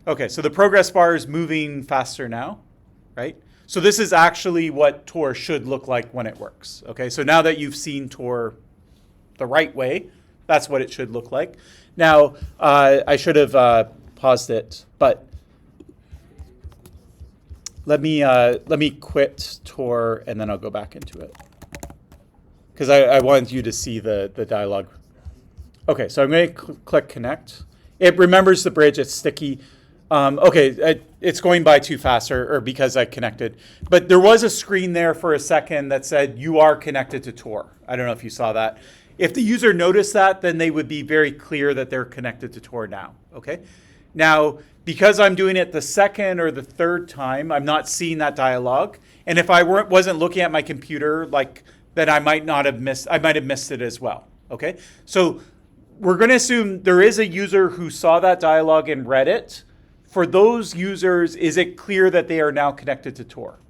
Okay, so the progress bar is moving faster now, right? So this is actually what Tor should look like when it works. Okay, so now that you've seen Tor the right way, that's what it should look like. Now, I should have paused it, but let me quit Tor and then I'll go back into it, because I wanted you to see the dialogue. Okay, so I'm going to click connect. It remembers the bridge. It's sticky. Okay, it's going by too fast, or because I connected. But there was a screen there for a second that said you are connected to Tor. I don't know if you saw that. If the user noticed that, then they would be very clear that they're connected to Tor now. Okay. Now, because I'm doing it the second or the third time, I'm not seeing that dialogue. And if I wasn't looking at my computer, then I might have missed it as well. Okay. So we're going to assume there is a user who saw that dialogue and read it. For those users, is it clear that they are now connected to Tor?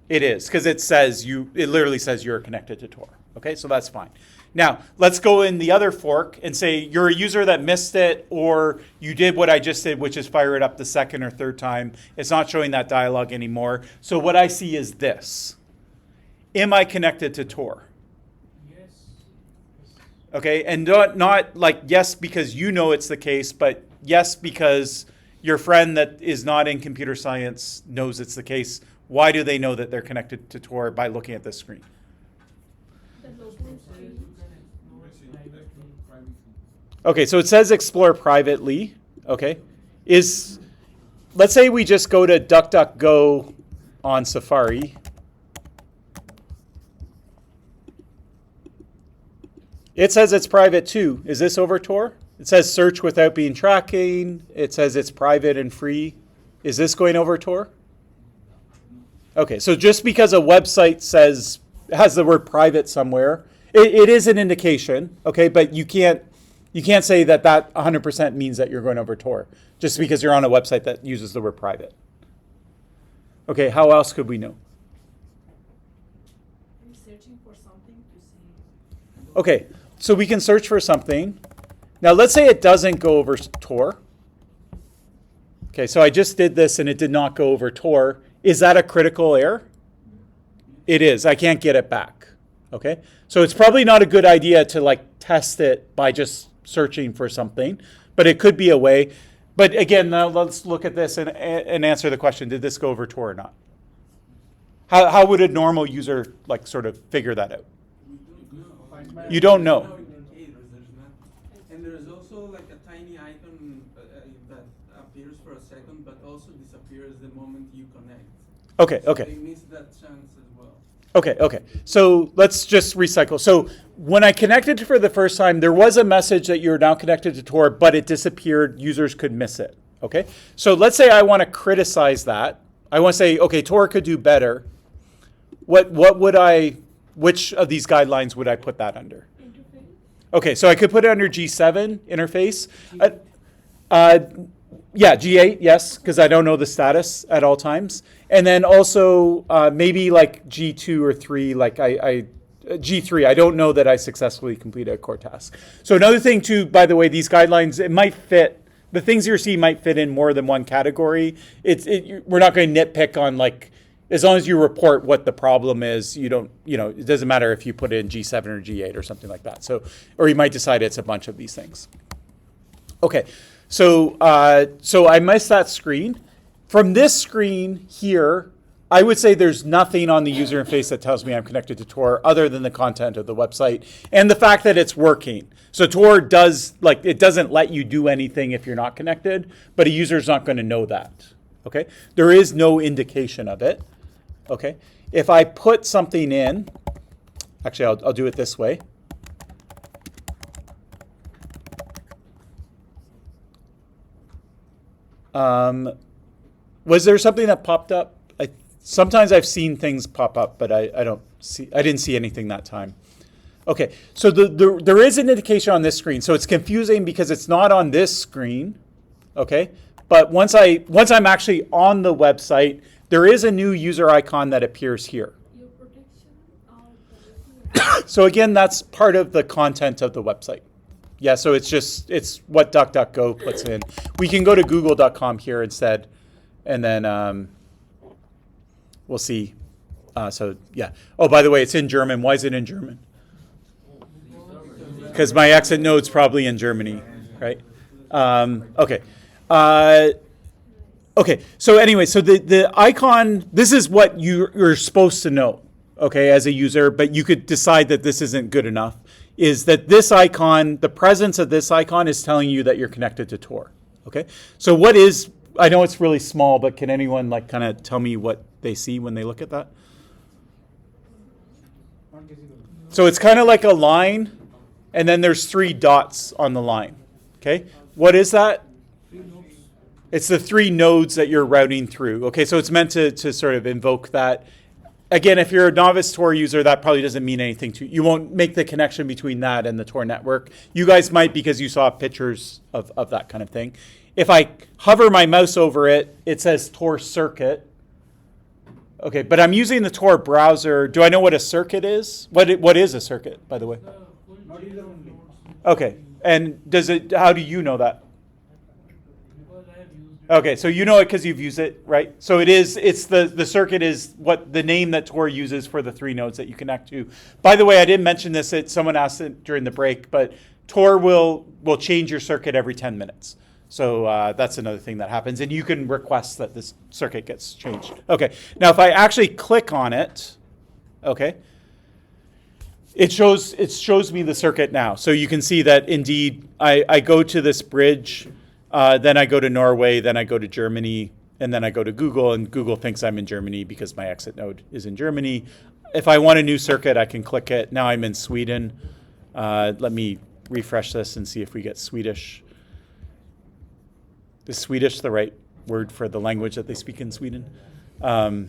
It is, because it literally says you're connected to Tor. Okay, so that's fine. Now, let's go in the other fork and say you're a user that missed it, or you did what I just did, which is fire it up the second or third time. It's not showing that dialogue anymore. So what I see is this. Am I connected to Tor? Yes. Okay, and not like yes because you know it's the case, but yes because your friend that is not in computer science knows it's the case. Why do they know that they're connected to Tor by looking at this screen? Okay, so it says explore privately. Okay, let's say we just go to DuckDuckGo on Safari. It says it's private too. Is this over Tor? It says search without being tracking. It says it's private and free. Is this going over Tor? Okay, so just because a website has the word private somewhere, it is an indication, okay, but you can't say that 100% means that you're going over Tor just because you're on a website that uses the word private. Okay, how else could we know? I'm searching for something to see. Okay, so we can search for something. Now let's say it doesn't go over Tor. Okay, so I just did this and it did not go over Tor. Is that a critical error? It is. I can't get it back. Okay, so it's probably not a good idea to like test it by just searching for something, but it could be a way. But again, now let's look at this and answer the question: did this go over Tor or not? How would a normal user like sort of figure that out? You don't know. And there's also like a tiny icon that appears for a second, but also disappears the moment you connect. Okay, So okay. they miss that chance as well. Okay, okay. So let's just recycle. So when I connected for the first time, there was a message that you're now connected to Tor, but it disappeared. Users could miss it. Okay. So let's say I want to criticize that. I want to say, okay, Tor could do better. Which of these guidelines would I put that under? Interface? Okay, so I could put it under G7 interface. Yeah, G8, yes, because I don't know the status at all times. And then also maybe like G2 or 3, like G3, I don't know that I successfully completed a core task. So another thing too, by the way, these guidelines, it might fit, the things you see might fit in more than one category. We're not going to nitpick on like, as long as you report what the problem is, it doesn't matter if you put it in G7 or G8 or something like that. So, or you might decide it's a bunch of these things. Okay, so I missed that screen. From this screen here, I would say there's nothing on the user interface that tells me I'm connected to Tor other than the content of the website and the fact that it's working. So Tor it doesn't let you do anything if you're not connected, but a user's not going to know that. Okay, there is no indication of it. Okay, if I put something in, actually I'll do it this way. Was there something that popped up? Sometimes I've seen things pop up, but I didn't see anything that time. Okay, so there is an indication on this screen. So it's confusing because it's not on this screen. Okay, but once I'm actually on the website, there is a new user icon that appears here. Your protection of So again, that's part of the content of the website. Yeah, so it's what DuckDuckGo puts in. We can go to google.com here instead, and then we'll see. So yeah. Oh, by the way, it's in German. Why is it in German? Because my exit node's probably in Germany, right? Okay. Okay, so anyway, so the icon, this is what you're supposed to know, okay, as a user, but you could decide that this isn't good enough, is that this icon, the presence of this icon is telling you that you're connected to Tor, okay? So I know it's really small, but can anyone like kind of tell me what they see when they look at that? So it's kind of like a line, and then there's 3 dots on the line, okay? What is that? It's the 3 nodes that you're routing through. Okay, so it's meant to sort of invoke that. Again, if you're a novice Tor user, that probably doesn't mean anything to you. You won't make the connection between that and the Tor network. You guys might because you saw pictures of that kind of thing. If I hover my mouse over it, it says Tor circuit. Okay, but I'm using the Tor browser. Do I know what a circuit is? What is a circuit, by the way? Okay, and how do you know that? Okay, so you know it because you've used it, right? So it's the circuit is what the name that Tor uses for the 3 nodes that you connect to. By the way, I didn't mention this, someone asked it during the break, but Tor will change your circuit every 10 minutes. So that's another thing that happens, and you can request that this circuit gets changed. Okay, now if I actually click on it, okay, it shows me the circuit now. So you can see that indeed I go to this bridge, then I go to Norway, then I go to Germany, and then I go to Google, and Google thinks I'm in Germany because my exit node is in Germany. If I want a new circuit, I can click it. Now I'm in Sweden. Let me refresh this and see if we get Swedish. Is Swedish the right word for the language that they speak in Sweden? I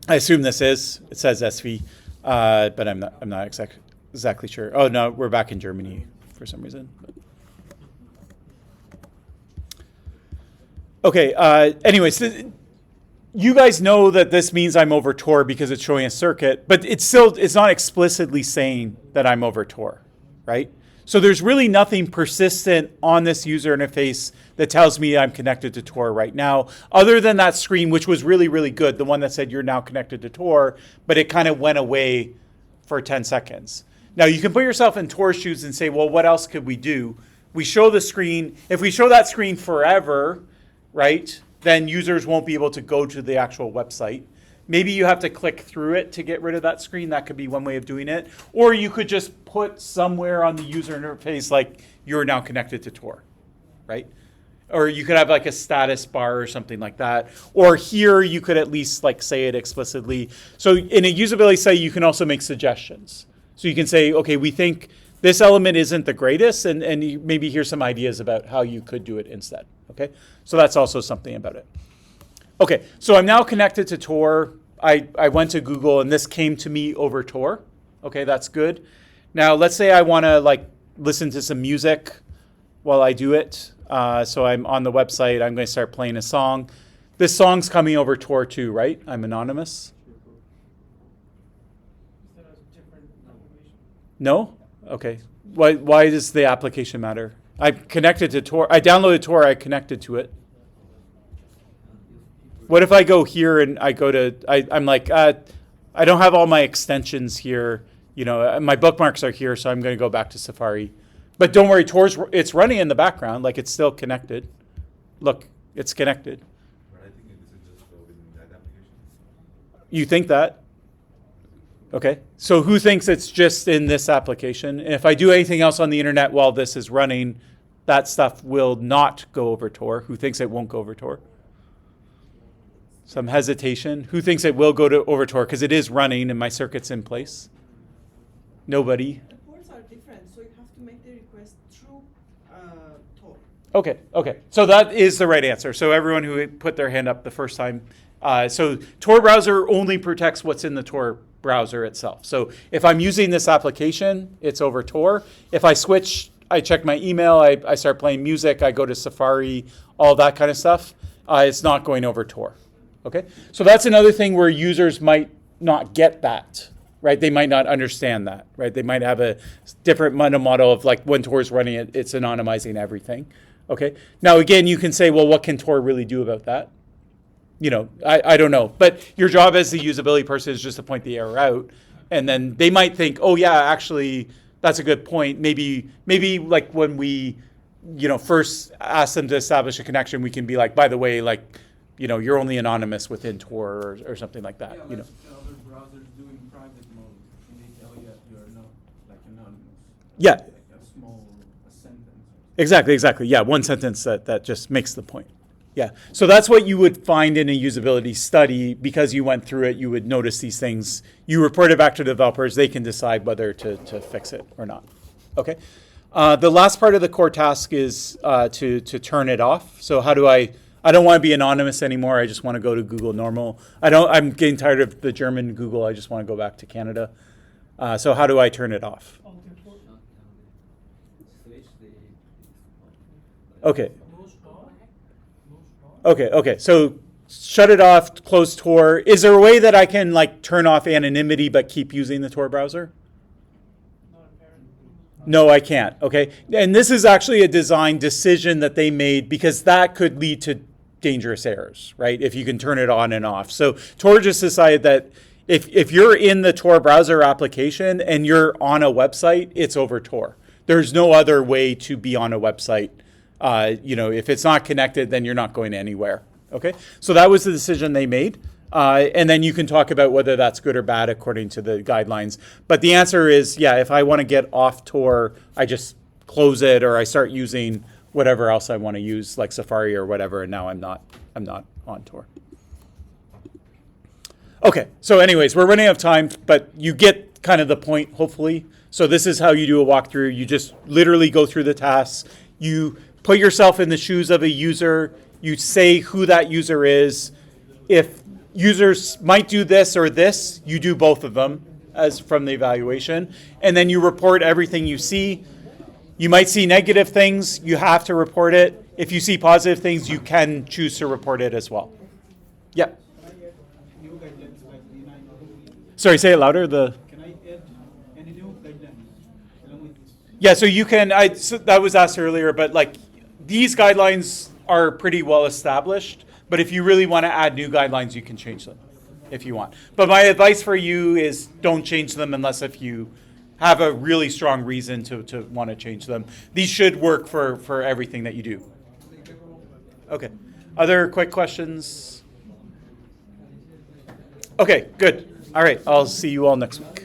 assume this is. It says SV, but I'm not exactly sure. Oh no, we're back in Germany for some reason. Okay. Anyways, you guys know that this means I'm over Tor because it's showing a circuit, but it's not explicitly saying that I'm over Tor, right? So there's really nothing persistent on this user interface that tells me I'm connected to Tor right now, other than that screen, which was really, really good, the one that said you're now connected to Tor, but it kind of went away for 10 seconds. Now you can put yourself in Tor's shoes and say, well, what else could we do? We show the screen. If we show that screen forever, right, then users won't be able to go to the actual website. Maybe you have to click through it to get rid of that screen. That could be one way of doing it. Or you could just put somewhere on the user interface like you're now connected to Tor, right? Or you could have like a status bar or something like that. Or here you could at least like say it explicitly. So in a usability study, you can also make suggestions. So you can say, okay, we think this element isn't the greatest, and maybe here's some ideas about how you could do it instead, okay? So that's also something about it. Okay, so I'm now connected to Tor. I went to Google, and this came to me over Tor. Okay, that's good. Now, let's say I want to like listen to some music while I do it. So I'm on the website. I'm going to start playing a song. This song's coming over Tor too, right? I'm anonymous. Is that a different application? No? Okay. Why does the application matter? I connected to Tor. I downloaded Tor. I connected to it. What if I go here and I go to, I'm like, I don't have all my extensions here. You know, my bookmarks are here, so I'm going to go back to Safari. But don't worry, it's running in the background, like it's still connected. Look, it's connected. But I think this is just within that application. You think that? Okay. So who thinks it's just in this application? And if I do anything else on the internet while this is running, that stuff will not go over Tor. Who thinks it won't go over Tor? Some hesitation. Who thinks it will go to over Tor because it is running and my circuit's in place? Nobody. The ports are different, so you have to make the request through Tor. Okay. So that is the right answer. So everyone who put their hand up the first time. So Tor browser only protects what's in the Tor browser itself. So if I'm using this application, it's over Tor. If I switch, I check my email, I start playing music, I go to Safari, all that kind of stuff, it's not going over Tor. Okay, so that's another thing where users might not get that, right? They might not understand that, right? They might have a different mental model of like when Tor is running it, it's anonymizing everything. Okay, now again, you can say, well, what can Tor really do about that? You know, I don't know. But your job as the usability person is just to point the error out. And then they might think, oh, yeah, actually, that's a good point. Maybe like when we, you know, first ask them to establish a connection, we can be like, by the way, like, you know, you're only anonymous within Tor or something like that. Yeah, You know. that's what other browsers do in private mode. And they tell you that you're not like anonymous. Yeah. Like a small sentence. Exactly. Yeah, one sentence that just makes the point. Yeah, so that's what you would find in a usability study. Because you went through it, you would notice these things. You report it back to developers. They can decide whether to fix it or not. Okay. The last part of the core task is to turn it off. So how do I don't want to be anonymous anymore. I just want to go to Google normal. I'm getting tired of the German Google. I just want to go back to Canada. So how do I turn it off? Okay. Okay. So shut it off, close Tor. Is there a way that I can like turn off anonymity but keep using the Tor browser? No, I can't. Okay. And this is actually a design decision that they made because that could lead to dangerous errors, right? If you can turn it on and off. So Tor just decided that if you're in the Tor browser application and you're on a website, it's over Tor. There's no other way to be on a website. If it's not connected, then you're not going anywhere. Okay, so that was the decision they made. And then you can talk about whether that's good or bad according to the guidelines. But the answer is, yeah, if I want to get off Tor, I just close it or I start using whatever else I want to use, like Safari or whatever, and now I'm not on Tor. Okay, so anyways, we're running out of time, but you get kind of the point, hopefully. So this is how you do a walkthrough. You just literally go through the tasks. You put yourself in the shoes of a user. You say who that user is. If users might do this or this, you do both of them as from the evaluation. And then you report everything you see. You might see negative things. You have to report it. If you see positive things, you can choose to report it as well. Yeah. New guidelines like Sorry, say it louder. Can I add any new guidelines along with this? Yeah, so you can, so that was asked earlier, but like these guidelines are pretty well established, but if you really want to add new guidelines, you can change them. if you want. But my advice for you is don't change them unless if you have a really strong reason to want to change them. These should work for everything that you do. Okay. Other quick questions? Okay, good. All right, I'll see you all next week.